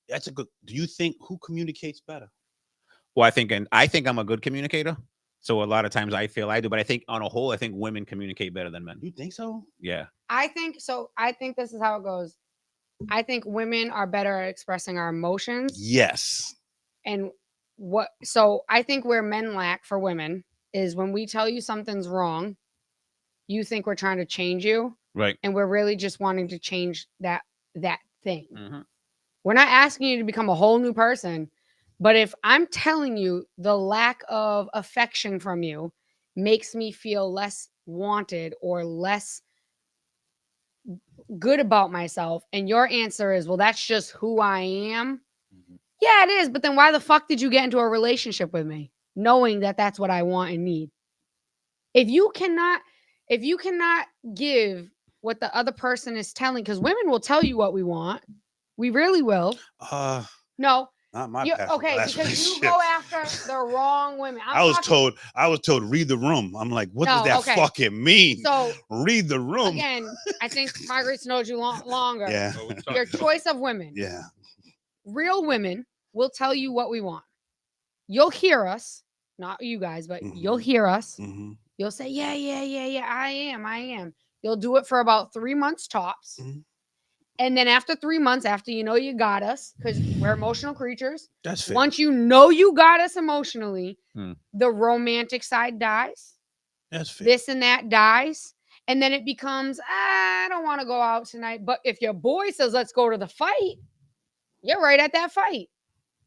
that's a good. Do you think who communicates better? Well, I think I'm a good communicator. So a lot of times I feel I do, but I think on a whole, I think women communicate better than men. You think so? Yeah. I think so. I think this is how it goes. I think women are better at expressing our emotions. Yes. And so I think where men lack for women is when we tell you something's wrong, you think we're trying to change you. Right. And we're really just wanting to change that thing. Mm-hmm. We're not asking you to become a whole new person. But if I'm telling you the lack of affection from you makes me feel less wanted or less good about myself, and your answer is, well, that's just who I am. Mm-hmm. Yeah, it is. But then why the fuck did you get into a relationship with me knowing that that's what I want and need? If you cannot give what the other person is telling, because women will tell you what we want. We really will. No. Not my Okay, because you go after the wrong women. I was told read the room. I'm like, what does that fucking mean? So read the room. Again, I think Margaret's known you longer. Yeah. Your choice of women. Yeah. Real women will tell you what we want. You'll hear us, not you guys, but you'll hear us. Mm-hmm. You'll say, yeah, I am. You'll do it for about 3 months tops. Mm-hmm. And then after 3 months, after you know you got us, because we're emotional creatures. That's fair. Once you know you got us emotionally, the romantic side dies. That's fair. This and that dies. And then it becomes, I don't want to go out tonight. But if your boy says, let's go to the fight, you're right at that fight.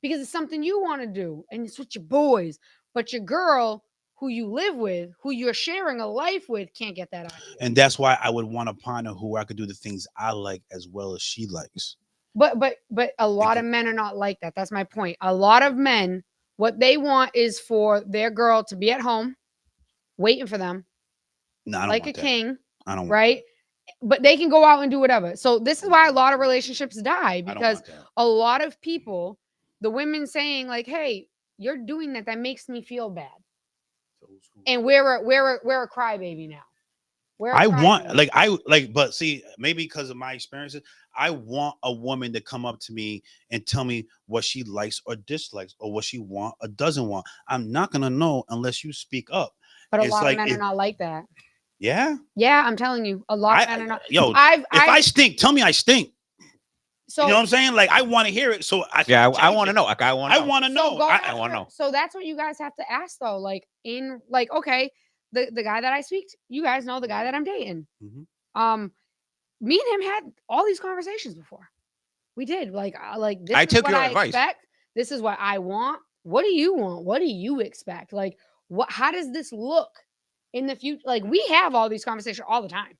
Because it's something you want to do. And it's with your boys. But your girl, who you live with, who you're sharing a life with, can't get that out of you. And that's why I would want a partner who I could do the things I like as well as she likes. But a lot of men are not like that. That's my point. A lot of men, what they want is for their girl to be at home, waiting for them, no, I don't like want a that. king. I don't. Right? But they can go out and do whatever. So this is why a lot of relationships die, because a lot of people, the women saying like, "Hey, you're doing that. That makes me feel bad." And we're a crybaby now. But see, maybe because of my experiences, I want a woman to come up to me and tell me what she likes or dislikes or what she want or doesn't want. I'm not gonna know unless you speak up. But a lot of men are not like that. Yeah. Yeah, I'm telling you, a lot of men are not. Yo, if I stink, tell me I stink. So you know what I'm saying? Like I want to hear it. So I want to know. Like I want to know. I want to know. So that's what you guys have to ask though. Okay, the guy that I speak to, you guys know the guy that I'm dating. Mm-hmm. Me and him had all these conversations before. We did this I is took what your I advice. expect. This is what I want. What do you want? What do you expect? Like how does this look in the future? Like we have all these conversations all the time.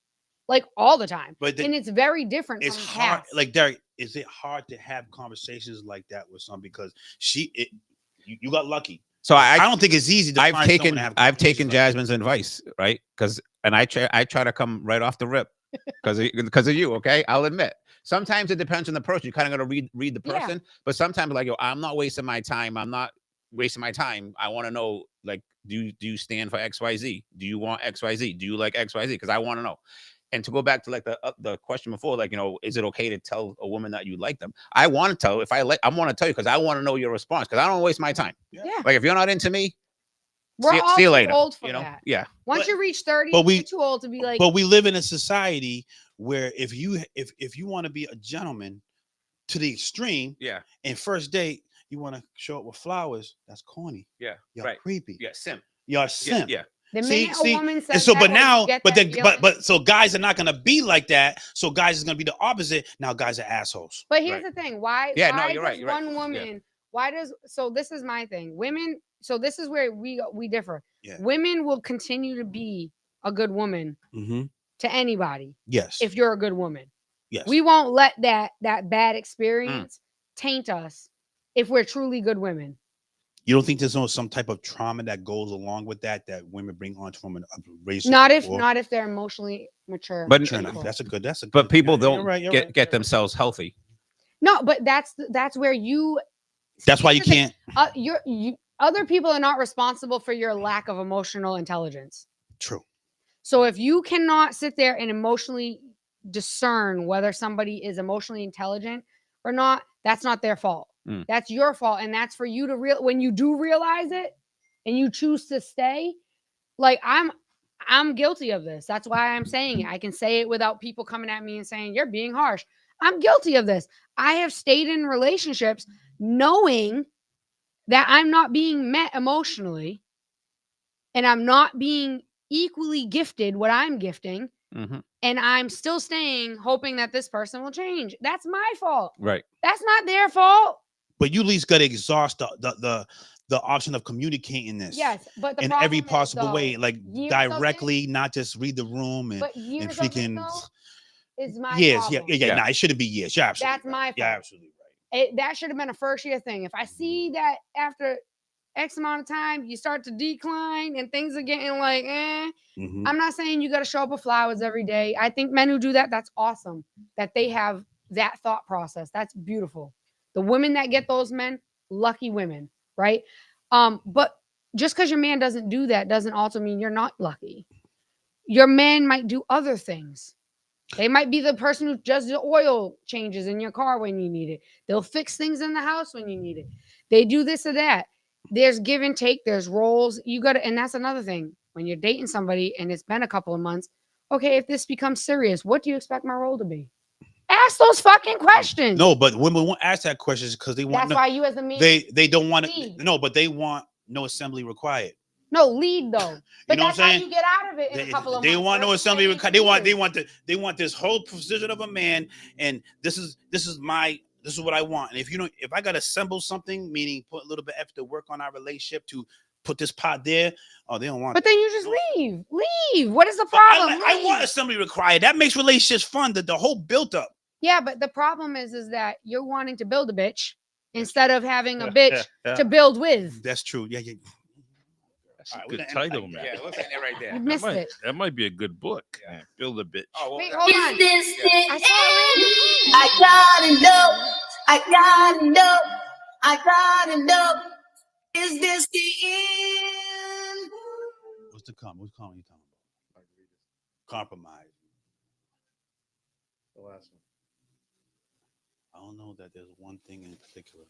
Like all the time. And it's very different. It's from hard. past. Like Derek, is it hard to have conversations like that with someone because you got lucky. So I don't think it's easy to I've find someone taken to have I've conversations taken like Jasmine's advice, right? Because I try to come right off the rip because of you. Okay, I'll admit. Sometimes it depends on the person. You kind of got to read the Yeah. person, but sometimes like, yo, I'm not wasting my time. I'm not wasting my time. I want to know, like, do you stand for XYZ? Do you want XYZ? Do you like XYZ? Because I want to know. And to go back to like the question before, like, you know, is it okay to tell a woman that you like them? I want to tell. If I want to tell you because I want to know your response because I don't wanna waste my time. Yeah. Like if you're not into me, We're all see you too later. old for You know? that. Yeah. Once But- you reach 30, but we- you're too old to be like, But we live in a society where if you want to be a gentleman to the extreme, Yeah. and first date you want to show up with flowers, that's corny. Yeah. You're Right. creepy. Yeah. Simp. You're a Yeah. simp. Yeah. the see- minute see, a woman And says so, that, but or now, you get but that then, feeling- but so guys are not gonna be like that. So guys is gonna be the opposite. Now guys are assholes. But here's Right. the thing: why? Yeah, no, why you're does right, you're right. one Yeah. woman? Why does so? This is my thing. Women. So this is where we differ. Yeah. Women will continue to be a good woman Mm-hmm. to anybody Yes. if you're a good woman. yes. We won't let that bad experience taint us if we're truly good women. You don't think there's some type of trauma that goes along with that women bring on from a race? Not if they're emotionally mature. But- Sure enough. people. That's a good. But people yeah, don't you're right, you're get right. themselves healthy. No, but that's where you. That's why you here's the thing, can't. Other people are not responsible for your lack of emotional intelligence. True. So if you cannot sit there and emotionally discern whether somebody is emotionally intelligent or not, that's not their fault. Mm. That's your fault, and that's for you to when you do realize it and you choose to stay. Like I'm guilty of this. That's why I'm saying it. I can say it without people coming at me and saying you're being harsh. I'm guilty of this. I have stayed in relationships knowing that I'm not being met emotionally and I'm not being equally gifted what I'm gifting. Mhm. And I'm still staying, hoping that this person will change. That's my fault. Right. That's not their fault. But you at least got to exhaust the option of communicating this. Yes, but the in problem every is, possible though, way, like years of it- directly, not just read the room and But years of it, freaking though, is my years. problem. Yeah. Nah, it shouldn't be years. You're absolutely That's right. my You're fault. absolutely right. That should have been a first year thing. If I see that after X amount of time you start to decline and things are getting like, Mhm. I'm not saying you got to show up with flowers every day. I think men who do that, that's awesome. That they have that thought process. That's beautiful. The women that get those men, lucky women, right? But just because your man doesn't do that doesn't also mean you're not lucky. Your man might do other things. They might be the person who does the oil changes in your car when you need it. They'll fix things in the house when you need it. They do this or that. There's give and take. There's roles. You got to, and that's another thing. When you're dating somebody and it's been a couple of months, okay, if this becomes serious, what do you expect my role to be? Ask those fucking questions. No, but women won't ask that question because they want That's why you as the man, they don't want to. lead. No, but they want no assembly required. no, lead though. But know what that's I'm how saying? you get out of it in They, a couple of they months. want no versus assembly. waiting They years. want this whole position of a man, and this is what I want. And if I got to assemble something, meaning put a little bit effort to work on our relationship to put this pot there, oh, they don't want. But then you just leave. Leave. What is the But problem? I want Leave. assembly required. That makes relationships fun. The whole built up. Yeah, but the problem is that you're wanting to build a bitch instead of having a bitch to build with. That's true. Yeah. That's All right, a we're good gonna end it title, like man. that. Yeah, look at it right there. You missed it. That might be a good book. Yeah. Build a bitch. Oh, well, Wait, hold on. This I saw it. I gotta know. I gotta know. I gotta know. Is this the end? What's the comment? What's comment you talking about? Compromise. The last one. I don't know that there's one thing in particular.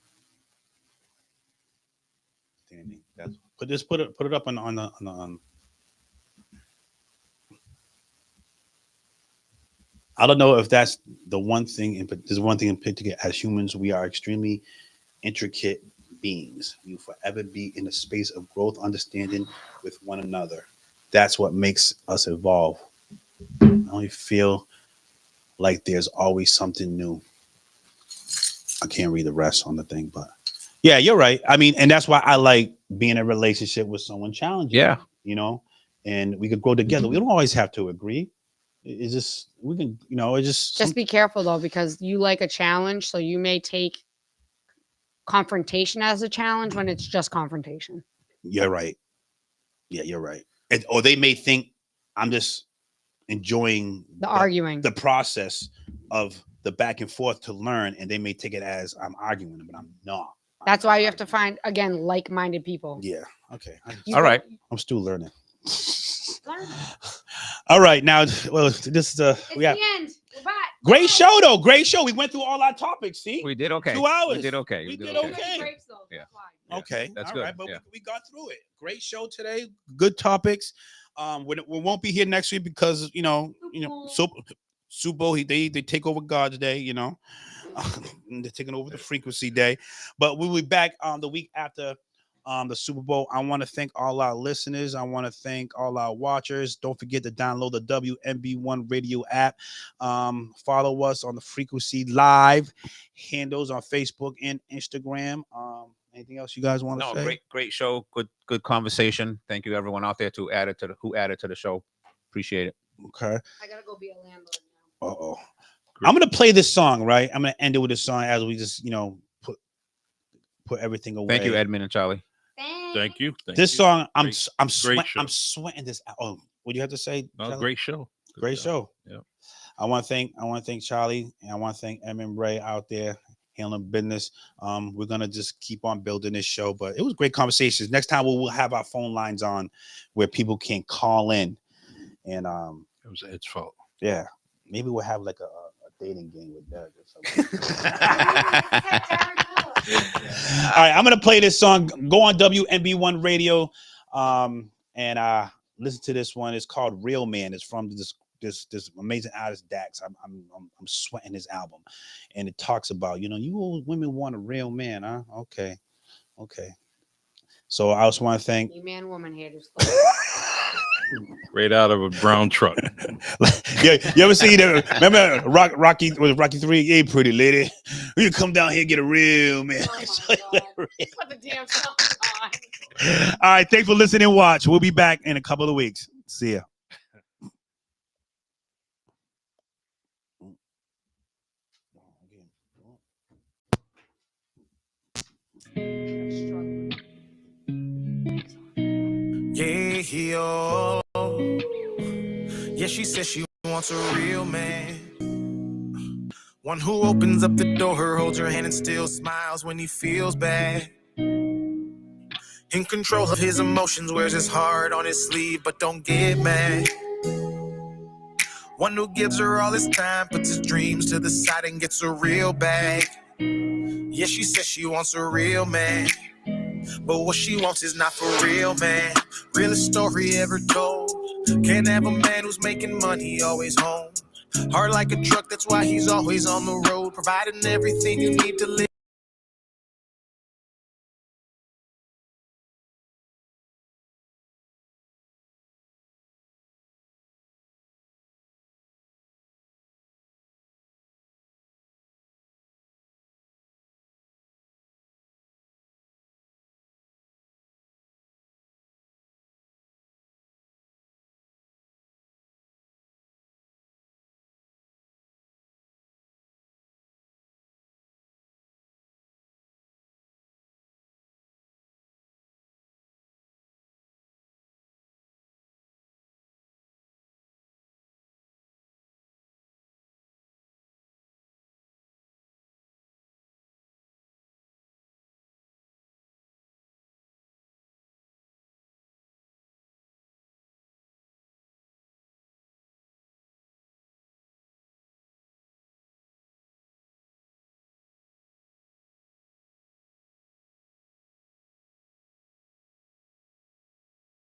Standing. That's put it up on the. I don't know if that's the one thing. There's one thing in particular. As humans, we are extremely intricate beings. We will forever be in a space of growth, understanding with one another. That's what makes us evolve. I only feel like there's always something new. I can't read the rest on the thing, but yeah, you're right. I mean, and that's why I like being in a relationship with someone challenging. Yeah. And we could grow together. We don't always have to agree. It's just we can, it's Just be careful though, because you like a challenge, so you may take confrontation as a challenge when it's just confrontation. You're right. Yeah, you're right. Or they may think I'm just enjoying The arguing. the process of the back and forth to learn, and they may take it as I'm arguing, but I'm not. That's why you have to find, again, like-minded people. Yeah. Okay. All right. I'm still learning. Learn. All right. Now, well, this is It's we have the end. We're back. great show though. Great show. We went through all our topics. See, We did okay. 2 hours. We did okay. We did Too okay. many breaks, though. Yeah. That's why. Yeah, Okay, that's all good. right, but Yeah. we got through it. Great show today. Good topics. We won't be here next week because Super Bowl. They take over God's day. They're taking over the Frequency Day, but we'll be back the week after the Super Bowl. I want to thank all our listeners. I want to thank all our watchers. Don't forget to download the WMB1 radio app. Follow us on the Frequency Live handles on Facebook and Instagram. Anything else you guys want to say? Great show. Good conversation. Thank you everyone out there who added to the show. Appreciate it. Okay. I gotta go be a landlord now. Uh-oh. I'm gonna play this song, right? I'm gonna end it with this song as we just, put everything away. Thank you, Edmund and Charlie. Thank you. This song, I'm show. sweating this out. Oh, what do you have to say? No, Charlie? great show. Great show. Yeah. I want to thank Charlie, and I want to thank Em and Ray out there handling business. We're gonna just keep on building this show, but it was great conversations. Next time we'll have our phone lines on where people can call in, and It was Ed's fault. yeah, maybe we'll have like a dating game with Doug or something. All right, I'm gonna play this song. Go on WMB1 Radio, and listen to this one. It's called "Real Man." It's from this amazing artist Dax. I'm sweating his album, and it talks about you old women want a real man, huh? Okay. So I also want to thank You man, woman haters. Right out of a brown truck. Yeah, you ever see the remember Rocky 3? Hey, pretty lady, you come down here and get a real man. Oh my God. Put the damn song on. All right, thanks for listening and watch. We'll be back in a couple of weeks. See ya. Yeah, yeah, she says she wants a real man. One who opens up the door, holds her hand and still smiles when he feels bad. In control of his emotions, wears his heart on his sleeve, but don't get mad. One who gives her all his time, puts his dreams to the side and gets a real bag. Yeah, she says she wants a real man, but what she wants is not for real, man. Realest story ever told. Can't have a man who's making money, always home. Hard like a truck, that's why he's always on the road, providing everything you need to live.